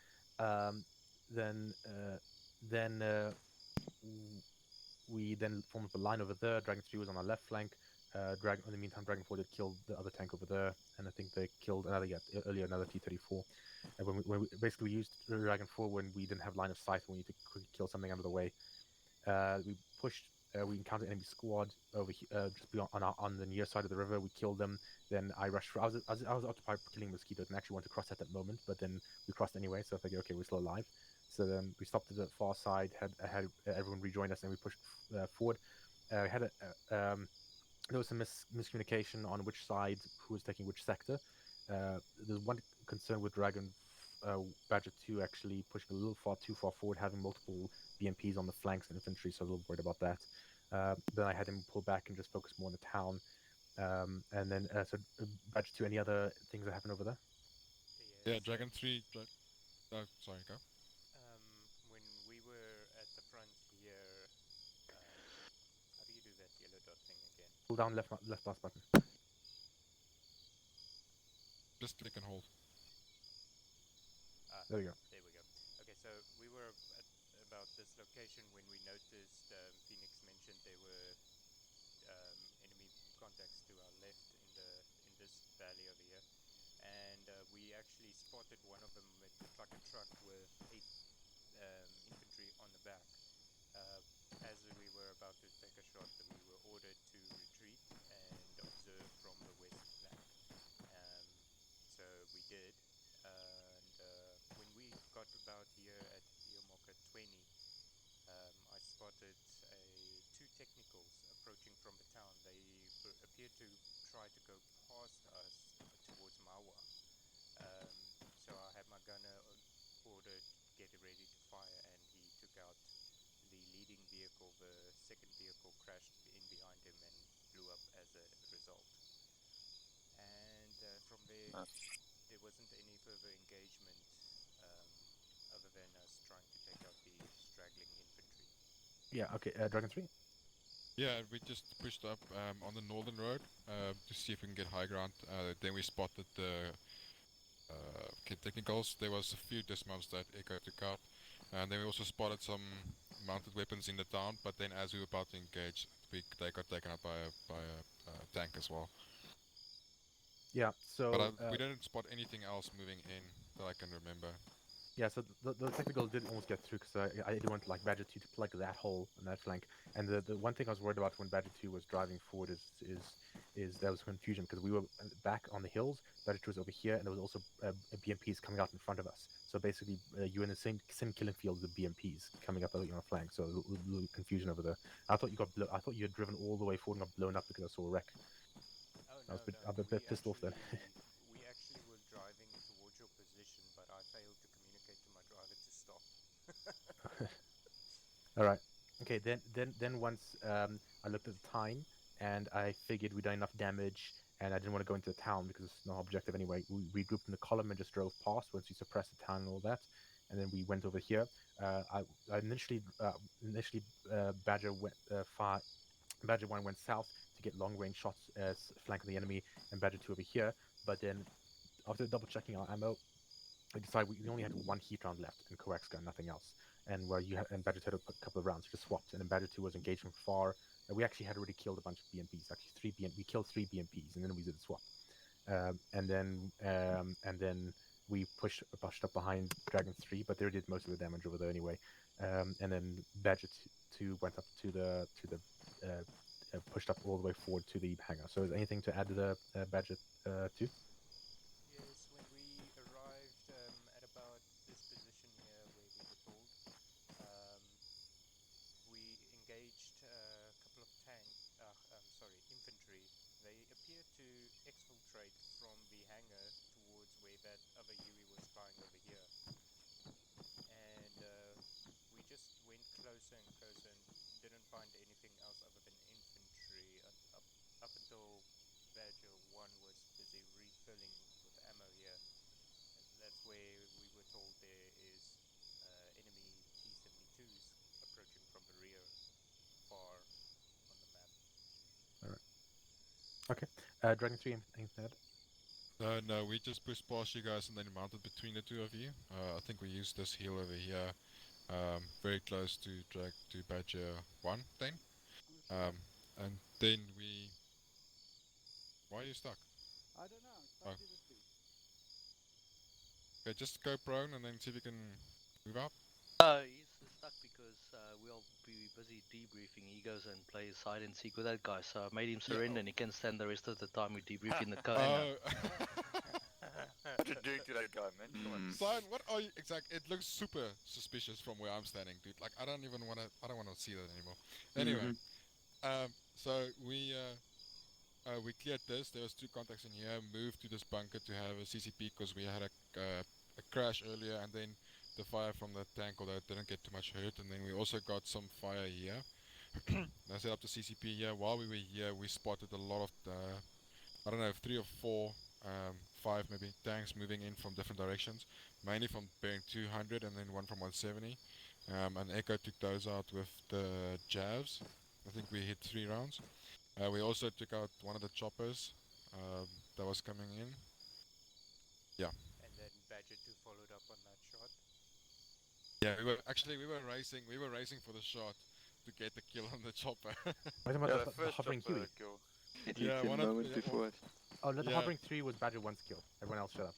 Then we then formed up a line over there. Dragon 3 was on our left flank. In the meantime, Dragon 4 did kill the other tank over there, and I think they killed another T-34. And when we basically used Dragon 4 when we didn't have line of sight, when we need to kill something out of the way. We pushed. We encountered enemy squad over here, just beyond on the near side of the river. We killed them. Then I rushed. I was occupied killing mosquitoes and actually wanted to cross at that moment, but then we crossed anyway. So I figured, okay, we're still alive. So then we stopped at the far side. Had everyone rejoin us, and we pushed forward. There was some miscommunication on which side, who was taking which sector. There's one concern with Dragon Badger 2 actually pushing a little too far forward, having multiple BMPs on the flanks and infantry, so I was a little worried about that. Then I had him pull back and just focus more on the town. And then, so Badger 2, any other things that happen over there? Yeah, Dragon 3. Oh, sorry, go. When we were at the front here, how do you do that yellow dot thing again? Hold down left mouse button. Just click and hold. Ah, there we go. There we go. Okay, so we were at about this location when we noticed Phoenix mentioned there were enemy contacts to our left in this valley over here, and we actually spotted one of them. It looked like a truck with 8 infantry on the back. As we were about to take a shot, we were ordered to retreat and observe from the west flank. So we did, and when we got about here at Yomoka 20, I spotted two technicals approaching from the town. They appeared to try to go past us towards Mawa. So I had my gunner ordered, get ready to fire, and he took out the leading vehicle. The second vehicle crashed in behind him and blew up as a result. And from there, there wasn't any further engagement other than us trying to take out the straggling infantry. Yeah, okay, Dragon 3? Yeah, we just pushed up on the northern road to see if we can get high ground. Then we spotted the technicals. There was a few dismounts that Echo took out. And then we also spotted some mounted weapons in the town, but then as we were about to engage, they got taken out by a tank as well. Yeah, so... But we didn't spot anything else moving in that I can remember. Yeah, so the technical did almost get through because I didn't want like Badger 2 to plug that hole on that flank. And the one thing I was worried about when Badger 2 was driving forward is there was confusion because we were back on the hills, Badger 2 was over here, and there was also BMPs coming out in front of us. So basically, you're in the same killing field with BMPs coming up on your flank. So a little confusion over there. I thought I thought you had driven all the way forward and got blown up because I saw a wreck. Oh I no, was no, a bit pissed off then. we actually were driving towards your position, but I failed to communicate to my driver to stop. All right. Okay. Then once I looked at the time and I figured we'd done enough damage, and I didn't want to go into the town because it's no objective anyway. We regrouped in the column and just drove past once we suppressed the town and all that, and then we went over here. I initially Badger went Badger 1 went south to get long range shots flanking the enemy, and Badger 2 over here. But then after double checking our ammo, I decided we only had one heat round left in coax gun, nothing else. And where you had and Badger 2 had a couple of rounds, just swapped. And then Badger 2 was engaged from far. And we actually had already killed a bunch of BMPs. Actually, we killed 3 BMPs, and then we did a swap. And then we pushed up behind Dragon 3, but they did most of the damage over there anyway. And then Badger 2 went up to the pushed up all the way forward to the hangar. So is there anything to add to the Badger 2? Yes, when we arrived at about this position here where we were told, we engaged a couple of infantry. They appeared to exfiltrate from the hangar towards where that other Yui was flying over here. And we just went closer and closer and didn't find anything else other than infantry up until Badger 1 was busy refilling with ammo here. That's where we were told there is enemy T-72s approaching from the rear, far on the map. All right. Okay. Dragon 3, anything to add? No, we just pushed past you guys and then mounted between the two of you. I think we used this hill over here, very close to Badger 1 then. And then we... Why are you stuck? I don't know, I'm stuck to the tree. Okay, just go prone and then see if you can move up. He's stuck because we'll be busy debriefing. He goes and plays hide and seek with that guy, so I made him surrender and he can stand the rest of the time we debrief in the car. What you doing to that guy, man? Come on. Sign, what are you exactly? It looks super suspicious from where I'm standing, dude. Like I don't want to see that anymore. Anyway, so we cleared this. There was 2 contacts in here. Moved to this bunker to have a CCP because we had a crash earlier, and then the fire from the tank, although it didn't get too much hurt. And then we also got some fire here. I set up the CCP here. While we were here, we spotted a lot of, I don't know, 3 or 4, 5 maybe, tanks moving in from different directions. Mainly from bearing 200 and then one from 170. And Echo took those out with the Javs. I think we hit 3 rounds. We also took out one of the choppers that was coming in. Yeah. And then Badger 2 followed up on that shot. Yeah, we were racing for the shot to get the kill on the chopper. What about the hovering Huey? kill. It Yeah, hit a one of moment before us. Oh, no, the Yeah. hovering 3 was Badger 1's kill. Everyone else shut up.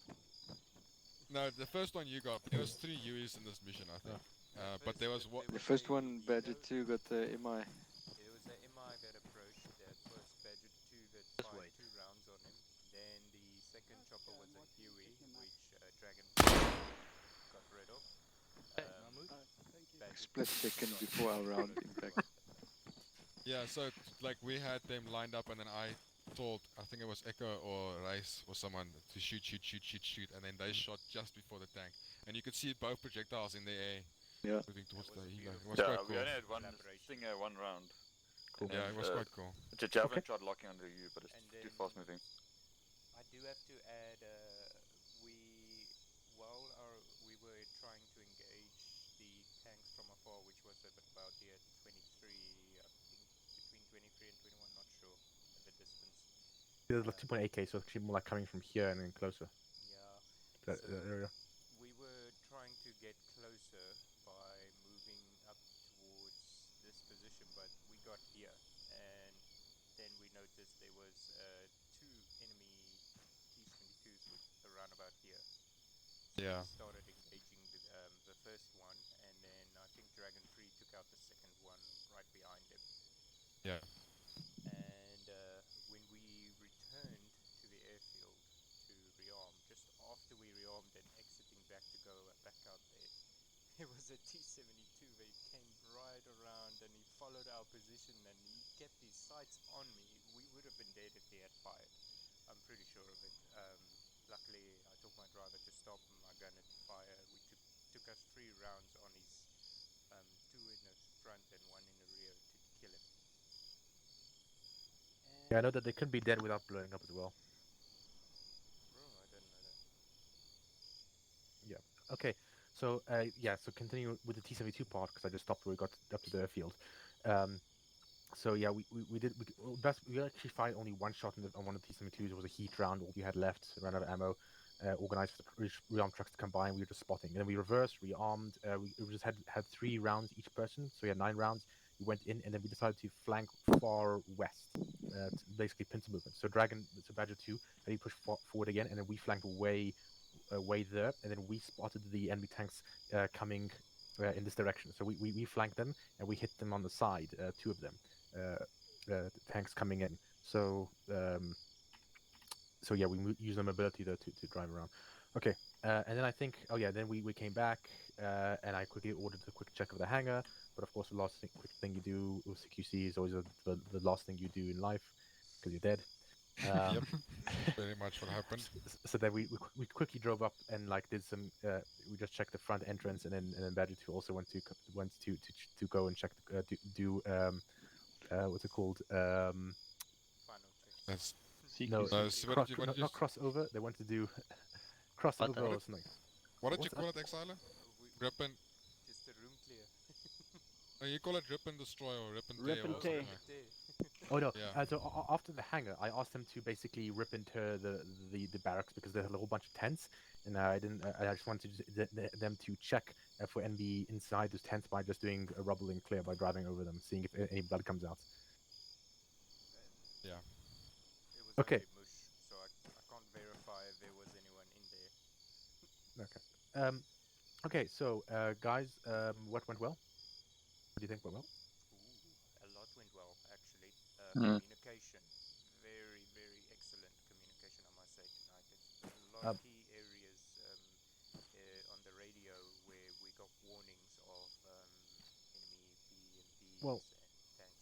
No, the first one you got. There was 3 UEs in this mission, I think. But there was one. The first one, Badger 2 got the MI. There was a MI that approached. That was Badger 2 that fired 2 rounds on him. Then the second chopper was a Huey, which Dragon got rid of. Split second before our round impact. Yeah, so like we had them lined up, and then I told, I think it was Echo or Rice or someone to shoot, and then they shot just before the tank, and you could see both projectiles in the air. Yeah. Moving towards the helo. It was Yeah, quite we cool. only had one thing, 1 round. Cool. Yeah, it was quite cool. The javelin tried locking under you, but it's too fast moving. I do have to add, we were trying to engage the tanks from afar, which was about here 23, I think between 23 and 21, not sure the distance. There's like 2.8k, so it's actually more like coming from here and then closer. Yeah. That area. We were trying to get closer by moving up towards this position, but we got here, and then we noticed there was 2 enemy T-72s around about here. So Yeah. we started engaging the first one, and then I think Dragon 3 took out the second one right behind him. Yeah. And when we returned to the airfield to rearm, just after we rearmed and exiting back to go back out there was a T-72 that came right around and he followed our position and he kept his sights on me. We would have been dead if he had fired. I'm pretty sure of it. Luckily, I told my driver to stop my gunner to fire. We took us 3 rounds on his 2 in the front and 1 in the rear to kill him. Yeah, I know that they couldn't be dead without blowing up as well. Bro, I didn't know that. Yeah. Okay. So yeah. So continuing with the T-72 part, because I just stopped where we got up to the airfield. So yeah, we actually fired only 1 shot on one of the T-72s. It was a heat round. All we had left, ran out of ammo. Organized for the rearm trucks to come by, and we were just spotting. And then we reversed, rearmed. We just had 3 rounds each person, so we had 9 rounds. We went in, and then we decided to flank far west, to basically pincer movement. So Badger 2, and he pushed forward again, and then we flanked way there, and then we spotted the enemy tanks coming in this direction. So we flanked them, and we hit them on the side, 2 of them, the tanks coming in. So yeah, we use the mobility though to drive around. Okay, and then I think, then we came back, and I quickly ordered a quick check of the hangar. But of course, the last quick thing you do with CQC is always the last thing you do in life, because you're dead. Yep, very much what happened. So then we quickly drove up and like did some. We just checked the front entrance, and then Badger 2 also went to go and check what's it called? Final checks. That's no, CQC. not crossover. They want to do crossover or something. What did you call it, Exiler? Grip and... Just a room clear. Oh, you call it rip and destroy or rip and tear. Rip and tear. Oh no! Yeah. So after the hangar, I asked them to basically rip and tear the barracks, because they had a whole bunch of tents, and I didn't. I just wanted them to check for enemy inside those tents by just doing a rubble and clear by driving over them, seeing if any blood comes out. Yeah. It was Okay. only mush, so I can't verify if there was anyone in there. Okay. Okay. So guys, what went well? What do you think went well? Ooh, a lot went well actually. Mm. Communication, very excellent communication, I must say tonight. It's been a lot of key areas on the radio where we got warnings of enemy BMPs Well, and tanks.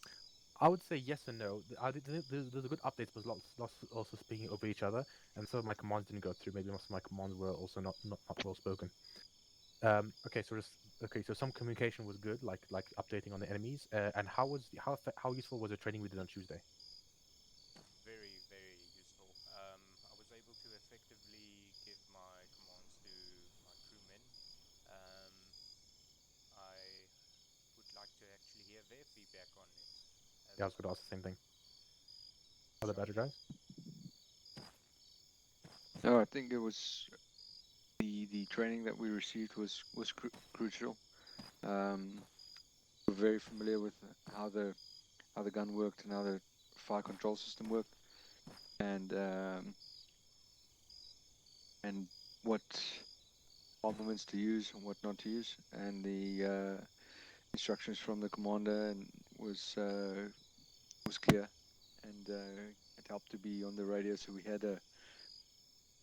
I would say yes and no. There's a good updates, but lots also speaking over each other, and some of my commands didn't go through. Maybe most of my commands were also not well spoken. Okay, so some communication was good, like updating on the enemies. And how useful was the training we did on Tuesday? Very, very useful. I was able to effectively give my commands to my crewmen. I would like to actually hear their feedback on it. Yeah, I was going to ask the same thing. Other Badger guys? No, I think it was the training that we received was crucial. We're very familiar with how the gun worked and how the fire control system worked, and what armaments to use and what not to use, and the instructions from the commander and was clear, and it helped to be on the radio, so we had a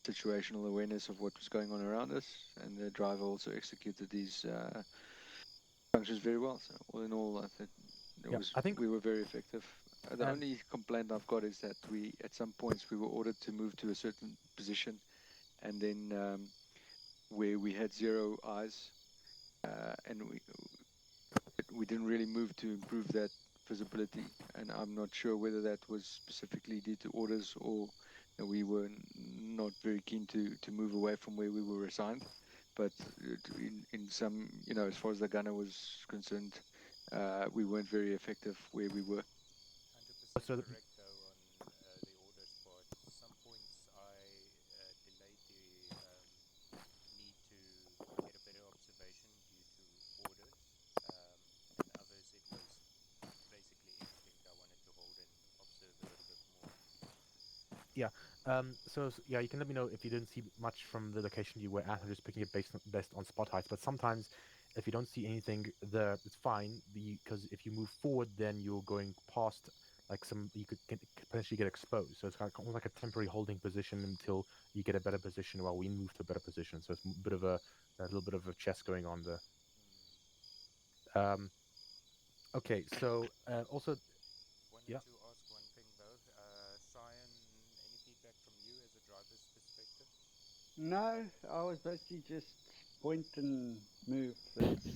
situational awareness of what was going on around us, and the driver also executed these functions very well. So all in all, I think we were very effective. The only complaint I've got is that we, at some points, we were ordered to move to a certain position, and then where we had 0 eyes, and we didn't really move to improve that visibility, and I'm not sure whether that was specifically due to orders or we were not very keen to move away from where we were assigned. But in some, as far as the gunner was concerned, we weren't very effective where we were. 100% correct though on the orders part. Some points I delayed the need to get a better observation due to orders, and others it was basically instinct. I wanted to hold and observe a little bit more. Yeah. Yeah, you can let me know if you didn't see much from the location you were at. I'm just picking it based on spot heights. But sometimes, if you don't see anything there, it's fine. Because if you move forward, then you're going past you could potentially get exposed. So it's kind of almost like a temporary holding position until you get a better position while we move to a better position. So it's a bit of a little bit of a chess going on there. Okay, so also. Wanted to ask one thing though, Cyan, any feedback from you as a driver's perspective? No, I was basically just point and move. It's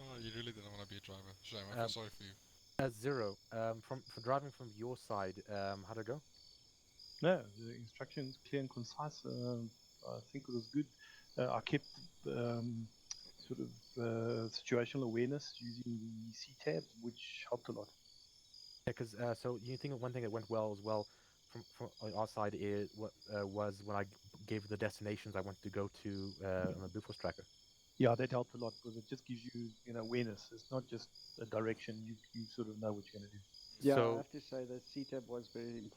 Oh, you really didn't want to be a driver. Shame, I feel sorry for you. Zero. For driving from your side, how'd it go? No, the instructions clear and concise. I think it was good. I kept sort of situational awareness using the C-tab, which helped a lot. Yeah, because so you think one thing that went well as well from our side is was when I gave the destinations I wanted to go to on the Blueforce tracker. Yeah, that helped a lot because it just gives you awareness. It's not just a direction. You sort of know what you're going to do. Yeah, I have to say the C-tab was very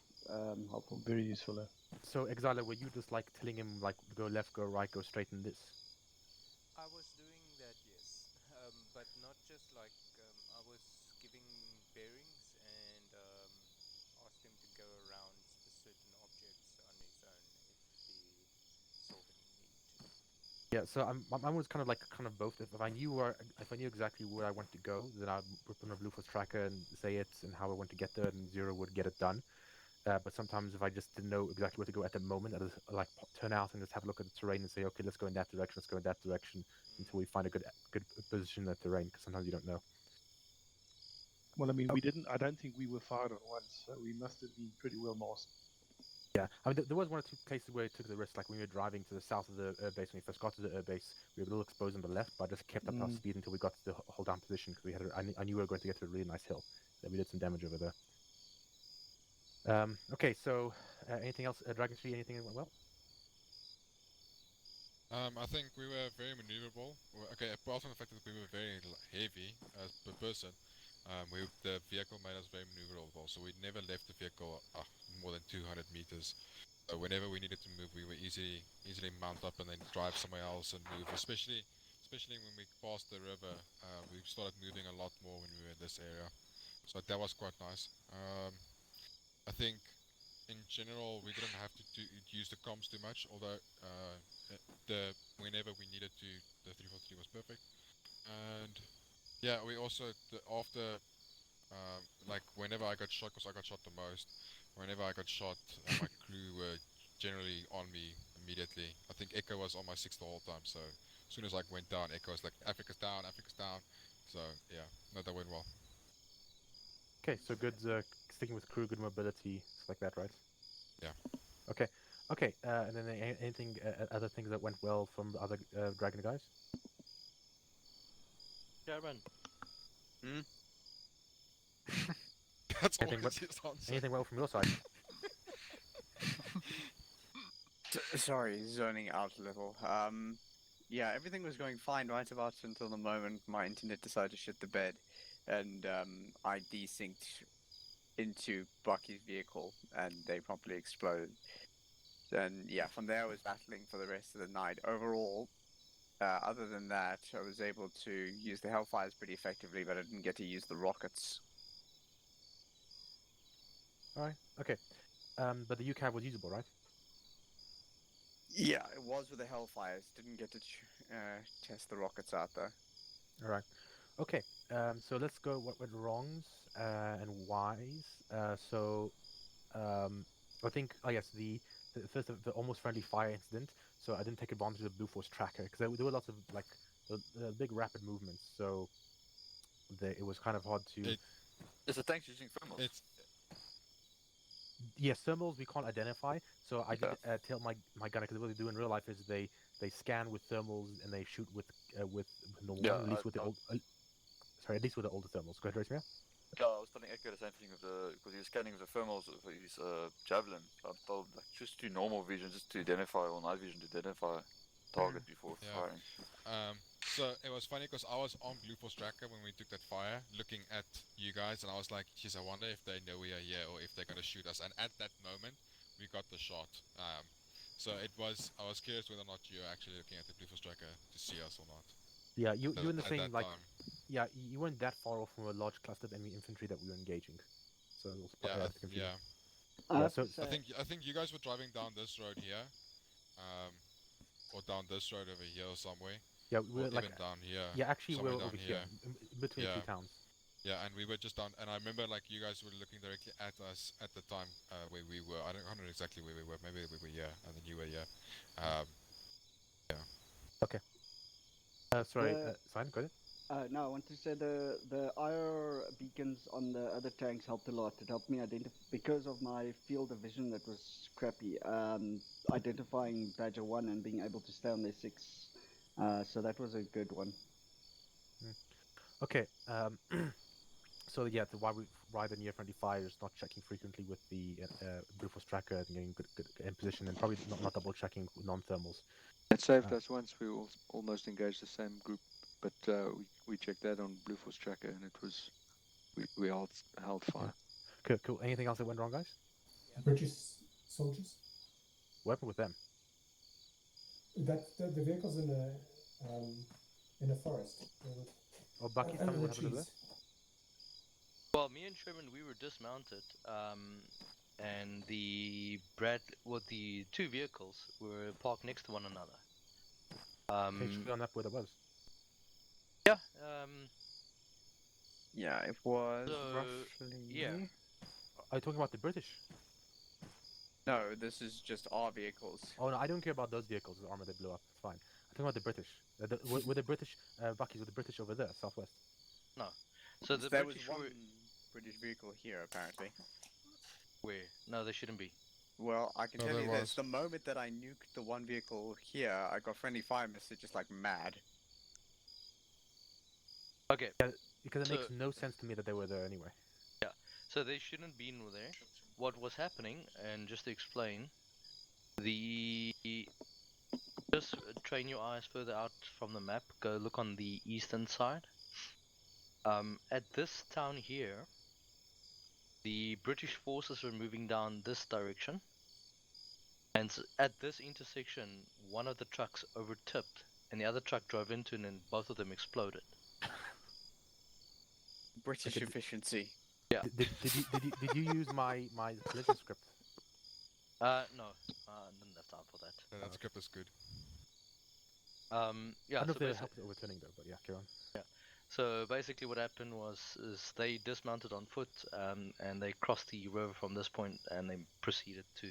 helpful. Very useful. So Exiler, were you just like telling him like go left, go right, go straight in this? I was doing that, yes, but not just like I was giving bearings and asked him to go around certain objects on his own if he saw the need to. Yeah, so mine was kind of both. If I knew exactly where I wanted to go, then I'd put on a Blueforce tracker and say it and how I want to get there, and Zero would get it done. But sometimes if I just didn't know exactly where to go at the moment, I'd just like turn out and just have a look at the terrain and say, okay, let's go in that direction, let's go in that direction until we find a good position in the terrain. Because sometimes you don't know. Well, I mean, I don't think we were fired on once, so we must have been pretty well masked. Yeah, I mean, there was one or two cases where it took the risk, like when we were driving to the south of the base, when we first got to the base, we were a little exposed on the left, but I just kept up our speed until we got to the hold down position, because I knew we were going to get to a really nice hill, that we did some damage over there. Okay, so anything else, Dragon 3, anything that went well? I think we were very maneuverable. Okay, apart from the fact that we were very heavy as per person, the vehicle made us very maneuverable, so we never left the vehicle more than 200 meters. Whenever we needed to move, we were easily mount up and then drive somewhere else and move. Especially when we passed the river, we started moving a lot more when we were in this area. So that was quite nice. I think in general we didn't have to use the comms too much, although whenever we needed to, the 343 was perfect. And yeah, we also after like whenever I got shot, because I got shot the most, whenever I got shot, my crew were generally on me immediately. I think Echo was on my 6 the whole time, so as soon as I went down, Echo was like, Africa's down, Africa's down. So yeah, no, that went well. Okay, so good. Sticking with crew, good mobility, stuff like that, right? Yeah. Okay. Okay. And then anything, other things that went well from the other Dragon guys? Chairman. Hmm. That's anything always his answer. Anything well from your side? Sorry, zoning out a little. Yeah, everything was going fine right about until the moment my internet decided to shit the bed, and I desynced into Bucky's vehicle, and they promptly exploded. And yeah, from there I was battling for the rest of the night. Overall, other than that, I was able to use the Hellfires pretty effectively, but I didn't get to use the rockets. All right. Okay. But the UCAV was usable, right? Yeah, it was with the Hellfires. Didn't get to test the rockets out though. All right. Okay. So let's go what went wrongs and whys. I think, oh yes, the first the almost friendly fire incident. So I didn't take advantage of the Blue Force tracker because there were lots of like the big rapid movements. So it was kind of hard to. Is the tanks using thermals? Yes, thermals we can't identify. So I did tell my gunner, because what they do in real life is they scan with thermals and they shoot with normal Yeah, one, at least with the old. Sorry, at least with the older thermals. Go ahead, Rosemary. Yeah, I was telling Echo the same thing with because he was scanning with the thermals of his javelin. I told him, like, just do normal vision, just to identify, or night vision to identify target before firing. So it was funny because I was on Blue Force tracker when we took that fire, looking at you guys, and I was like, "Geez, I wonder if they know we are here or if they're gonna shoot us." And at that moment, we got the shot. So I was curious whether or not you were actually looking at the Blue Force tracker to see us or not. Yeah, you in the at same that like. time. Yeah, you weren't that far off from a large cluster of enemy infantry that we were engaging, so it was confusing. I think you guys were driving down this road here, or down this road over here or somewhere. Yeah, we were or like even down here. Yeah, actually we're somewhere down over here, in between two towns. Yeah, and we were just down, and I remember like you guys were looking directly at us at the time where we were. I don't know exactly where we were. Maybe we were here, and then you were here. Yeah. Okay. Sorry, Simon, go ahead. No, I want to say the IR beacons on the other tanks helped a lot. It helped me identify, because of my field of vision that was crappy, identifying Badger 1 and being able to stay on their 6. So that was a good one. Okay. So yeah, why the near-friendly fire is not checking frequently with the Blue Force tracker and getting good in position, and probably not double checking non-thermals. That saved us once. We almost engaged the same group, but we checked that on Blue Force tracker, and it was we held fire. Yeah. Cool. Anything else that went wrong, guys? British soldiers. What happened with them? The vehicles in a forest. Oh, Bucky, tell me what happened to them. Well, me and Sherman, we were dismounted, and the two vehicles were parked next to one another. Can you explain that where it was? Yeah. Yeah, it was roughly. Yeah. Are you talking about the British? No, this is just our vehicles. Oh no, I don't care about those vehicles. The armor they blew up. It's fine. I'm talking about the British. Were the British Buckies? Were the British over there, southwest? No. So there was one British vehicle here, apparently. Where? No, there shouldn't be. Well, I can tell you this: the moment that I nuked the one vehicle here, I got friendly fire messages like mad. Okay. Yeah, because it makes no sense to me that they were there anyway. Yeah. So they shouldn't have been there. What was happening, and just to explain, just train your eyes further out from the map. Go look on the eastern side. At this town here, the British forces were moving down this direction, and at this intersection, one of the trucks overtipped, and the other truck drove into it, and both of them exploded. British efficiency. Yeah. Did you use my collision script? No, I didn't have time for that. Yeah, that script is good. Yeah. I don't know if they helped overturning though, but yeah, carry on. Yeah. So basically, what happened was they dismounted on foot, and they crossed the river from this point, and they proceeded to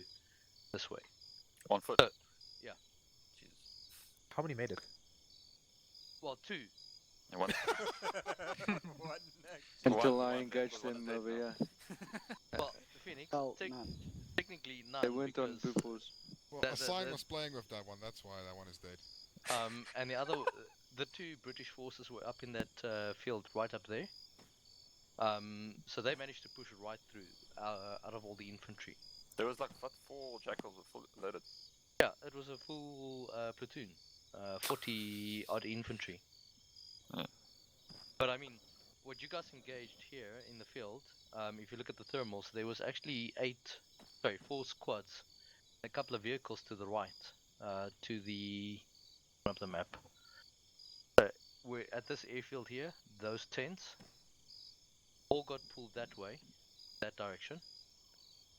this way. On foot. Yeah. Jesus. How many made it? Well, 2. And one. One Until One I dead, engaged because one is them dead over now. here. Well, Phoenix, Well, none. technically none. They weren't on because Bufors. Well, the- Assign the- was playing with that one. That's why that one is dead. and the 2 British forces were up in that field right up there. So they managed to push right through out of all the infantry. There was like 4 jackals were full loaded. Yeah, it was a full platoon, 40 odd infantry. Yeah. But I mean, what you guys engaged here in the field, if you look at the thermals, there was actually 4 squads, a couple of vehicles to the right, to the front of the map. We're at this airfield here, those tents all got pulled that way, that direction,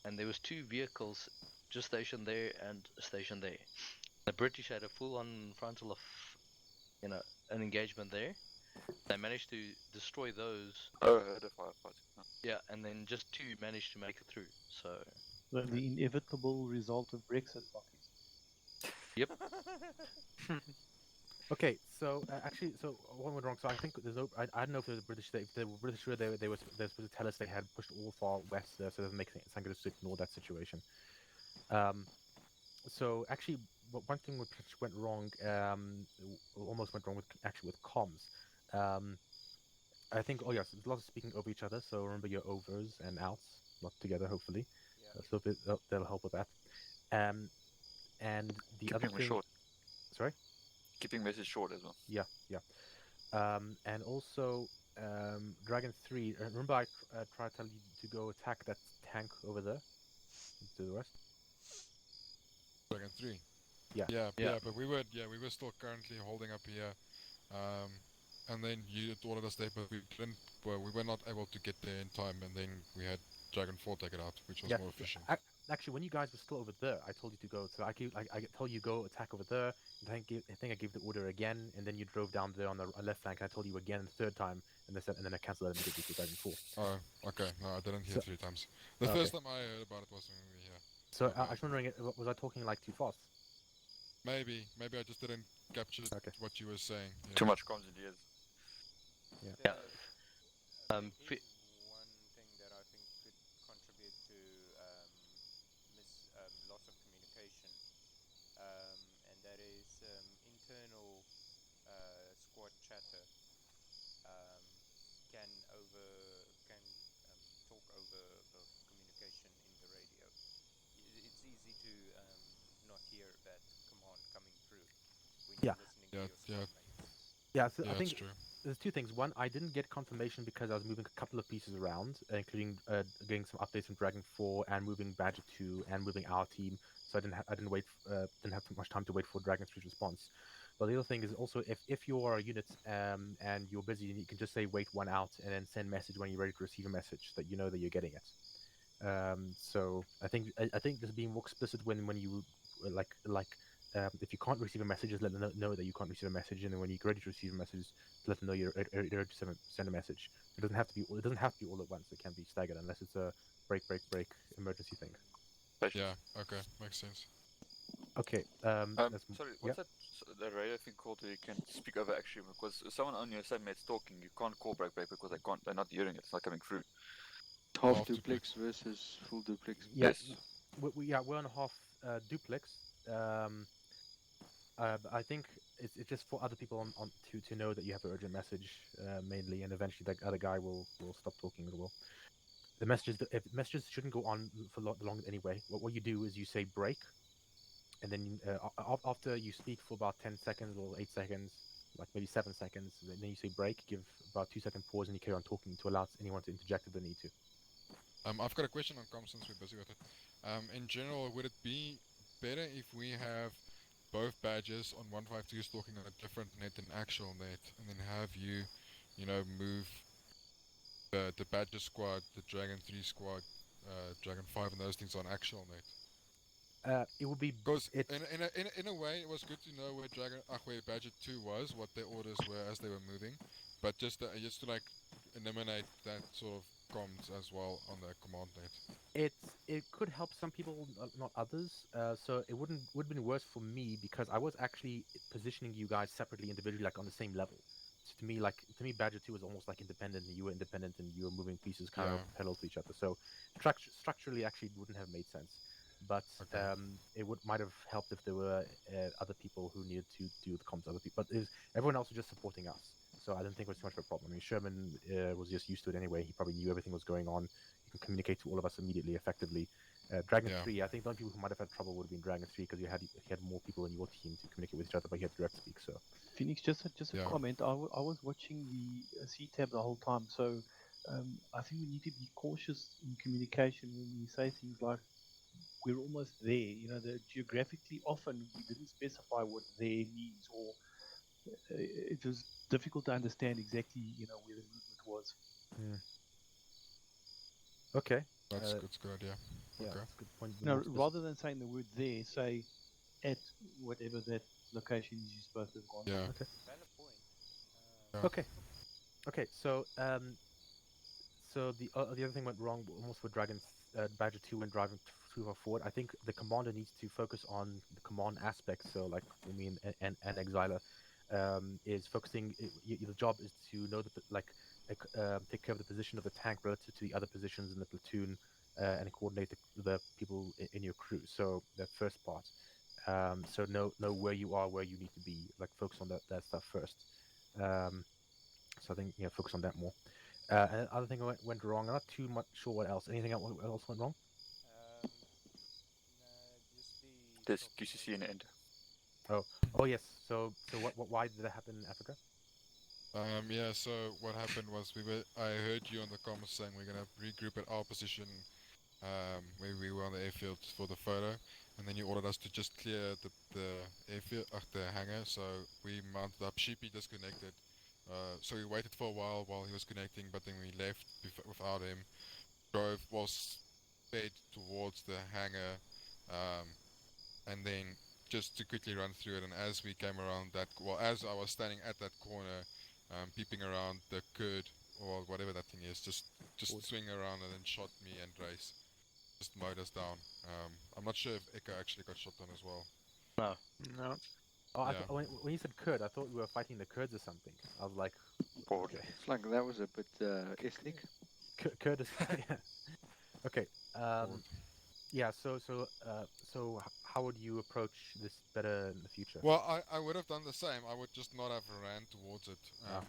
and there was 2 vehicles just stationed there and stationed there. The British had a full-on frontal of, an engagement there. They managed to destroy those. Oh, I heard a firefight. Oh. Yeah, and then just 2 managed to make it through. So The inevitable result of Brexit, Buckies. Yep. Okay, so actually, so one went wrong. So I think there's no. I don't know if the British. If they were British, sure they were supposed to tell us they had pushed all far west, so it doesn't make sense to ignore that situation. So actually, one thing which went wrong, almost went wrong with comms. I think. Oh yes, there's a lot of speaking over each other. So remember your overs and outs, not together. Hopefully, Yeah. so they'll help with that. And the Keeping other them thing. short. Sorry. Keeping message short as well. Yeah, yeah. And also, Dragon 3, remember I tried to tell you to go attack that tank over there? To the west? Dragon 3. Yeah. Yeah, but we were still currently holding up here. And then you ordered us there, but we were not able to get there in time, and then we had Dragon 4 take it out, which was more efficient. Actually, when you guys were still over there, I told you to go. So I told you go attack over there. And I think I gave the order again, and then you drove down there on the left flank. And I told you again the third time, and then I cancelled that immediately to Dragon 4. Oh, okay. No, I didn't hear 3 times. The first time I heard about it was when we were here. So I was wondering, was I talking like too fast? Maybe I just didn't capture what you were saying. Too much comms in the ears. Yeah. There is one thing that I think could contribute to loss of communication, and that is internal squad chatter can talk over the communication in the radio. It's easy to not hear that command coming through when you're listening to your squad mates. Yeah, so I think there's 2 things. One, I didn't get confirmation because I was moving a couple of pieces around, including getting some updates from Dragon 4 and moving Badger 2 and moving our team. So I didn't have too much time to wait for Dragon 3's response. But the other thing is also if you're a unit and you're busy, you can just say wait 1 out and then send message when you're ready to receive a message that you know that you're getting it. So I think just being more explicit when you if you can't receive a message, just let them know that you can't receive a message, and then when you're ready to receive a message, let them know you're ready to send a message. It doesn't have to be all at once. It can be staggered unless it's a break emergency thing. Yeah. Okay. Makes sense. Okay. Sorry, what's that the radio thing called where you can speak over action? Because someone on your same mate's talking, you can't call break because they're not hearing it. It's not coming through. Half duplex versus full duplex. Yes. We're on half duplex. I think it's just for other people on to know that you have an urgent message mainly, and eventually that other guy will stop talking as well. The messages shouldn't go on for long anyway. What you do is you say break, and then after you speak for about 10 seconds or 8 seconds, like maybe 7 seconds, then you say break, give about 2-second pause, and you carry on talking to allow anyone to interject if they need to. I've got a question on comms since we're busy with it. In general, would it be better if we have both badges on 152s talking on a different net than actual net, and then have you move the badger squad, the Dragon 3 squad, Dragon 5 and those things on actual net? It would be because in a way it was good to know where Badger 2 was, what their orders were as they were moving, but just to like eliminate that sort of comms as well on the command net. It could help some people, not others. So it would have been worse for me because I was actually positioning you guys separately, individually, like on the same level. So to me, Badger 2 was almost like independent, and you were independent, and you were moving pieces kind of parallel to each other. So structurally, actually, it wouldn't have made sense. But it might have helped if there were other people who needed to do the comms, other people. But everyone else was just supporting us. So I didn't think it was too much of a problem. I mean, Sherman was just used to it anyway. He probably knew everything was going on. He could communicate to all of us immediately, effectively. Dragon 3, I think the only people who might have had trouble would have been Dragon 3 because he had more people in your team to communicate with each other, but he had direct speak. So Phoenix, just a comment. I was watching the C-tab the whole time, so I think we need to be cautious in communication when we say things like we're almost there. You know, geographically, often we didn't specify what there means, or it was difficult to understand exactly, where the movement was. Okay. That's a good idea. Yeah, Okay. that's a good point. Now, rather than saying the word there, say at whatever that location is you're supposed to have gone. Yeah. Okay. Valid point. Okay. Okay. So the other thing went wrong almost with Badger 2 when driving too far forward. I think the commander needs to focus on the command aspects. So like for me and Exiler, is focusing. The job is to know take care of the position of the tank relative to the other positions in the platoon, and coordinate the people in your crew. So that first part. So know where you are, where you need to be. Like focus on that stuff first. So I think focus on that more. And the other thing went wrong. I'm not too much sure what else. Anything else went wrong? Just the This QCC and end. Oh yes. So why did that happen in Africa? Yeah, so what happened was I heard you on the comms saying we're gonna regroup at our position where we were on the airfield for the photo, and then you ordered us to just clear the airfield, the hangar, so we mounted up. Sheepy disconnected, so we waited for a while he was connecting, but then we left without him, sped towards the hangar, and then just to quickly run through it, and as we came around as I was standing at that corner, peeping around the curd, or whatever that thing is, just swing around and then shot me and Race. Just mowed us down. I'm not sure if Echo actually got shot down as well. No. No. Oh, Yeah. when you said Kurd, I thought we were fighting the Kurds or something. I was like, okay. It's like that was a bit ethnic. Kurd is yeah. Okay. Yeah. So how would you approach this better in the future? Well, I would have done the same. I would just not have ran towards it.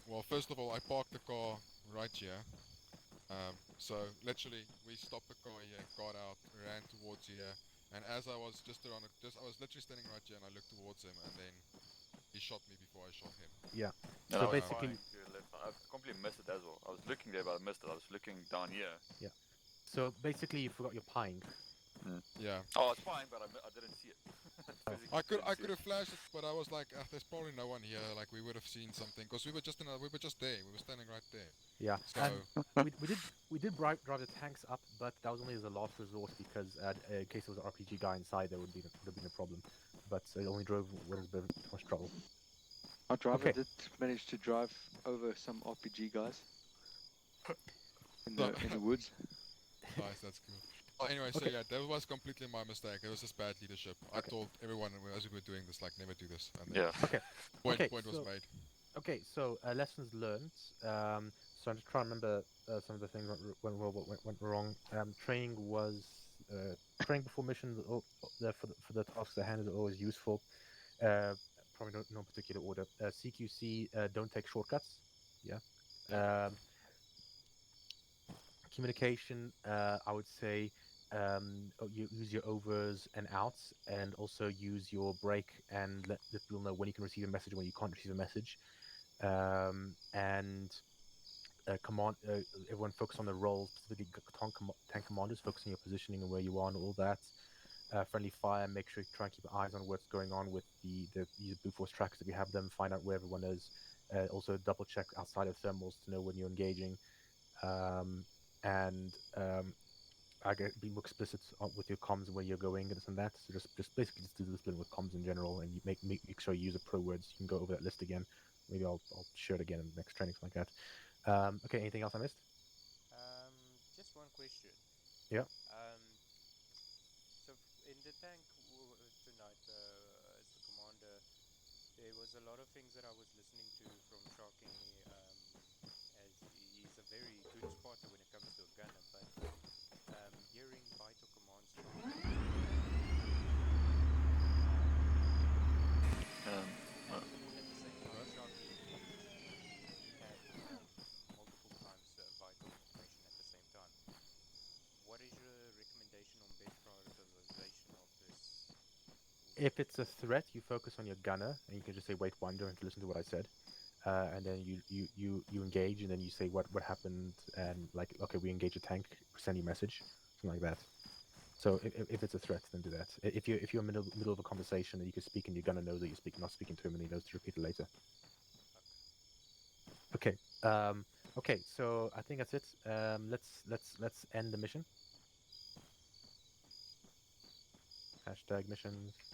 Well, first of all, I parked the car right here. So literally, we stopped the car here, got out, ran towards here, and as I was I was literally standing right here, and I looked towards him, and then he shot me before I shot him. Yeah. And So I was basically, flying to your left. I completely missed it as well. I was looking there, but I missed it. I was looking down here. yeah. So basically, you forgot your pine. Yeah. Oh, it's fine, but I didn't see it. I could have flashed it, but I was like, there's probably no one here. Like we would have seen something because we were just there. We were standing right there. Yeah. So we did drive the tanks up, but that was only as a last resort because in case there was an RPG guy inside, there would have been a problem. But it only drove when it was too much trouble. Our driver did manage to drive over some RPG guys in the woods. Nice, that's cool. Well, anyway, so yeah, that was completely my mistake. It was just bad leadership. I told everyone as we were doing this, like, never do this. And then point was made. Okay, so lessons learned. So I'm just trying to remember some of the things went wrong. Training before missions for the tasks at hand is always useful. Probably no particular order. CQC, don't take shortcuts. Yeah. Communication, I would say, you use your overs and outs, and also use your break and let people know when you can receive a message and when you can't receive a message. And command. Everyone focus on the roles, specifically tank commanders, focus on your positioning and where you are and all that. Friendly fire. Make sure you try and keep eyes on what's going on with these Blue Force trackers that we have them. Find out where everyone is. Also double check outside of thermals to know when you're engaging. And I get be more explicit with your comms and where you're going and this and that. So just basically just do discipline with comms in general, and you make sure you use the pro words. You can go over that list again. Maybe I'll share it again in the next training, something like that. Okay, anything else I missed? Yeah. So in the tank tonight, as the commander, there was a lot of things that I was listening to from Sharky, as he's a very good spotter when it comes to a gunner, but hearing vital commands from him was very interesting. At the same time, Sharky, he had multiple times vital information at the same time. What is your recommendation on best prioritization of this? If it's a threat, you focus on your gunner, and you can just say, "Wait, one, don't have to listen to what I said," and then you engage, and then you say what happened, and like, okay, we engage a tank, send you a message, something like that. So if it's a threat, then do that. If you're in the middle of a conversation, and you can speak, and your gunner knows that you're not speaking to him, and he knows to repeat it later. Okay. Okay. So I think that's it. Let's end the mission. Hashtag missions.